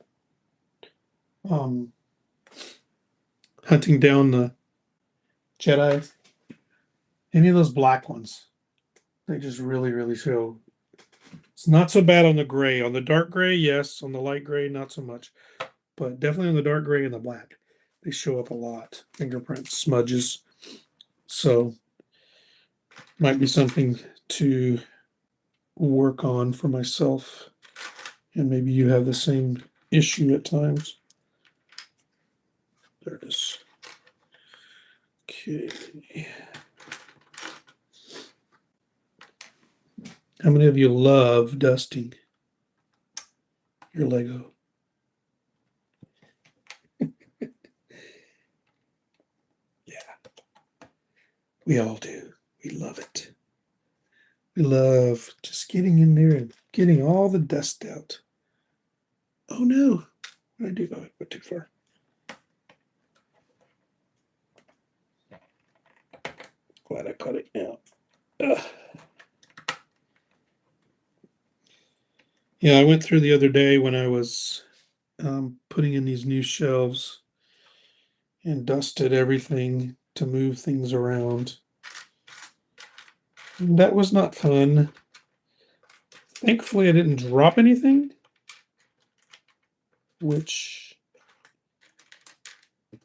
hunting down the Jedi. Any of those black ones, they just really show. It's not so bad on the gray. On the dark gray, yes. On the light gray, not so much. But definitely on the dark gray and the black, they show up a lot. Fingerprints, smudges. So might be something to work on for myself. And maybe you have the same issue at times. There it is. Okay. How many of you love dusting your Lego? Yeah, we all do. We love it. We love just getting in there and getting all the dust out. Oh no, what did I do? Oh, I went too far. Glad I cut it now. Ugh. Yeah, I went through the other day when I was putting in these new shelves and dusted everything to move things around. And that was not fun. Thankfully, I didn't drop anything, which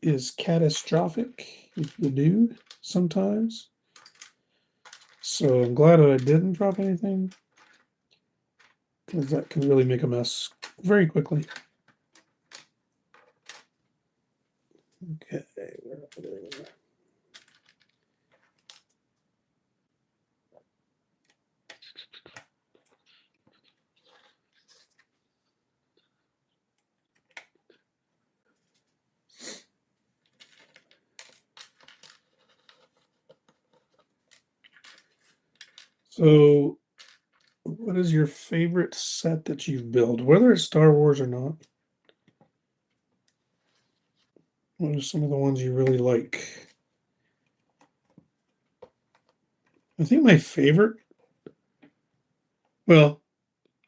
is catastrophic if you do sometimes. So I'm glad that I didn't drop anything, because that can really make a mess very quickly. Okay. So, what is your favorite set that you've built, whether it's Star Wars or not? What are some of the ones you really like? I think my favorite, well,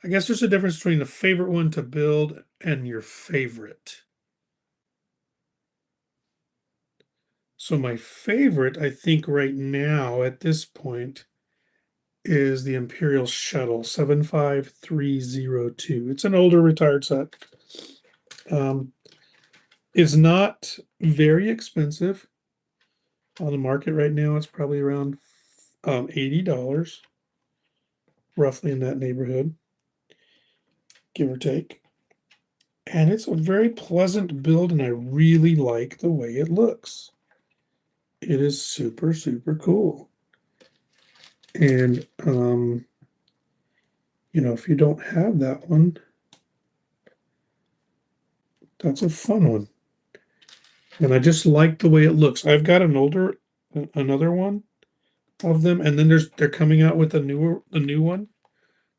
I guess there's a difference between the favorite one to build and your favorite. So my favorite, I think right now at this point, is the Imperial Shuttle 75302. It's an older retired set. It's not very expensive on the market right now. It's probably around $80, roughly in that neighborhood, give or take. And it's a very pleasant build, and I really like the way it looks. It is super, super cool. And you know, if you don't have that one, that's a fun one. And I just like the way it looks. I've got another one of them, and then they're coming out with a new one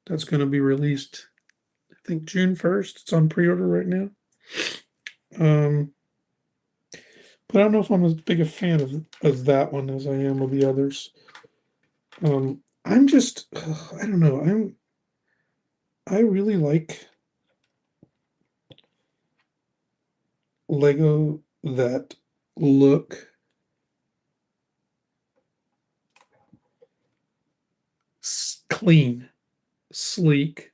that's going to be released, I think June 1st. It's on pre-order right now. But I don't know if I'm as big a fan of that one as I am of the others. I'm just, I don't know. I really like Lego that look clean, sleek,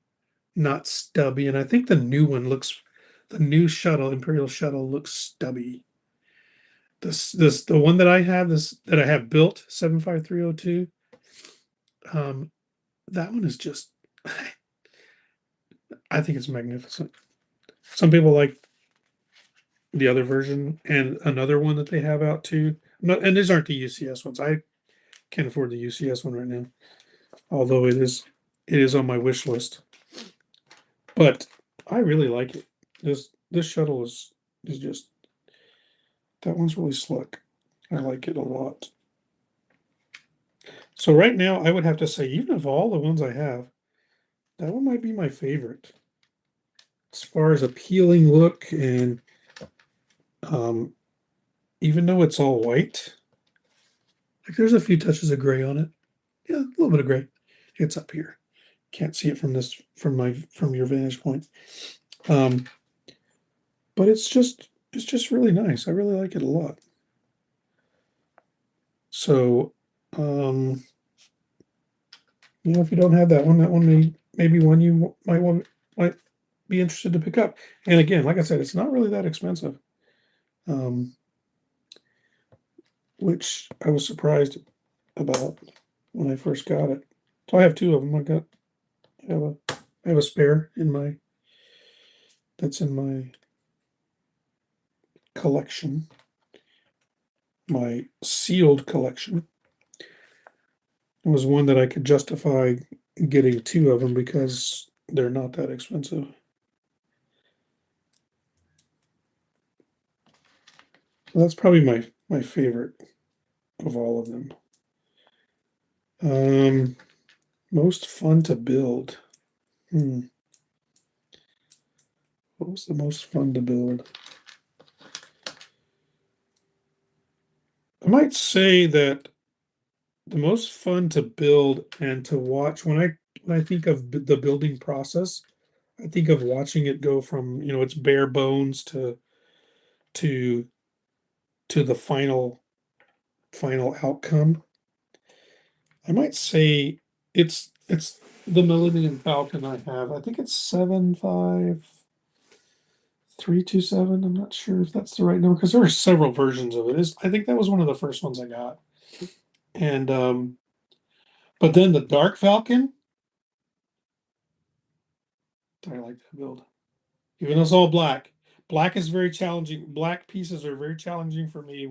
not stubby. And I think the new shuttle, Imperial Shuttle, looks stubby. The one that I have built, 75302, that one is just, I think it's magnificent. Some people like the other version and another one that they have out too. And these aren't the UCS ones. I can't afford the UCS one right now, although it is on my wish list. But I really like it. This shuttle is just, that one's really slick. I like it a lot. So right now, I would have to say, even of all the ones I have, that one might be my favorite as far as appealing look. And even though it's all white, like there's a few touches of gray on it. Yeah, a little bit of gray. It's up here. Can't see it from your vantage point. But it's just really nice. I really like it a lot. So, you know, if you don't have that one may be one you might be interested to pick up. And again, like I said, it's not really that expensive, which I was surprised about when I first got it. So I have two of them. I have a spare that's in my collection, my sealed collection. It was one that I could justify getting two of them because they're not that expensive. So that's probably my favorite of all of them. Most fun to build. What was the most fun to build? I might say that the most fun to build and to watch when I think of the building process I think of watching it go from, its bare bones to the final outcome. I might say it's the Millennium Falcon I have. I think it's 75327. I'm not sure if that's the right number because there are several versions of it. I think that was one of the first ones I got. And but then the Dark Falcon, I like that build. Even though it's all black. Black is very challenging. Black pieces are very challenging for me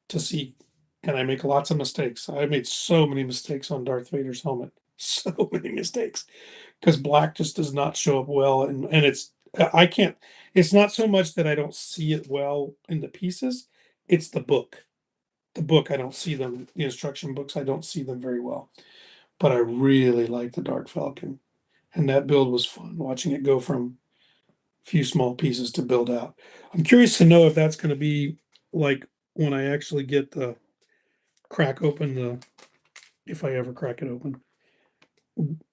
to see. And I make lots of mistakes. I made so many mistakes on Darth Vader's helmet. So many mistakes. Because black just does not show up well. And I can't, it's not so much that I don't see it well in the pieces, it's the book. The book, I don't see them, the instruction books, I don't see them very well. But I really like the Dark Falcon. And that build was fun, watching it go from a few small pieces to build out. I'm curious to know if that's going to be like when I actually get the crack open if I ever crack it open,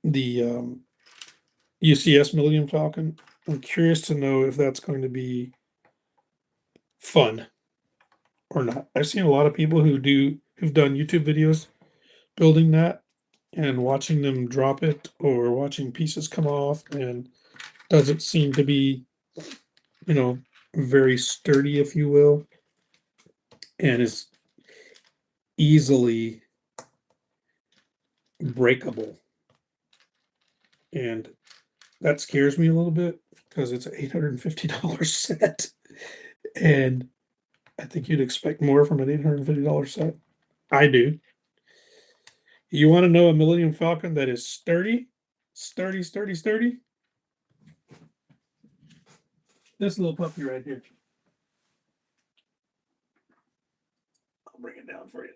the UCS Millennium Falcon. I'm curious to know if that's going to be fun or not. I've seen a lot of people who've done YouTube videos building that and watching them drop it or watching pieces come off, and doesn't seem to be, you know, very sturdy, if you will, and is easily breakable. And that scares me a little bit because it's an $850 set. And I think you'd expect more from an $850 set. I do. You want to know a Millennium Falcon that is sturdy? Sturdy, sturdy, sturdy? This little puppy right here. I'll bring it down for you.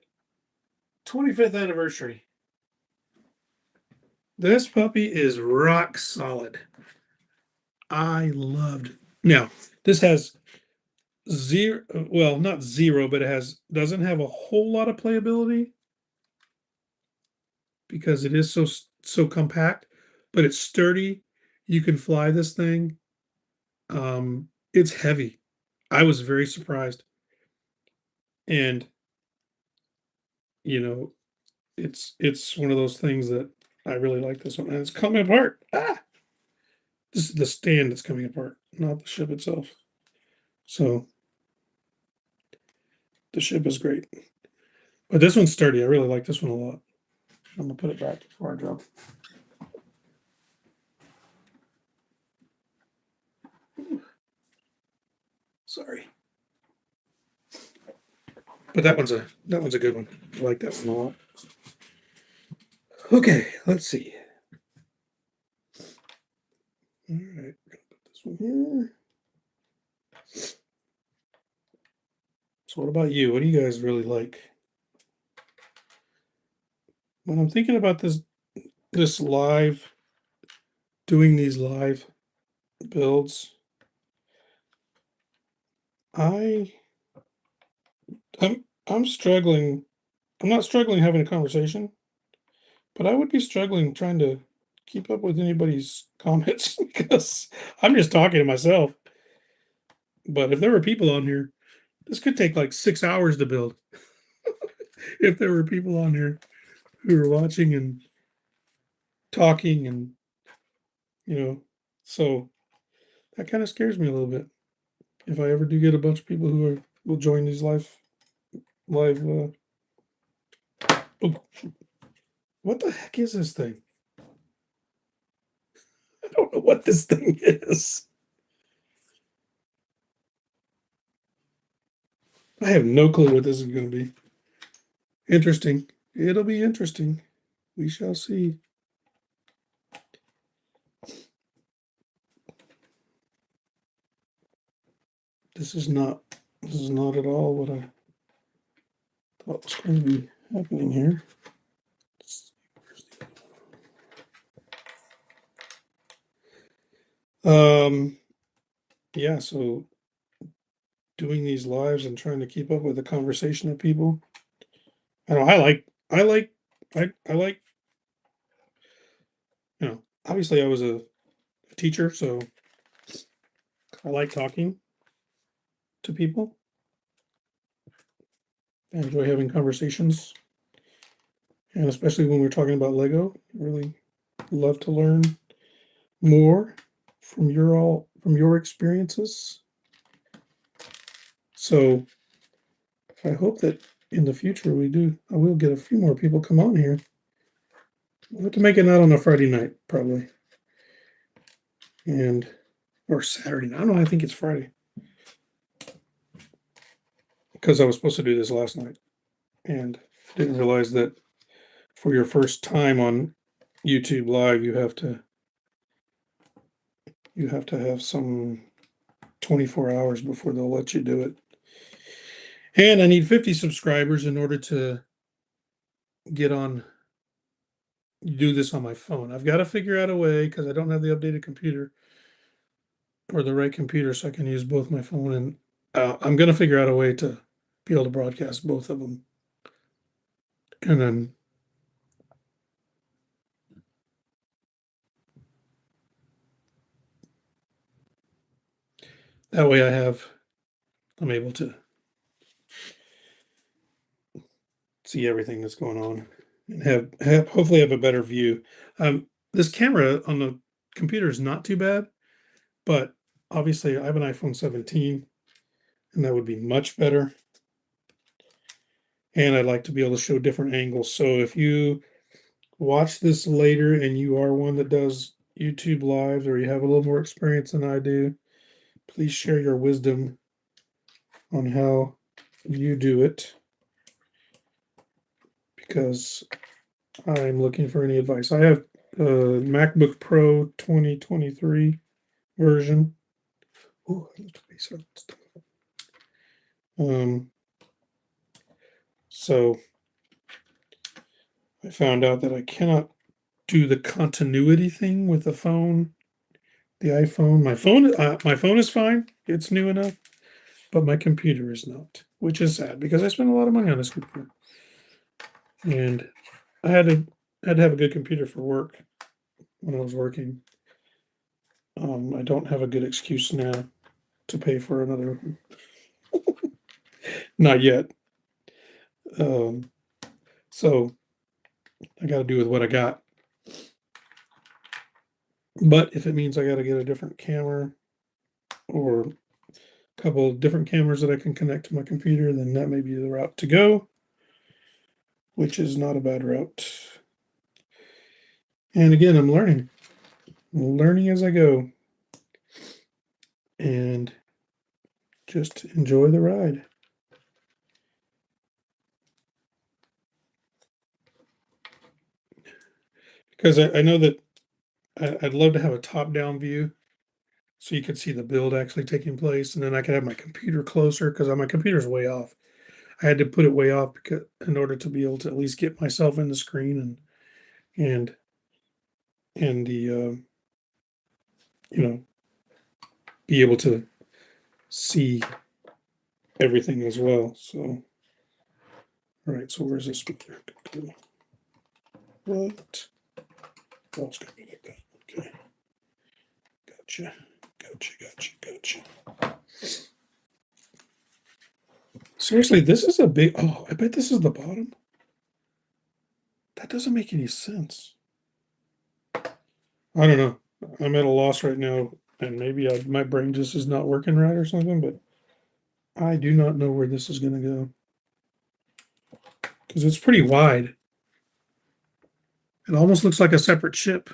25th anniversary. This puppy is rock solid. I loved. Now, this has zero, well, not zero, but doesn't have a whole lot of playability because it is so compact, but it's sturdy. You can fly this thing. It's heavy. I was very surprised. And you know, it's one of those things that I really like this one. And it's coming apart. Ah, this is the stand that's coming apart, not the ship itself. So the ship is great. But this one's sturdy. I really like this one a lot. I'm gonna put it back before I drop. Sorry. But that one's a good one. I like that one a lot. Okay, let's see. All right, put this one here. So what about you? What do you guys really like? When I'm thinking about this live, doing these live builds, I'm I'm struggling. I'm not struggling having a conversation, but I would be struggling trying to keep up with anybody's comments because I'm just talking to myself. But if there were people on here, this could take like 6 hours to build. If there were people on here who were watching and talking and so that kind of scares me a little bit. If I ever do get a bunch of people who will join these live oh, what the heck is this thing? I don't know what this thing is. I have no clue what this is going to be. Interesting. It'll be interesting. We shall see. This is not at all what I thought was going to be happening here. Yeah, so doing these lives and trying to keep up with the conversation of people. I know I like, obviously I was a a teacher, so I like talking to people. I enjoy having conversations, and especially when we're talking about Lego, I really love to learn more from your experiences. So I hope that in the future I will get a few more people come on here. We'll have to make it not on a Friday night, probably. Or Saturday night. I don't know, I think it's Friday. Because I was supposed to do this last night and didn't realize that for your first time on YouTube Live, you have to have some 24 hours before they'll let you do it. And I need 50 subscribers in order to do this on my phone. I've got to figure out a way, because I don't have the updated computer or the right computer, so I can use both my phone and I'm going to figure out a way to be able to broadcast both of them. And then that way I'm able to see everything that's going on and have hopefully have a better view. This camera on the computer is not too bad, but obviously I have an iPhone 17 and that would be much better. And I'd like to be able to show different angles. So if you watch this later and you are one that does YouTube lives, or you have a little more experience than I do, please share your wisdom on how you do it, because I'm looking for any advice. I have a MacBook Pro 2023 version. Oh, so I found out that I cannot do the continuity thing with the phone, the iPhone. My phone is fine. It's new enough, but my computer is not, which is sad because I spent a lot of money on this computer, and I had to have a good computer for work when I was working. I don't have a good excuse now to pay for another one. Not yet. So I got to do with what I got. But if it means I got to get a different camera or a couple of different cameras that I can connect to my computer, then that may be the route to go, which is not a bad route. And again, I'm learning as I go, and just enjoy the ride. Because I know that I'd love to have a top-down view so you could see the build actually taking place, and then I could have my computer closer, because my computer's way off. I had to put it way off in order to be able to at least get myself in the screen and the be able to see everything as well. So, all right. So where's this speaker? What? Oh, it's gonna be like that. Okay. Gotcha. Seriously, this is a big. Oh, I bet this is the bottom. That doesn't make any sense. I don't know. I'm at a loss right now, and maybe my brain just is not working right or something, but I do not know where this is going to go, because it's pretty wide. It almost looks like a separate ship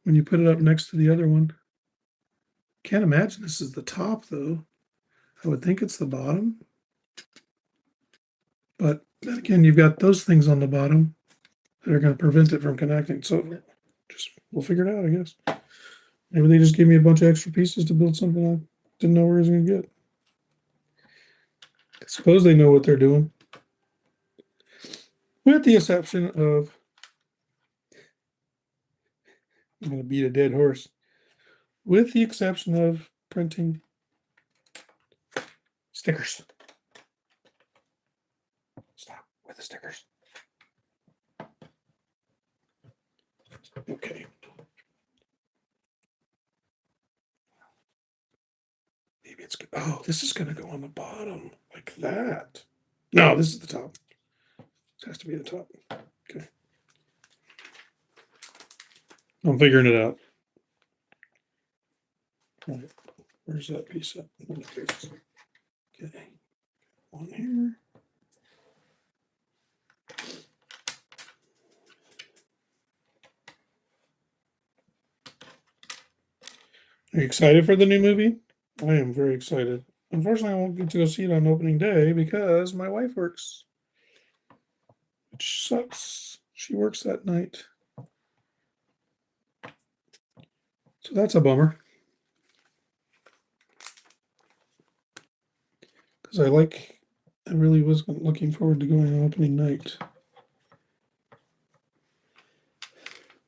when you put it up next to the other one. Can't imagine this is the top, though. I would think it's the bottom. But then again, you've got those things on the bottom that are going to prevent it from connecting. So we'll figure it out, I guess. Maybe they just gave me a bunch of extra pieces to build something I didn't know where I was going to get. I suppose they know what they're doing. With the exception of, I'm going to beat a dead horse. With the exception of printing stickers. Stop with the stickers. Okay. Oh, this is going to go on the bottom like that. No, this is the top. This has to be the top. Okay. I'm figuring it out. All right. Where's that piece at? Okay. One here. Are you excited for the new movie? I am very excited. Unfortunately, I won't get to go see it on opening day because my wife works, which sucks. She works that night. So that's a bummer. Because I really was looking forward to going on opening night.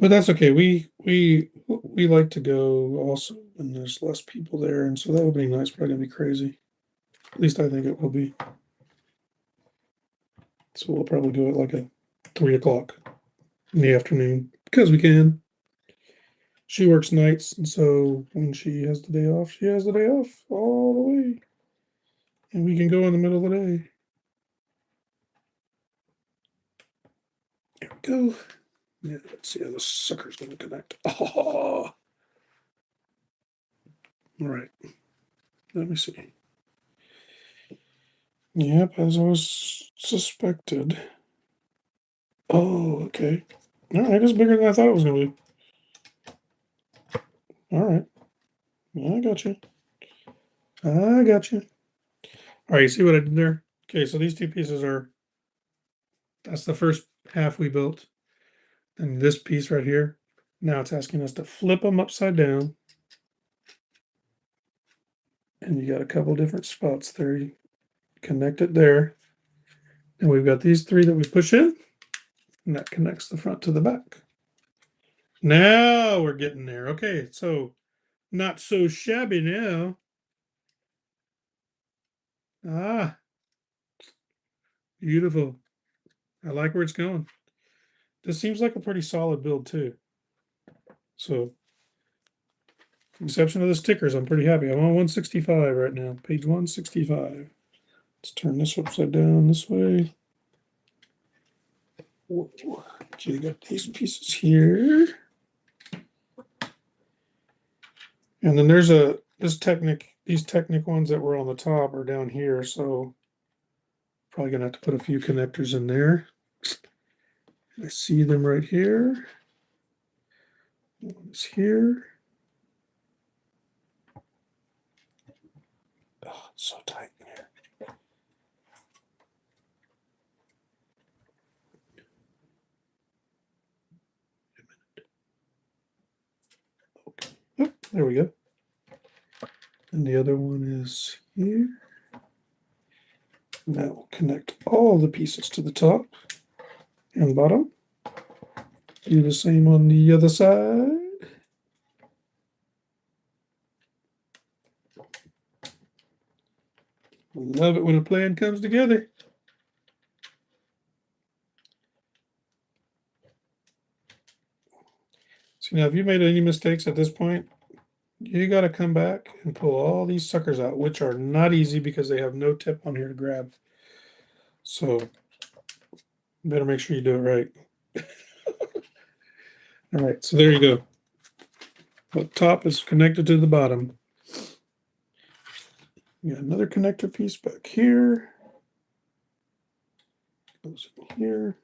But that's okay. We like to go also when there's less people there, and so that opening night's probably gonna be crazy. At least I think it will be. So we'll probably go at like a 3 o'clock in the afternoon because we can. She works nights, and so when she has the day off, she has the day off all the way, and we can go in the middle of the day. There we go. Yeah, let's see how the sucker's gonna connect. Oh, all right. Let me see. Yep, as I was suspected. Oh, okay. All right, it's bigger than I thought it was gonna be. All right. Yeah, I got you. I got you. All right, you see what I did there? Okay, so these two pieces that's the first half we built. And this piece right here, now it's asking us to flip them upside down. And you got a couple different spots there. You connect it there. And we've got these three that we push in, and that connects the front to the back. Now we're getting there. Okay, so not so shabby now. Ah, beautiful. I like where it's going. This seems like a pretty solid build too. So, exception of the stickers, I'm pretty happy. I'm on 165 right now, page 165. Let's turn this upside down this way. Whoa. Okay, you got these pieces here. And then there's these Technic ones that were on the top are down here, so probably gonna have to put a few connectors in there. I see them right here. One is here. Oh, it's so tight in here. Okay. Oh, there we go. And the other one is here. And that will connect all the pieces to the top and bottom. Do the same on the other side. Love it when a plan comes together. So now if you made any mistakes at this point, you got to come back and pull all these suckers out, which are not easy because they have no tip on here to grab. So better make sure you do it right. All right, so there you go. The top is connected to the bottom. You got another connector piece back here. Goes in here.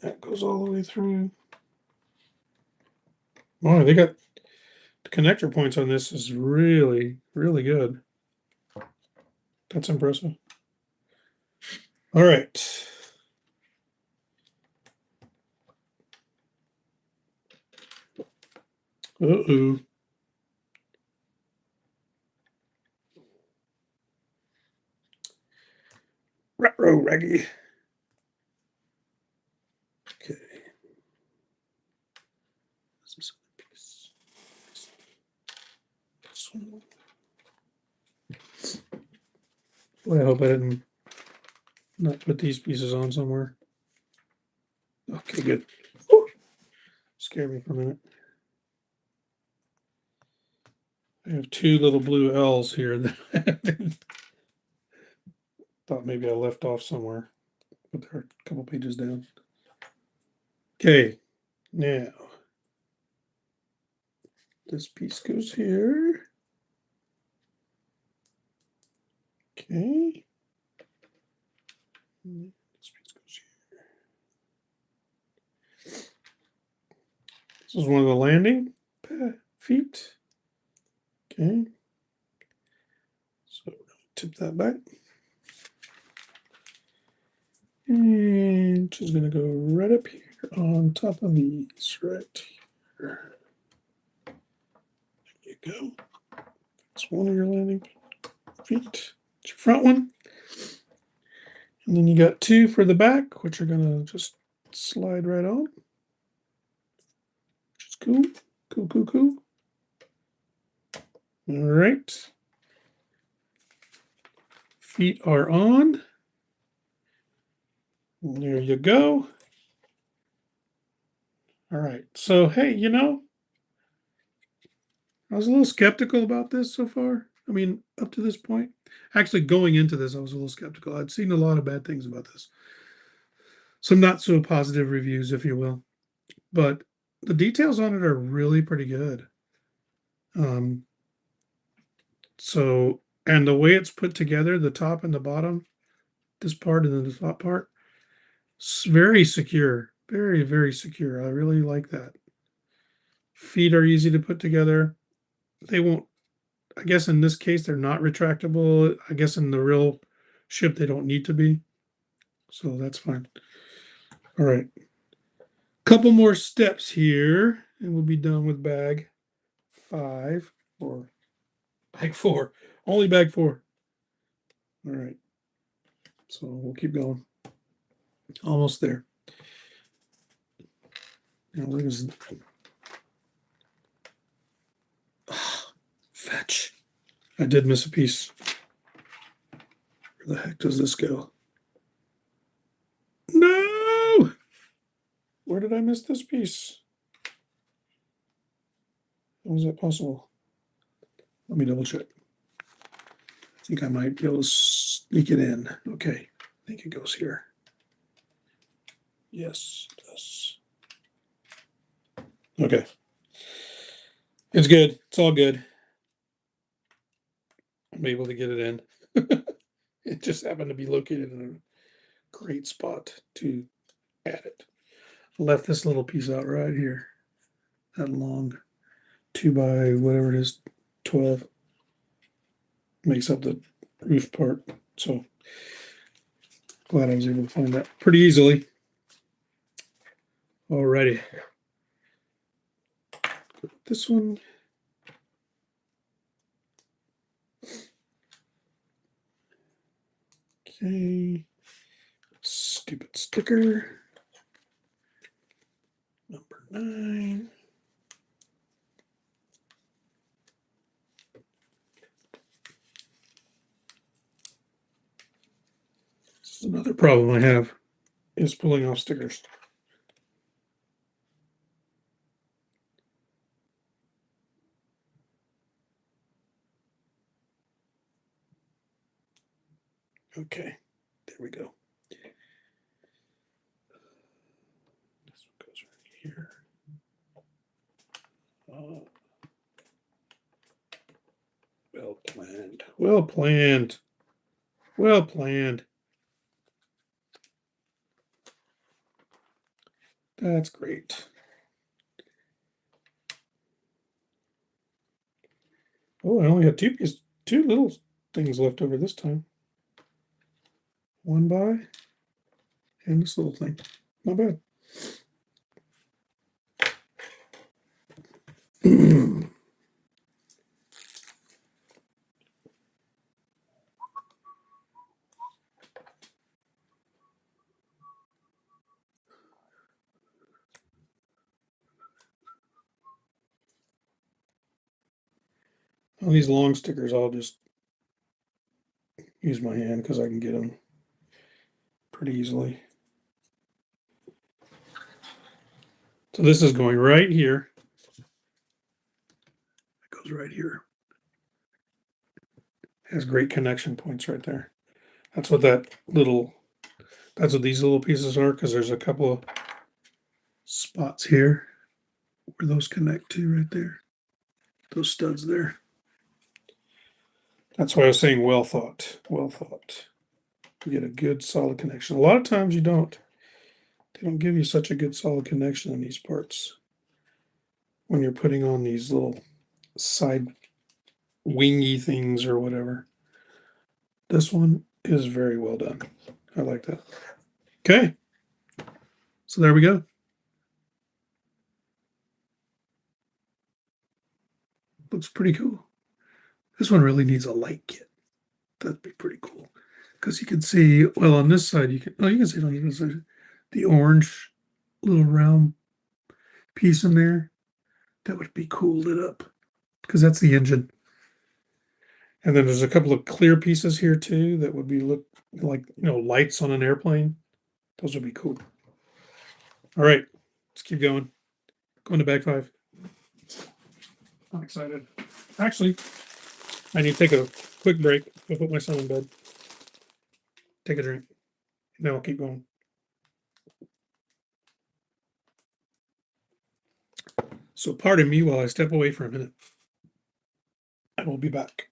That goes all the way through. Boy, they got the connector points on this is really, really good. That's impressive. All right. Uh-oh. Retro Raggy. Okay. This one. Boy, I hope I didn't not put these pieces on somewhere. Okay, good. Whew. Scared me for a minute. I have two little blue L's here that thought maybe I left off somewhere, but they're a couple pages down. Okay, now this piece goes here. Okay. This piece goes here. This is one of the landing feet. Okay. So we're going to tip that back. And she's going to go right up here on top of these, right here. There you go. That's one of your landing feet. It's your front one. And then you got two for the back, which are going to just slide right on. Which is cool. Cool, cool, cool. All right. Feet are on. There you go. All right. So, hey, you know, I was a little skeptical about this so far. I mean, up to this point. Actually, going into this, I was a little skeptical. I'd seen a lot of bad things about this. Some not so positive reviews, if you will. But the details on it are really pretty good. So, and the way it's put together, the top and the bottom, this part and then the top part, it's very secure. Very, very secure. I really like that. Feet are easy to put together. They won't, I guess in this case, they're not retractable. I guess in the real ship, they don't need to be. So that's fine. All right. Couple more steps here, and we'll be done with bag 5 or bag 4. Only bag 4. All right. So we'll keep going. Almost there. Now, where is it? Fetch. I did miss a piece. Where the heck does this go? No! Where did I miss this piece? How is that possible? Let me double check. I think I might be able to sneak it in. Okay. I think it goes here. Yes, it does. Okay. It's good. It's all good. I'm able to get it in. It just happened to be located in a great spot to add it. I left this little piece out right here. That long 2 by whatever it is, 12. Makes up the roof part. So glad I was able to find that pretty easily. Alrighty. This one. Okay. Stupid sticker. Number 9. This is another problem I have is pulling off stickers. Okay, there we go. This one goes right here. Well planned. Well planned. Well planned. That's great. Oh, I only had two little things left over this time. 1 by and this little thing. Not bad. Well, these long stickers, I'll just use my hand because I can get them pretty easily. So this is going right here. It goes right here. Has great connection points right there. That's what that's what these little pieces are, because there's a couple of spots here where those connect to right there. Those studs there. That's why I was saying well thought. Well thought. You get a good solid connection. A lot of times you don't. They don't give you such a good solid connection on these parts when you're putting on these little side wingy things or whatever. This one is very well done. I like that. Okay. So there we go. Looks pretty cool. This one really needs a light kit. That'd be pretty cool. Because you can see, well, on this side, you can see it on this side, the orange little round piece in there. That would be cool lit up because that's the engine. And then there's a couple of clear pieces here too that would be look like, lights on an airplane. Those would be cool. All right, let's keep going. Going to bag 5. I'm excited. Actually, I need to take a quick break. I'll put my son in bed. Take a drink. And then I'll keep going. So pardon me while I step away for a minute. I will be back.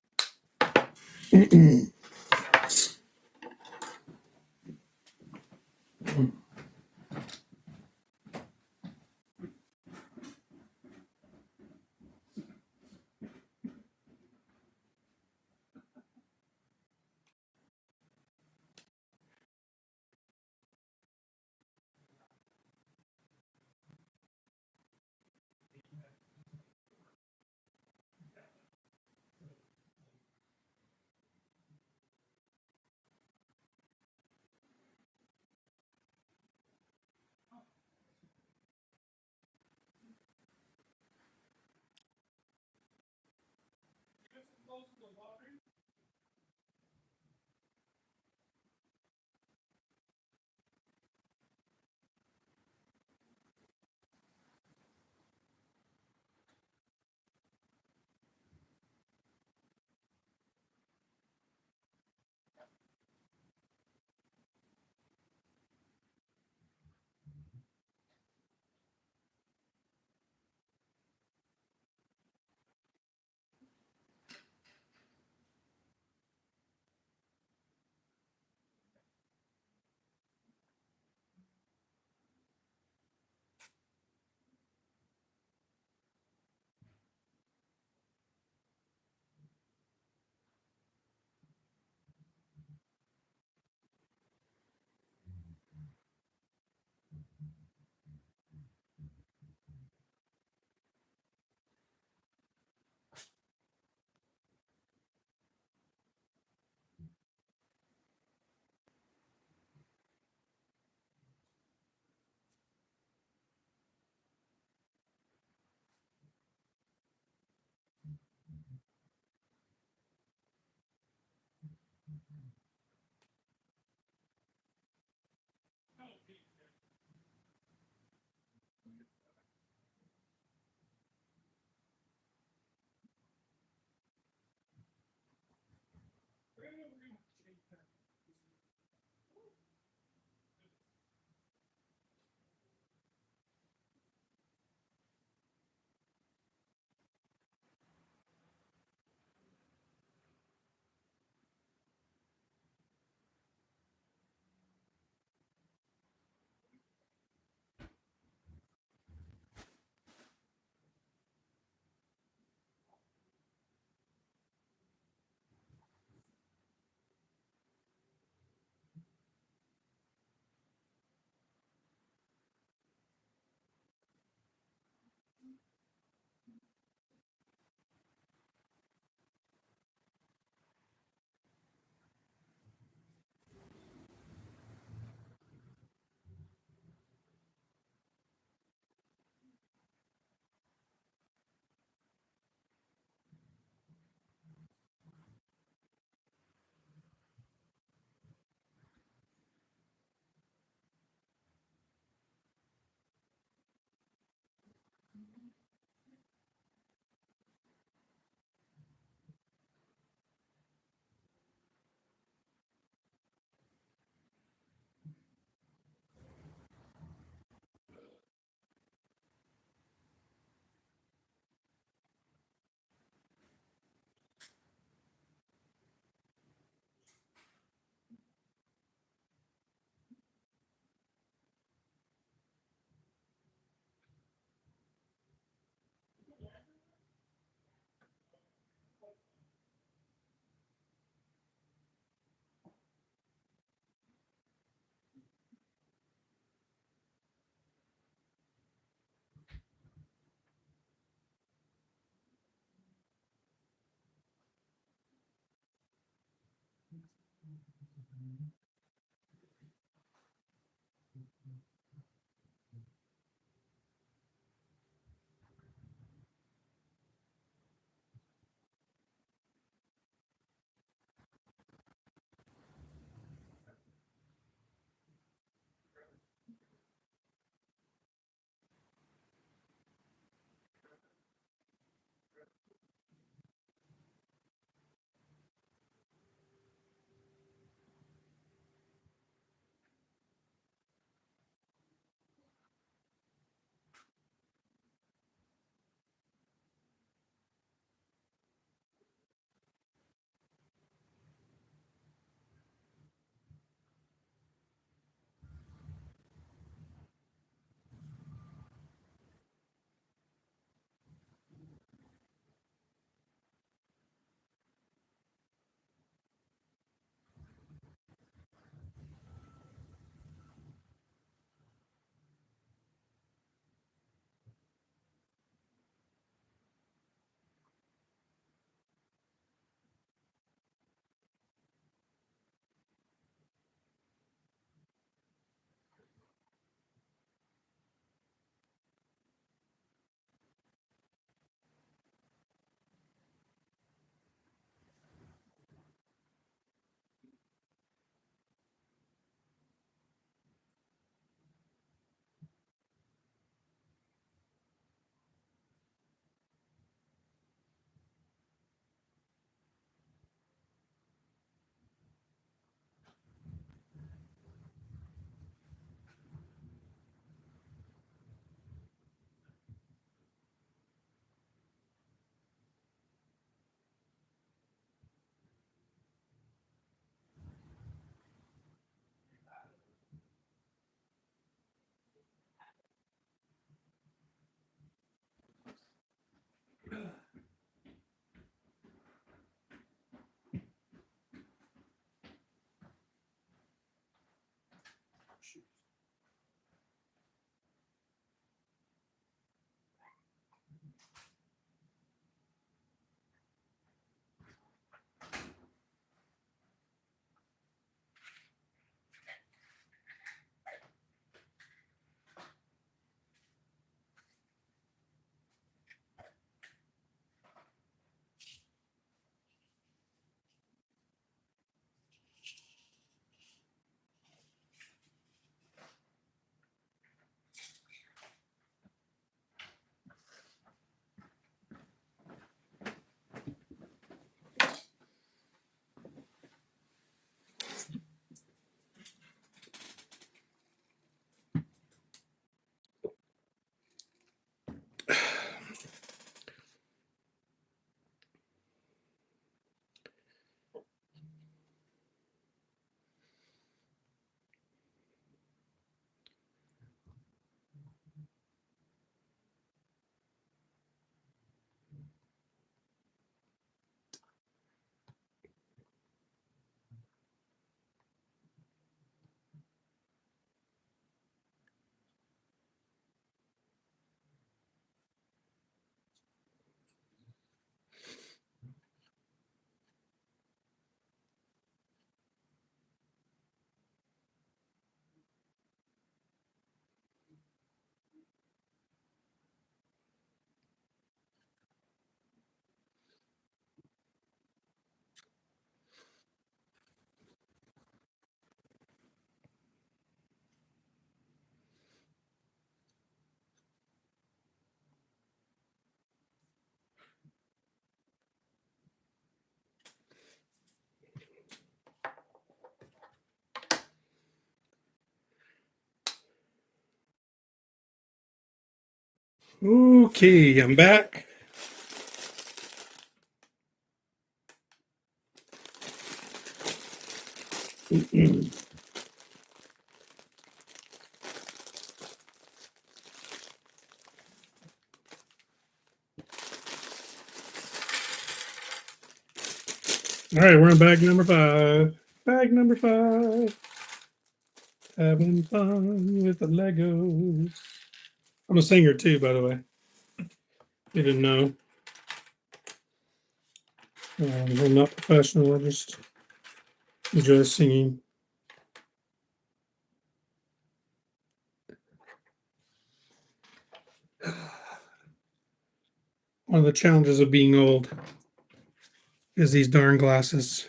Okay, I'm back. All right, we're on bag number 5. Bag number 5. Having fun with the Legos. I'm a singer too, by the way. You didn't know. I'm not professional. I just enjoy singing. One of the challenges of being old is these darn glasses.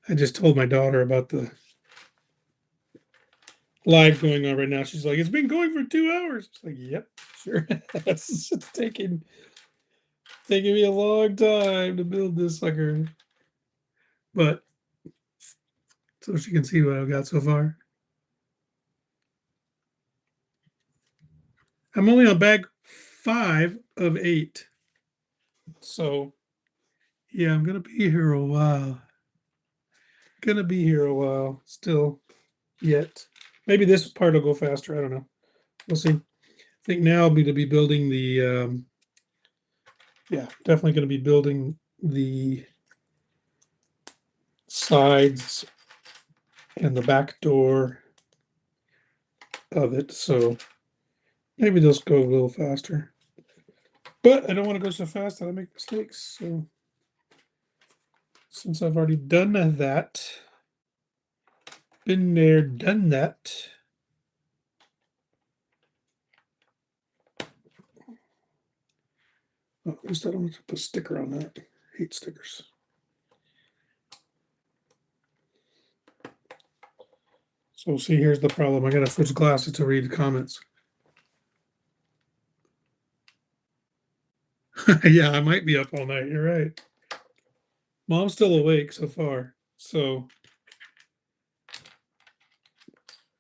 I just told my daughter about the live going on right now. She's like, it's been going for 2 hours. It's like, yep, sure. It's taking me a long time to build this sucker. But so she can see what I've got so far. I'm only on bag 5 of 8. So yeah, I'm gonna be here a while. Still yet. Maybe this part will go faster. I don't know. We'll see. I think now I'll be building the definitely going to be building the sides and the back door of it. So maybe those go a little faster. But I don't want to go so fast that I make mistakes. So since I've already done that, been there, done that. Oh, at least I don't have to put a sticker on that. I hate stickers. So see, here's the problem. I gotta switch glasses to read the comments. Yeah, I might be up all night. You're right. Mom's still awake so far. So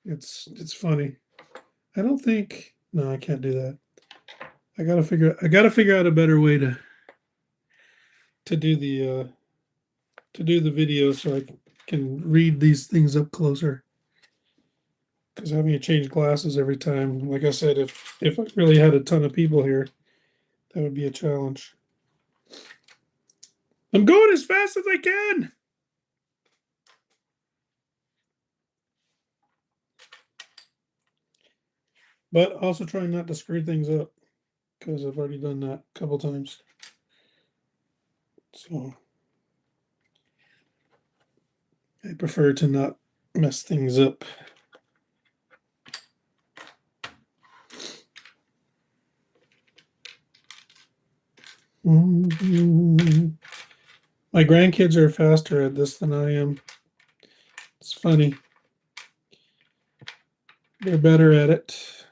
it's funny. I don't think no, I can't do that. I gotta figure out a better way to do the video so I can read these things up closer. Because having to change glasses every time, like I said, if I really had a ton of people here, that would be a challenge. I'm going as fast as I can. But also trying not to screw things up because I've already done that a couple times. So I prefer to not mess things up. My grandkids are faster at this than I am. It's funny. They're better at it.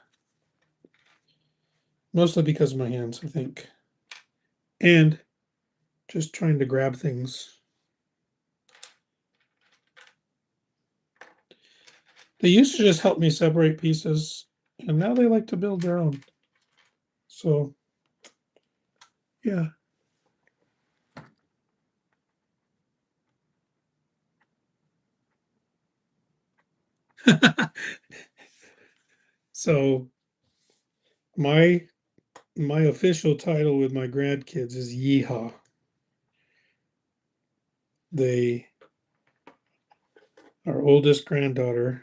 Mostly because of my hands, I think. And just trying to grab things. They used to just help me separate pieces, and now they like to build their own. So, yeah. So, my official title with my grandkids is Yeehaw. Our oldest grandchild,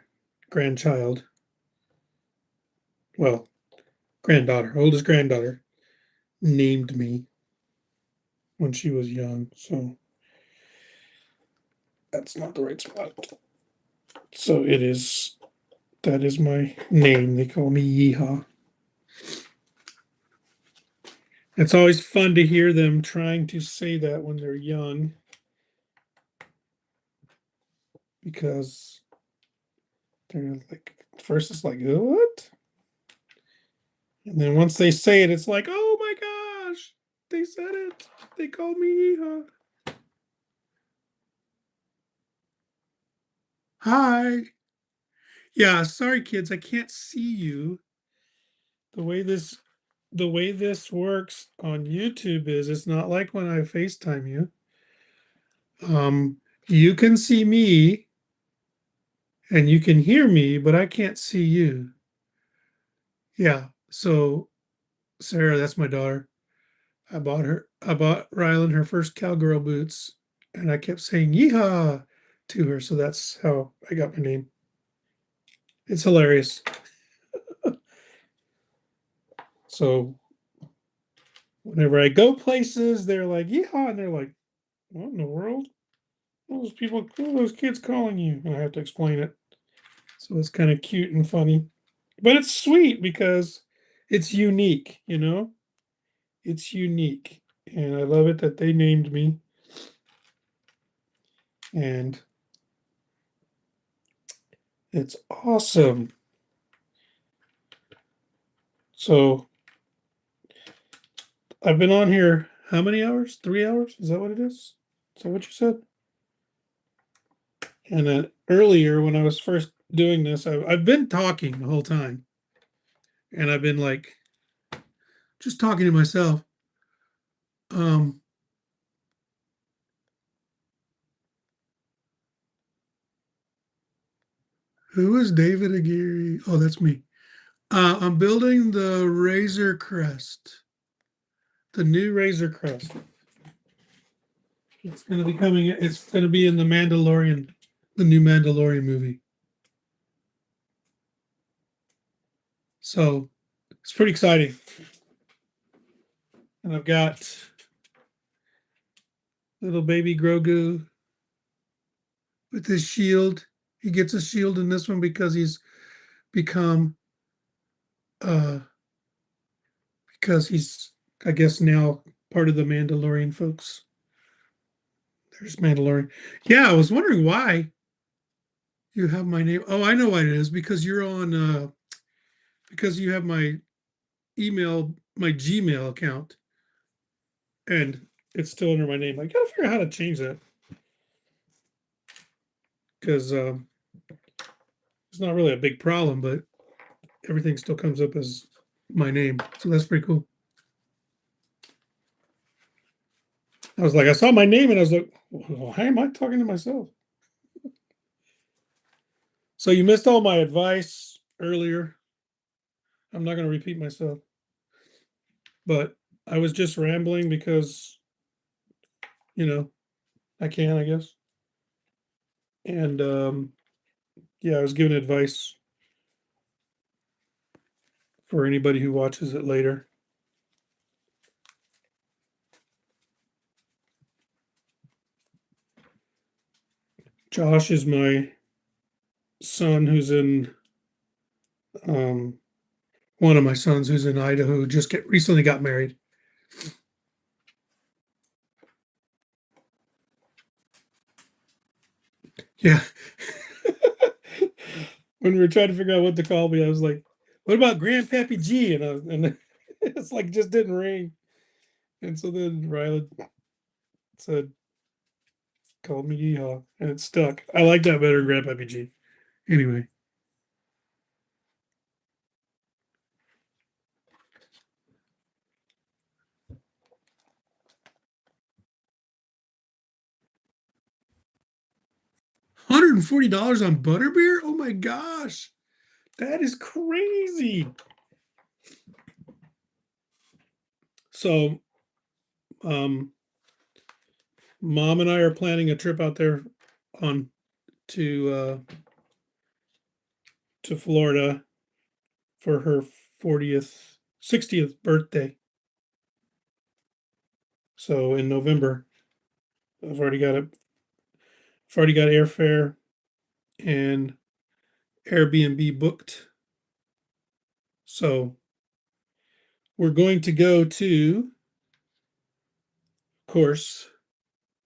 oldest granddaughter, named me when she was young. So that's not the right spot. So that is my name. They call me Yeehaw. It's always fun to hear them trying to say that when they're young because they're like, first it's like, what? And then once they say it, it's like, oh my gosh, they said it. They called me Yeehaw. Hi. Yeah, sorry kids, I can't see you. The way this works on YouTube is it's not like when I FaceTime you. You can see me and you can hear me, but I can't see you. Yeah. So Sarah, that's my daughter. I bought Rylan her first cowgirl boots, and I kept saying yeehaw to her, so that's how I got my name. It's hilarious. So whenever I go places, they're like, "Yeehaw!" and they're like, "What in the world? What are those people? What are those kids calling you?" And I have to explain it. So it's kind of cute and funny, but it's sweet because it's unique. It's unique, and I love it that they named me. And it's awesome. So I've been on here how many hours? 3 hours? Is that what it is? Is that what you said? And earlier, when I was first doing this, I've been talking the whole time, and I've been like just talking to myself. Um, who is David Aguirre? Oh, that's me. I'm building the Razor Crest, the new Razor Crest. It's going to be coming. It's going to be in the Mandalorian, the new Mandalorian movie. So it's pretty exciting. And I've got little baby Grogu with his shield. He gets a shield in this one because he's become, uh, because he's, I guess, now part of the Mandalorian folks. There's Mandalorian. Yeah, I was wondering why you have my name. Oh, I know why it is, because you're on, because you have my email, my Gmail account, and it's still under my name. I gotta figure out how to change that because it's not really a big problem, but everything still comes up as my name. So that's pretty cool. I was like, I saw my name and I was like, well, why am I talking to myself? So you missed all my advice earlier. I'm not going to repeat myself, but I was just rambling because, I can, I guess. And yeah, I was giving advice for anybody who watches it later. Josh is my son who's in, um, one of my sons who's in Idaho, who just recently got married. Yeah. When we were trying to figure out what to call me, I was like, "What about Grandpappy G?" And it's like just didn't ring. And so then Riley said, "Call me Yeehaw," and it stuck. I like that better than Grandpappy G. Anyway, $140 on butterbeer? Oh my gosh, that is crazy. So, um, Mom and I are planning a trip out there on to Florida for her 60th birthday. So in November, I've already got it. I've already got airfare and Airbnb booked. So we're going to go to, of course,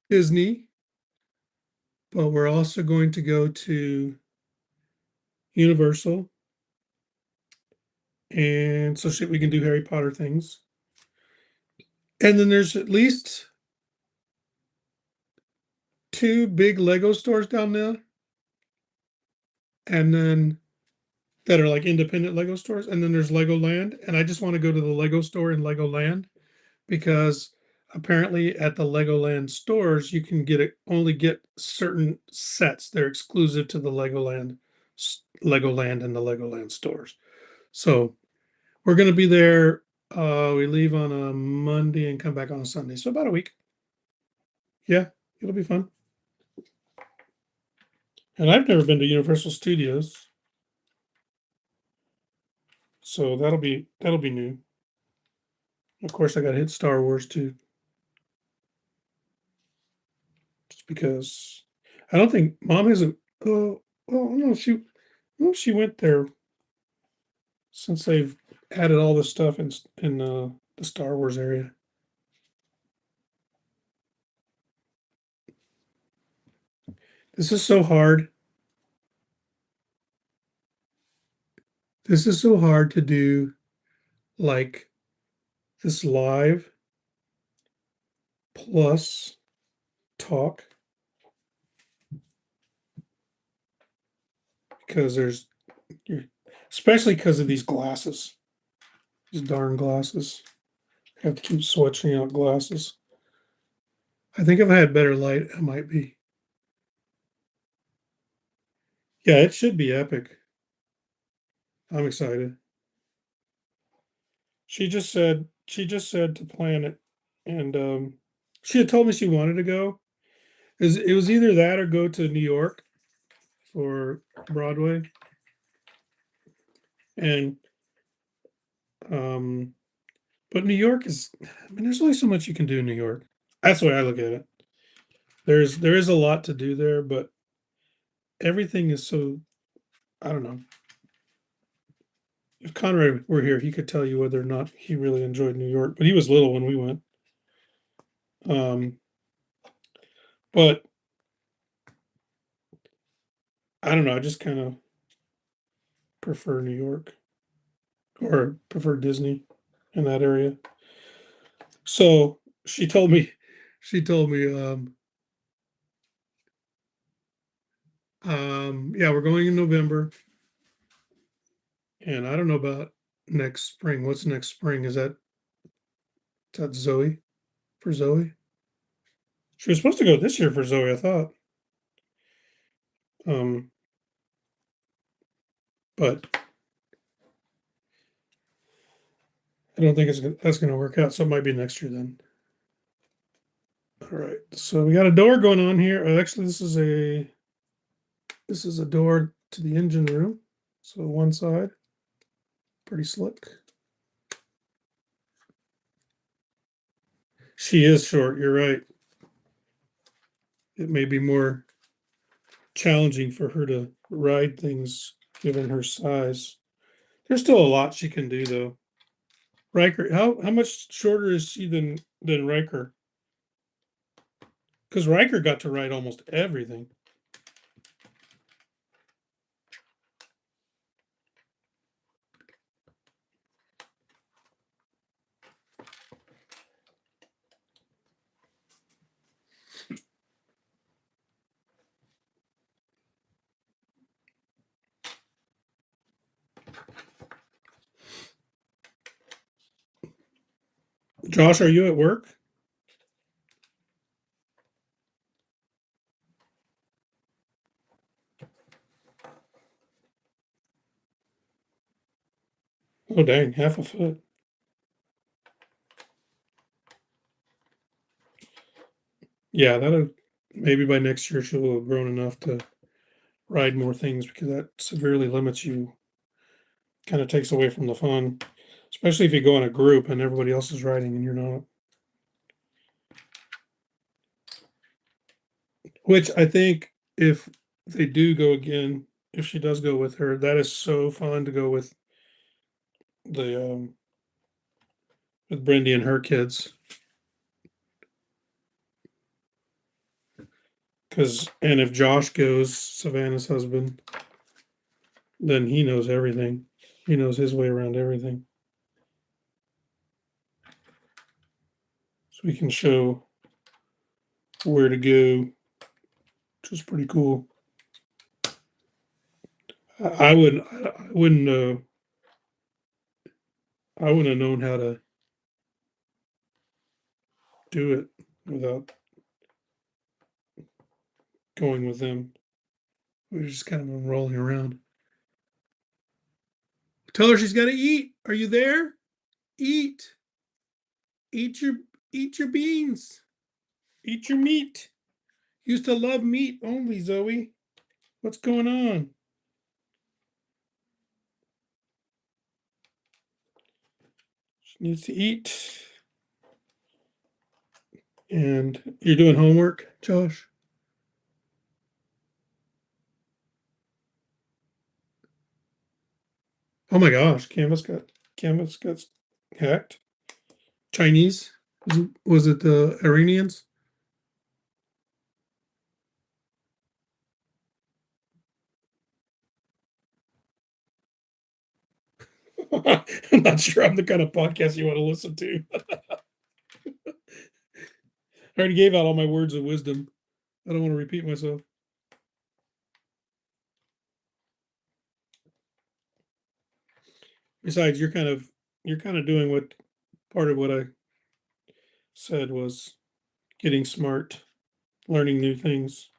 Disney, but we're also going to go to Universal. And so we can do Harry Potter things. And then there's at least two big Lego stores down there. And then that are like independent Lego stores. And then there's Legoland. And I just want to go to the Lego store in Legoland because apparently at the Legoland stores you can only get certain sets. They're exclusive to the Legoland and the Legoland stores. So we're going to be there. We leave on a Monday and come back on a Sunday. So about a week. Yeah, it'll be fun. And I've never been to Universal Studios. So that'll be new. Of course, I got to hit Star Wars too. Just because I don't think Mom hasn't. Oh, well, no, she went there since they've added all this stuff in the Star Wars area. This is so hard. This is so hard to do, like this live plus talk, because especially because of these glasses, these darn glasses. I have to keep switching out glasses. I think if I had better light, it might be. Yeah, it should be epic. I'm excited. She just said to plan it, and she had told me she wanted to go. It was either that or go to New York for Broadway, and um, but New York is. I mean, there's only so much you can do in New York. That's the way I look at it. There is a lot to do there, but everything is so. I don't know. If Conrad were here, he could tell you whether or not he really enjoyed New York, but he was little when we went. Um, but I don't know. I just kind of prefer New York or prefer Disney in that area. So she told me, yeah, we're going in November, and I don't know about next spring. What's next spring? Is that Zoe for Zoe? She was supposed to go this year for Zoe, I thought. Um, but I don't think that's going to work out. So it might be next year then. All right. So we got a door going on here. Actually, this is a door to the engine room. So one side, pretty slick. She is short. You're right. It may be more challenging for her to ride things given her size. There's still a lot she can do though. Riker, how much shorter is she than Riker? Because Riker got to ride almost everything. Josh, are you at work? Oh dang, half a foot. Yeah, that'll maybe by next year she'll have grown enough to ride more things, because that severely limits you, kind of takes away from the fun, especially if you go in a group and everybody else is riding and you're not. Which I think if they do go again, if she does go with her, that is so fun to go the with Brindy and her kids. And if Josh goes, Savannah's husband, then he knows everything. He knows his way around everything. So we can show where to go, which is pretty cool. I would I wouldn't I wouldn't have known how to do it without going with them. We were just kind of rolling around. Tell her she's got to eat. Are you there? Eat. Eat your beans. Eat your meat. Used to love meat only, Zoe. What's going on? She needs to eat. And you're doing homework, Josh? Oh my gosh, Canvas got hacked. Chinese? Was it the Iranians? I'm not sure I'm the kind of podcast you want to listen to. I already gave out all my words of wisdom. I don't want to repeat myself. Besides, you're kind of doing what part of what I said was getting smart, learning new things.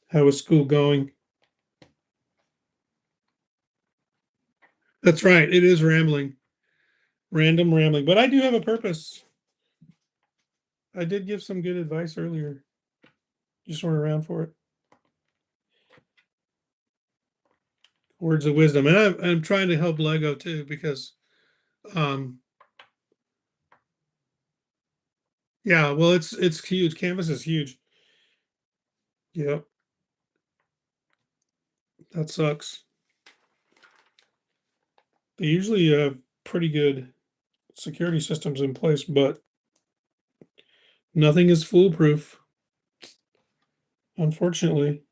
How is school going? That's right. It is rambling, random rambling, but I do have a purpose. I did give some good advice earlier. Just weren't around for it. Words of wisdom, and I'm trying to help Lego too because, um, yeah, well, it's huge. Canvas is huge. Yep, that sucks. They usually have pretty good security systems in place, but nothing is foolproof, unfortunately.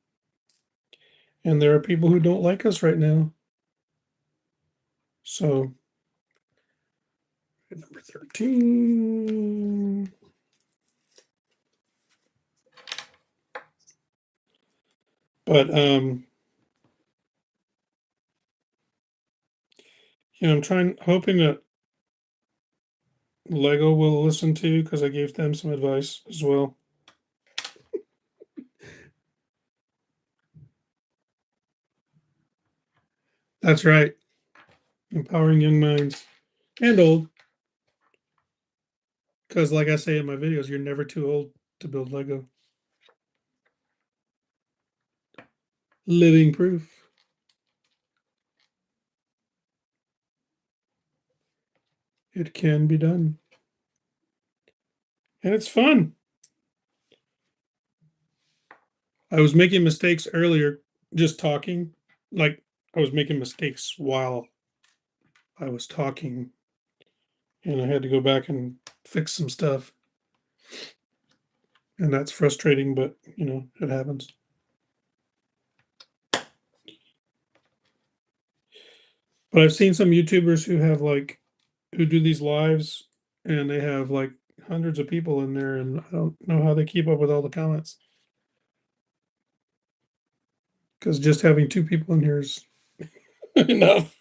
And there are people who don't like us right now. So, number 13. But I'm hoping that Lego will listen to because I gave them some advice as well. That's right. Empowering young minds and old. Because, like I say in my videos, you're never too old to build Lego. Living proof. It can be done. And it's fun. I was making mistakes earlier just talking. Like, I was making mistakes while I was talking. And I had to go back and fix some stuff. And that's frustrating, but, it happens. But I've seen some YouTubers who do these lives and they have like hundreds of people in there, and I don't know how they keep up with all the comments. Because just having two people in here is enough.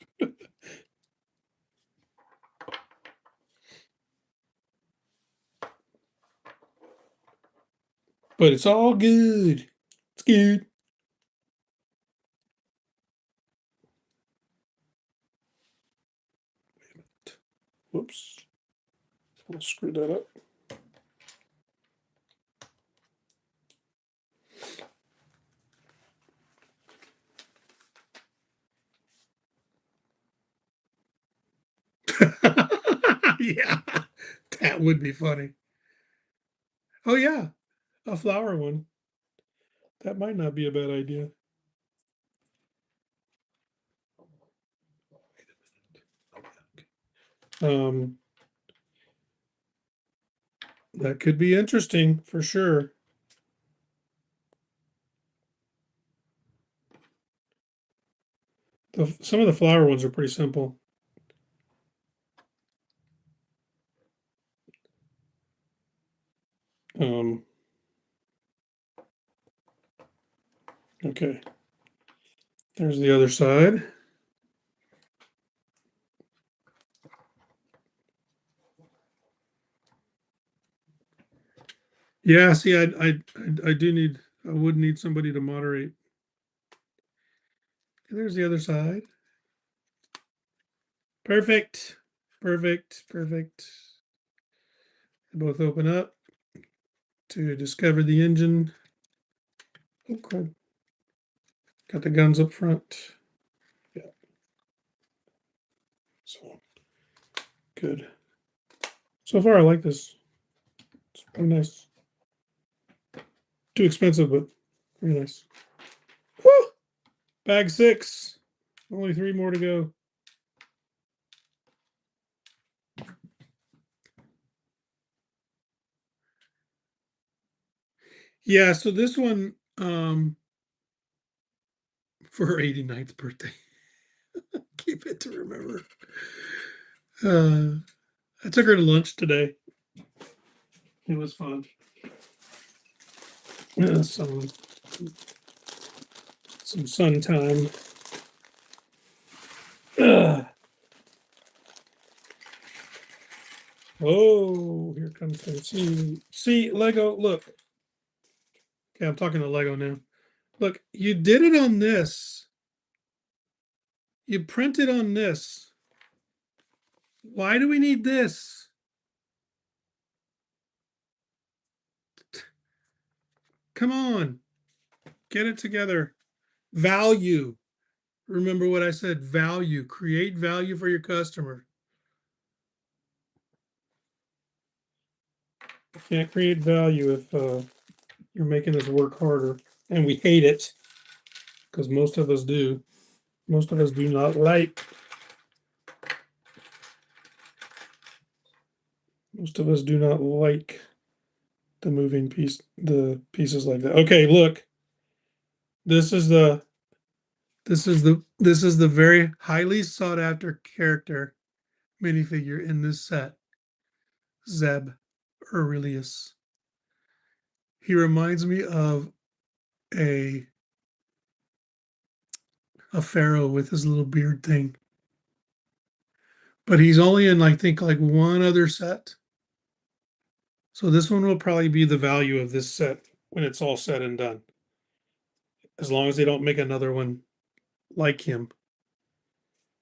But it's all good. It's good. Whoops. I'll screw that up. Yeah, that would be funny. Oh, yeah, a flower one. That might not be a bad idea. Um, that could be interesting for sure. Some of the flower ones are pretty simple. Um, okay, there's the other side. Yeah, see, I would need somebody to moderate. There's the other side. Perfect, perfect, perfect. They both open up to discover the engine. Okay, got the guns up front. Yeah, so good. So far, I like this. It's very nice. Too expensive, but very nice. Woo! Bag 6. Only 3 more to go. Yeah, so this one for her 89th birthday. Keep it to remember. I took her to lunch today. It was fun. Some sun time. Oh, here comes the see Lego. Look. Okay, I'm talking to Lego now. Look, you did it on this. You printed on this. Why do we need this? Come on. Get it together. Value. Remember what I said, value. Create value for your customer. You can't create value if you're making us work harder. And we hate it because most of us do. Most of us do not like. Most of us do not like the moving piece, the pieces like that. Okay, look. This is the very highly sought after character minifigure in this set. Zeb Aurelius. He reminds me of a pharaoh with his little beard thing. But he's only in, I think, like one other set. So this one will probably be the value of this set when it's all said and done. As long as they don't make another one like him.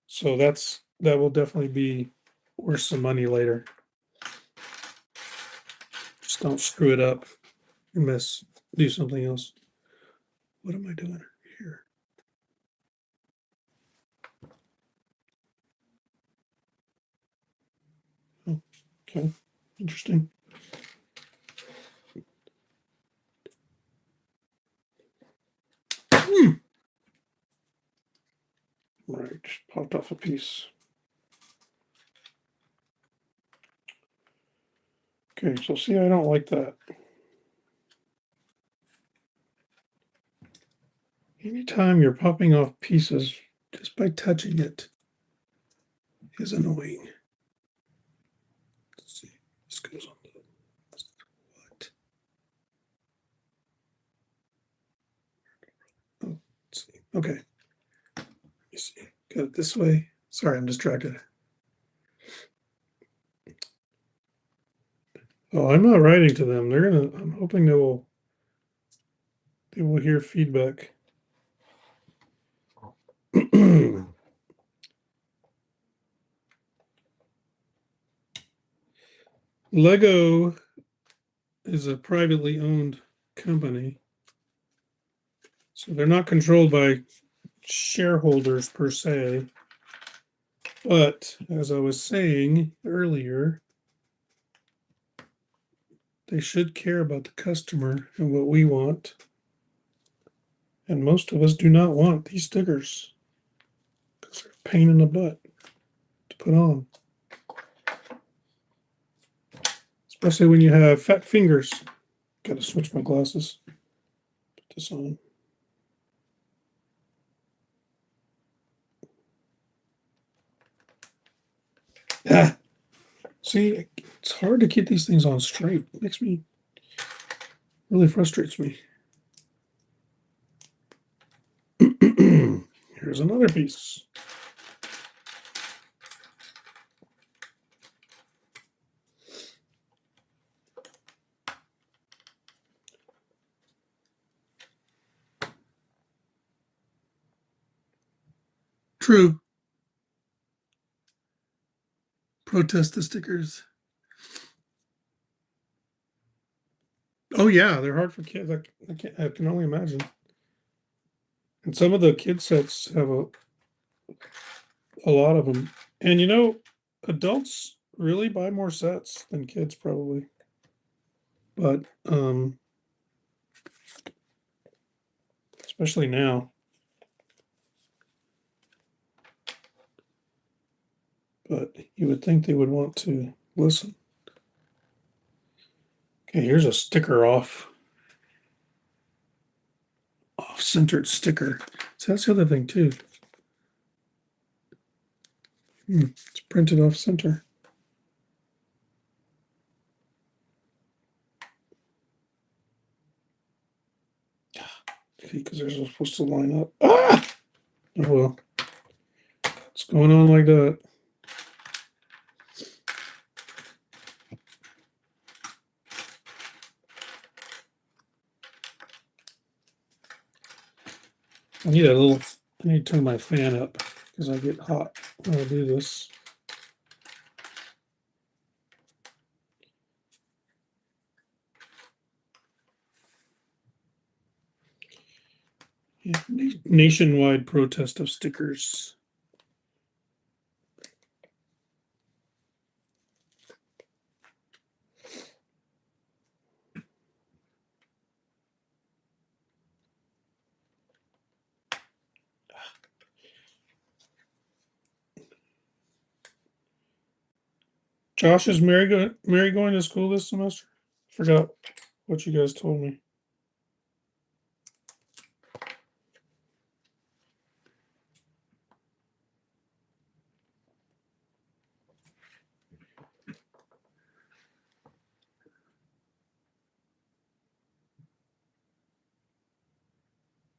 So that will definitely be worth some money later. Just don't screw it up and do something else. What am I doing here? Oh, okay, interesting. Right, just popped off a piece. Okay, so see, I don't like that. Anytime you're popping off pieces just by touching it is annoying. Let's see, this goes on the what? Oh, let's see. Okay. Let me see. Got it this way. Sorry, I'm distracted. Oh, I'm not writing to them. I'm hoping they will hear feedback. Lego is a privately owned company. So they're not controlled by shareholders per se. But as I was saying earlier, they should care about the customer and what we want. And most of us do not want these stickers because they're a pain in the butt to put on. Especially when you have fat fingers. Got to switch my glasses. Put this on. Ah, see, it's hard to keep these things on straight. It makes me, really frustrates me. Here's another piece. True. Protest the stickers. Oh yeah, they're hard for kids. I can only imagine. And some of the kid sets have a lot of them. And adults really buy more sets than kids probably. but especially now. But you would think they would want to listen. Okay, here's a sticker off-centered sticker. So that's the other thing too. It's printed off center. Because they're supposed to line up. Ah! Oh well. What's going on like that? I need to turn my fan up because I get hot when I do this. Yeah, nationwide protest of stickers. Josh, is Mary going to school this semester? Forgot what you guys told me.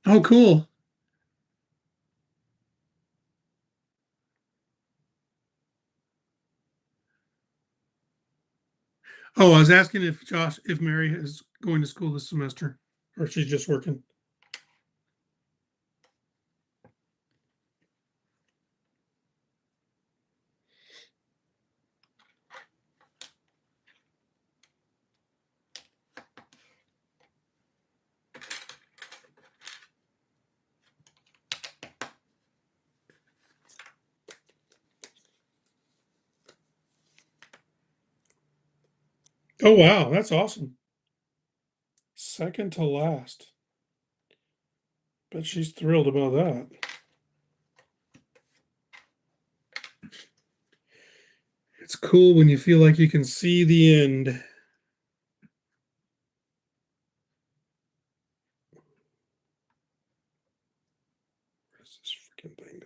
Oh, cool. Oh, I was asking if Mary is going to school this semester or if she's just working. Oh, wow. That's awesome. Second to last. Bet she's thrilled about that. It's cool when you feel like you can see the end. Where's this freaking thing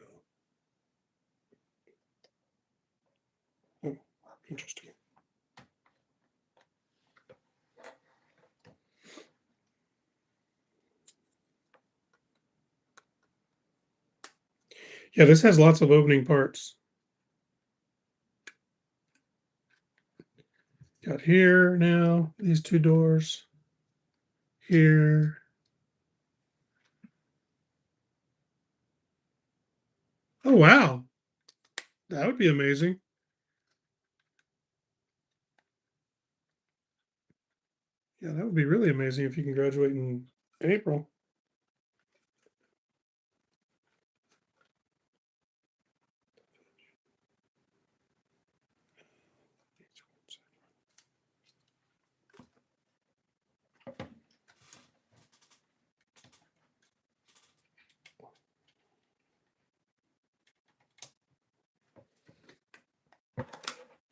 go? Oh, interesting. Yeah, this has lots of opening parts. Got here now, these two doors. Here. Oh, wow. That would be amazing. Yeah, that would be really amazing if you can graduate in April.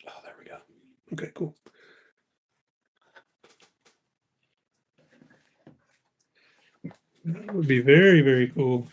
Oh, there we go. Okay, cool. That would be very, very cool.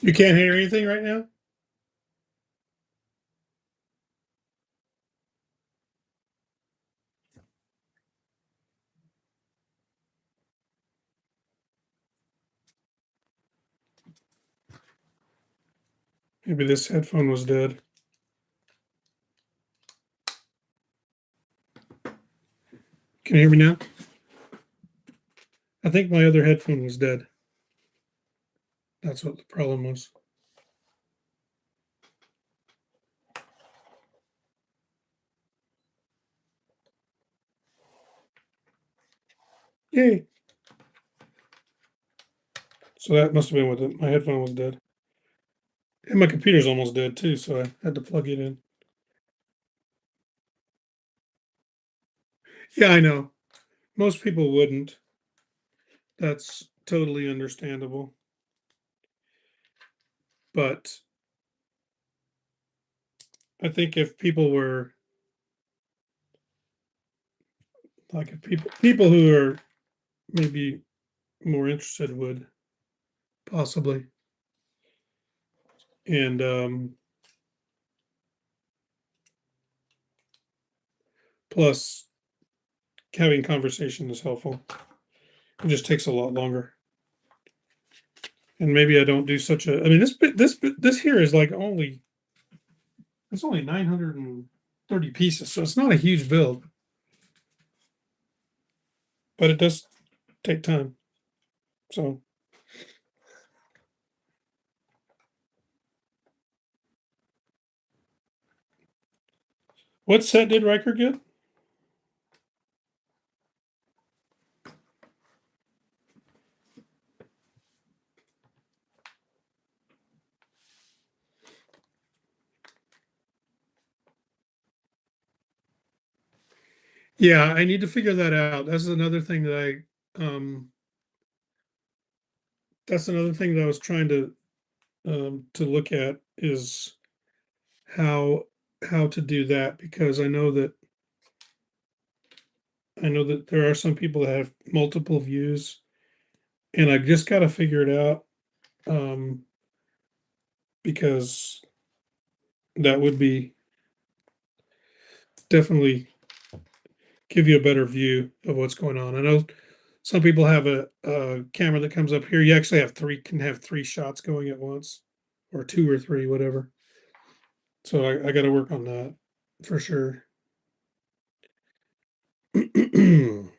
You can't hear anything right now? Maybe this headphone was dead. Can you hear me now? I think my other headphone was dead. That's what the problem was. Yay. So that must have been what my headphone was dead. And my computer's almost dead too, so I had to plug it in. Yeah, I know. Most people wouldn't. That's totally understandable. But I think if people were like if people who are maybe more interested would possibly. And plus having conversation is helpful. It just takes a lot longer. And maybe I don't do such a I mean this here is like only it's only 930 pieces, so it's not a huge build. But it does take time. So what set did Riker get? Yeah, I need to figure that out. That's another thing that I was trying to look at is how how to do that because I know that there are some people that have multiple views and I just got to figure it out because that would be definitely give you a better view of what's going on. I know some people have a camera that comes up here. You actually can have three shots going at once, or two or three, whatever. So I got to work on that for sure. Because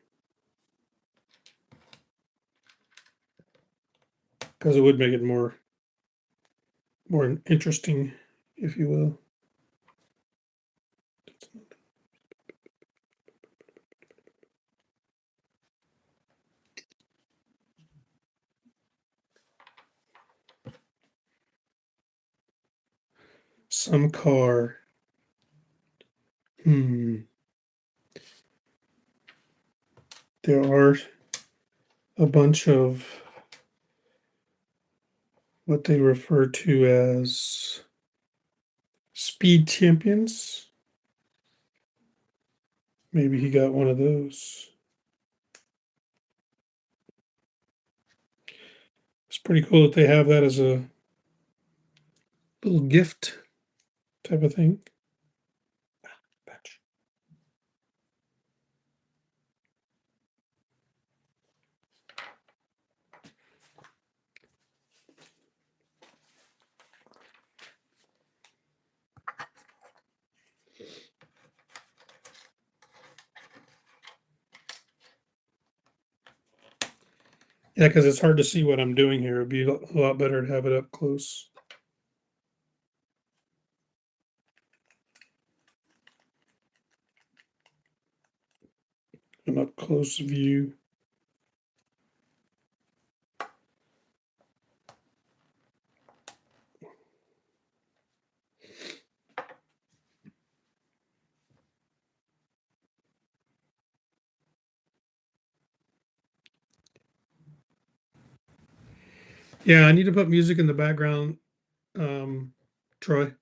it would make it more interesting, if you will. Some car. Hmm. There are a bunch of what they refer to as speed champions. Maybe he got one of those. It's pretty cool that they have that as a little gift type of thing. Yeah, because it's hard to see what I'm doing here. It'd be a lot better to have it up close. An up close view. Yeah, I need to put music in the background, Troy.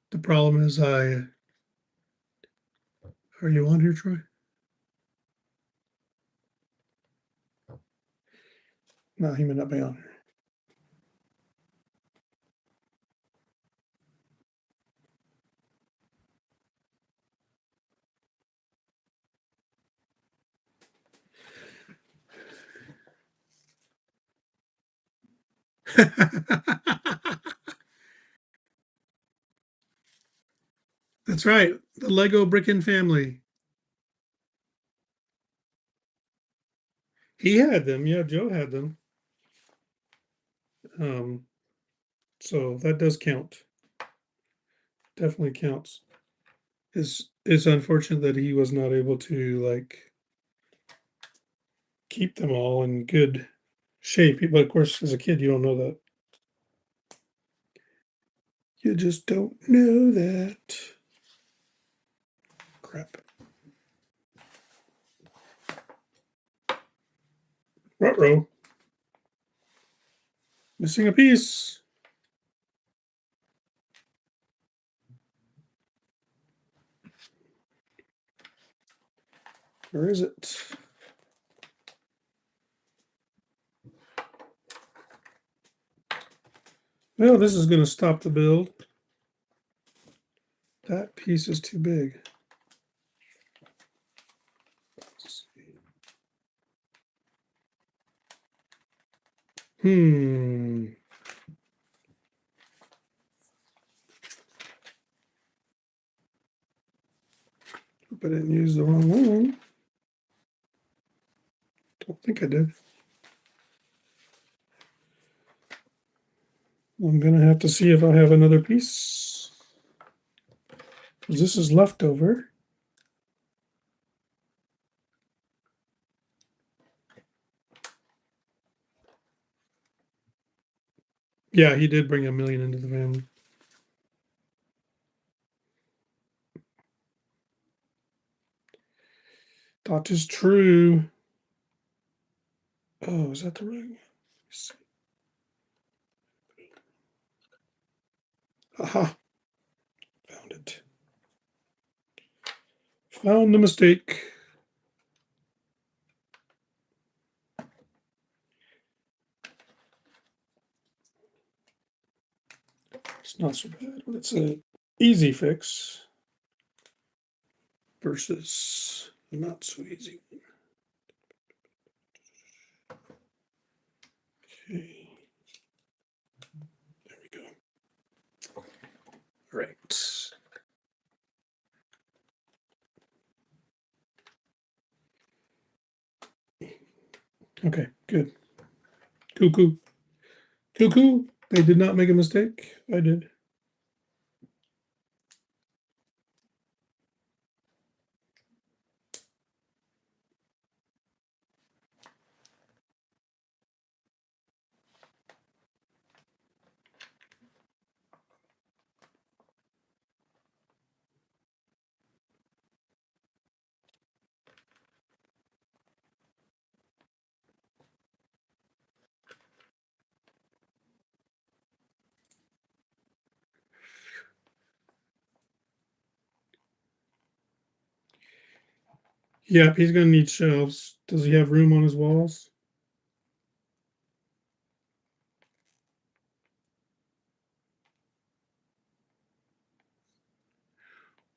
The problem is are you on here, Troy? No, he may not be on here. That's right. The Lego Brickin family. He had them. Yeah, Joe had them. Um, so that does count. Definitely counts. It's unfortunate that he was not able to like keep them all in good shape. But of course, as a kid, you don't know that. You just don't know that. Crap. Ruh-roh. Missing a piece. Where is it? Well, this is going to stop the build. That piece is too big. Hmm. Hope I didn't use the wrong one. Don't think I did. I'm going to have to see if I have another piece. This is leftover. Yeah, he did bring 1,000,000 into the family. That is true. Oh, is that the right one? Aha. Found it. Found the mistake. It's not so bad when it's an easy fix versus a not so easy one. Okay. There we go. All right. Okay, good. Cuckoo. Cuckoo. They did not make a mistake. I did. Yep, he's going to need shelves. Does he have room on his walls?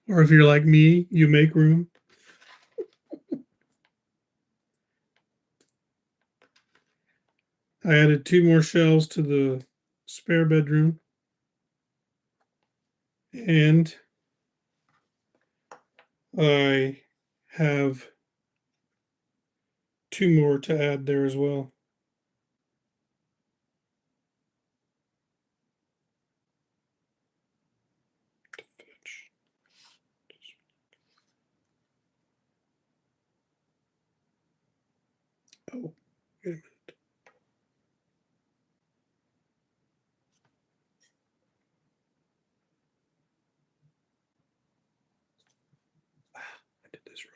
Or if you're like me, you make room. I added 2 more shelves to the spare bedroom. And I have 2 more to add there as well. Oh, wait a minute. I did this right.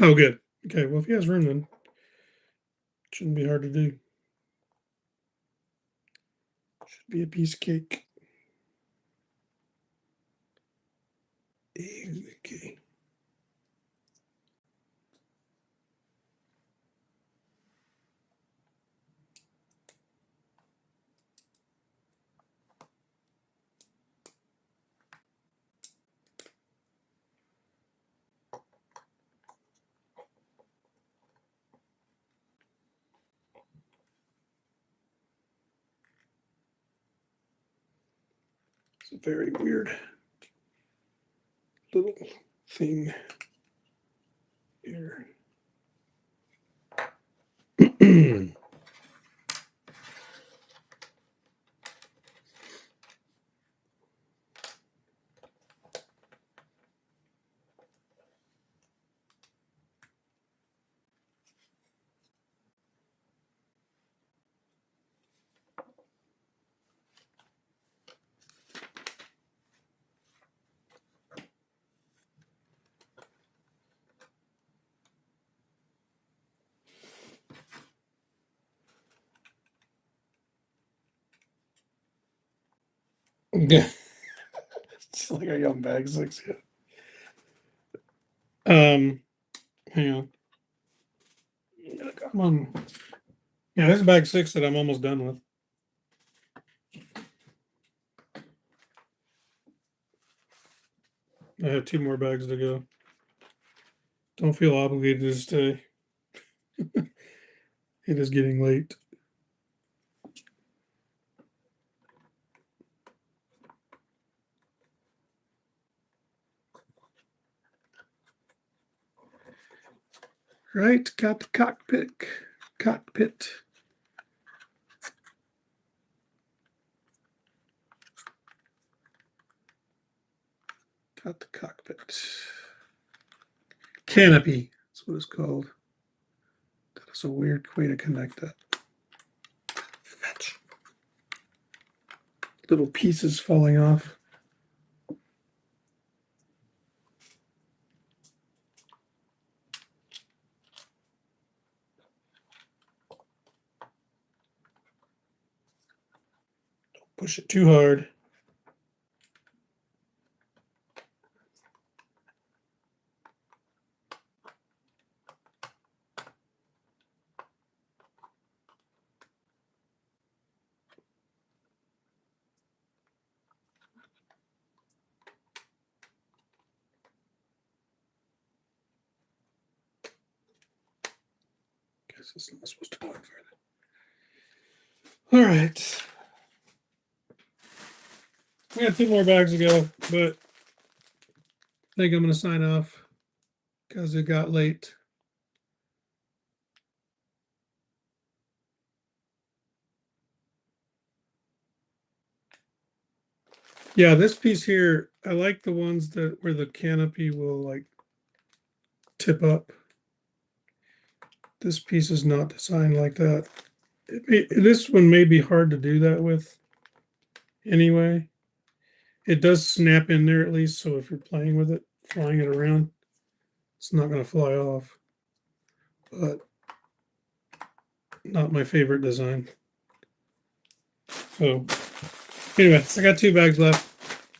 Oh, good. Okay, well, if he has room, then it shouldn't be hard to do. Should be a piece of cake. Okay. It's a very weird little thing here. Yeah. It's like a young bag 6. Yeah. Hang on. I'm on. Yeah, this is bag 6 that I'm almost done with. I have 2 more bags to go. Don't feel obligated to stay. It is getting late. Right, got the cockpit. Got the cockpit. Canopy, that's what it's called. That's a weird way to connect that. Fetch. Little pieces falling off. Don't push it too hard. Guess it's not supposed to go any further. All right. We got 2 more bags to go, but I think I'm going to sign off because it got late. Yeah, this piece here, I like the ones that where the canopy will like tip up. This piece is not designed like that. This one may be hard to do that with anyway. It does snap in there at least, so if you're playing with it, flying it around, it's not going to fly off. But not my favorite design. So anyway, I got 2 bags left.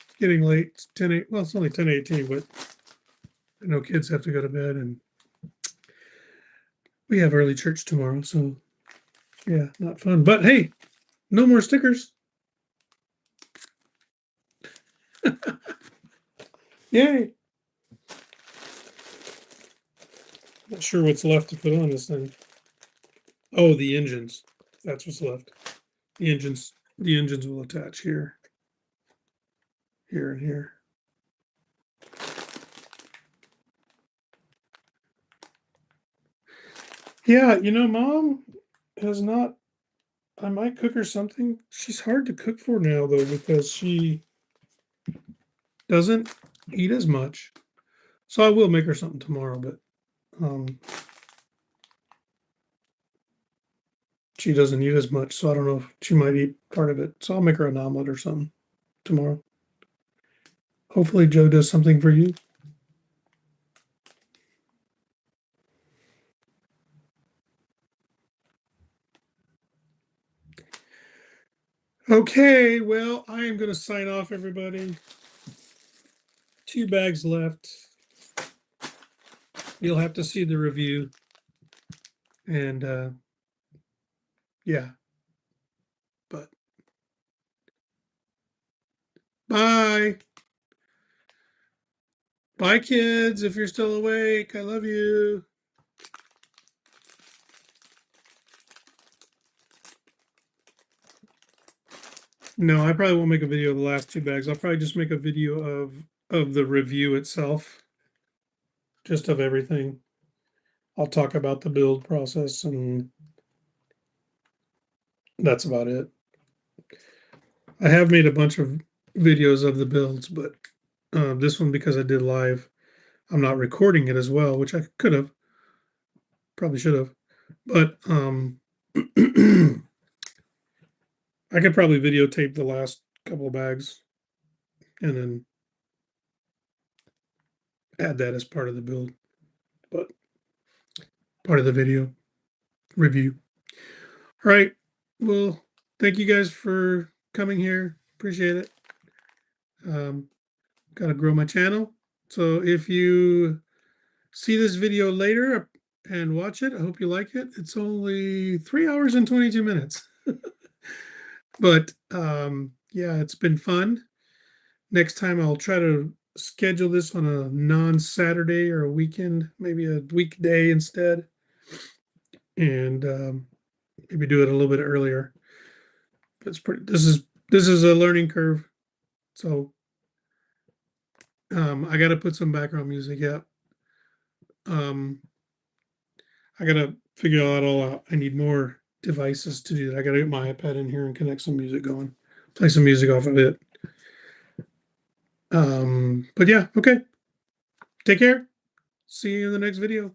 It's getting late. It's 10:08. Well, it's only 10:18, but I know kids have to go to bed and we have early church tomorrow, so yeah, not fun. But hey, no more stickers. Yay. Not sure what's left to put on this thing. Oh, the engines. That's what's left. The engines will attach here. Here and here. Yeah, Mom has not. I might cook her something. She's hard to cook for now though, because she doesn't eat as much. So I will make her something tomorrow, but she doesn't eat as much, so I don't know if she might eat part of it. So I'll make her an omelet or something tomorrow. Hopefully Joe does something for you. Okay, well, I am going to sign off, everybody. 2 bags left. You'll have to see the review. And yeah. But bye. Bye, kids, if you're still awake. I love you. No, I probably won't make a video of the last 2 bags. I'll probably just make a video of the review itself, just of everything. I'll talk about the build process, and that's about it. I have made a bunch of videos of the builds, but this one, because I did live, I'm not recording it as well, which I could have, probably should have, but I could probably videotape the last couple of bags and then add that as part of the build, but part of the video review. All right. Well, thank you guys for coming here. Appreciate it. Got to grow my channel. So if you see this video later and watch it, I hope you like it. It's only 3 hours and 22 minutes. But yeah, it's been fun. Next time I'll try to schedule this on a non-Saturday or a weekend, maybe a weekday instead, and maybe do it a little bit earlier. It's pretty. This is a learning curve, so I got to put some background music. Yeah, I got to figure that all out. I need more devices to do that. I got to get my iPad in here and connect some music going, play some music off of it. But yeah, okay. Take care. See you in the next video.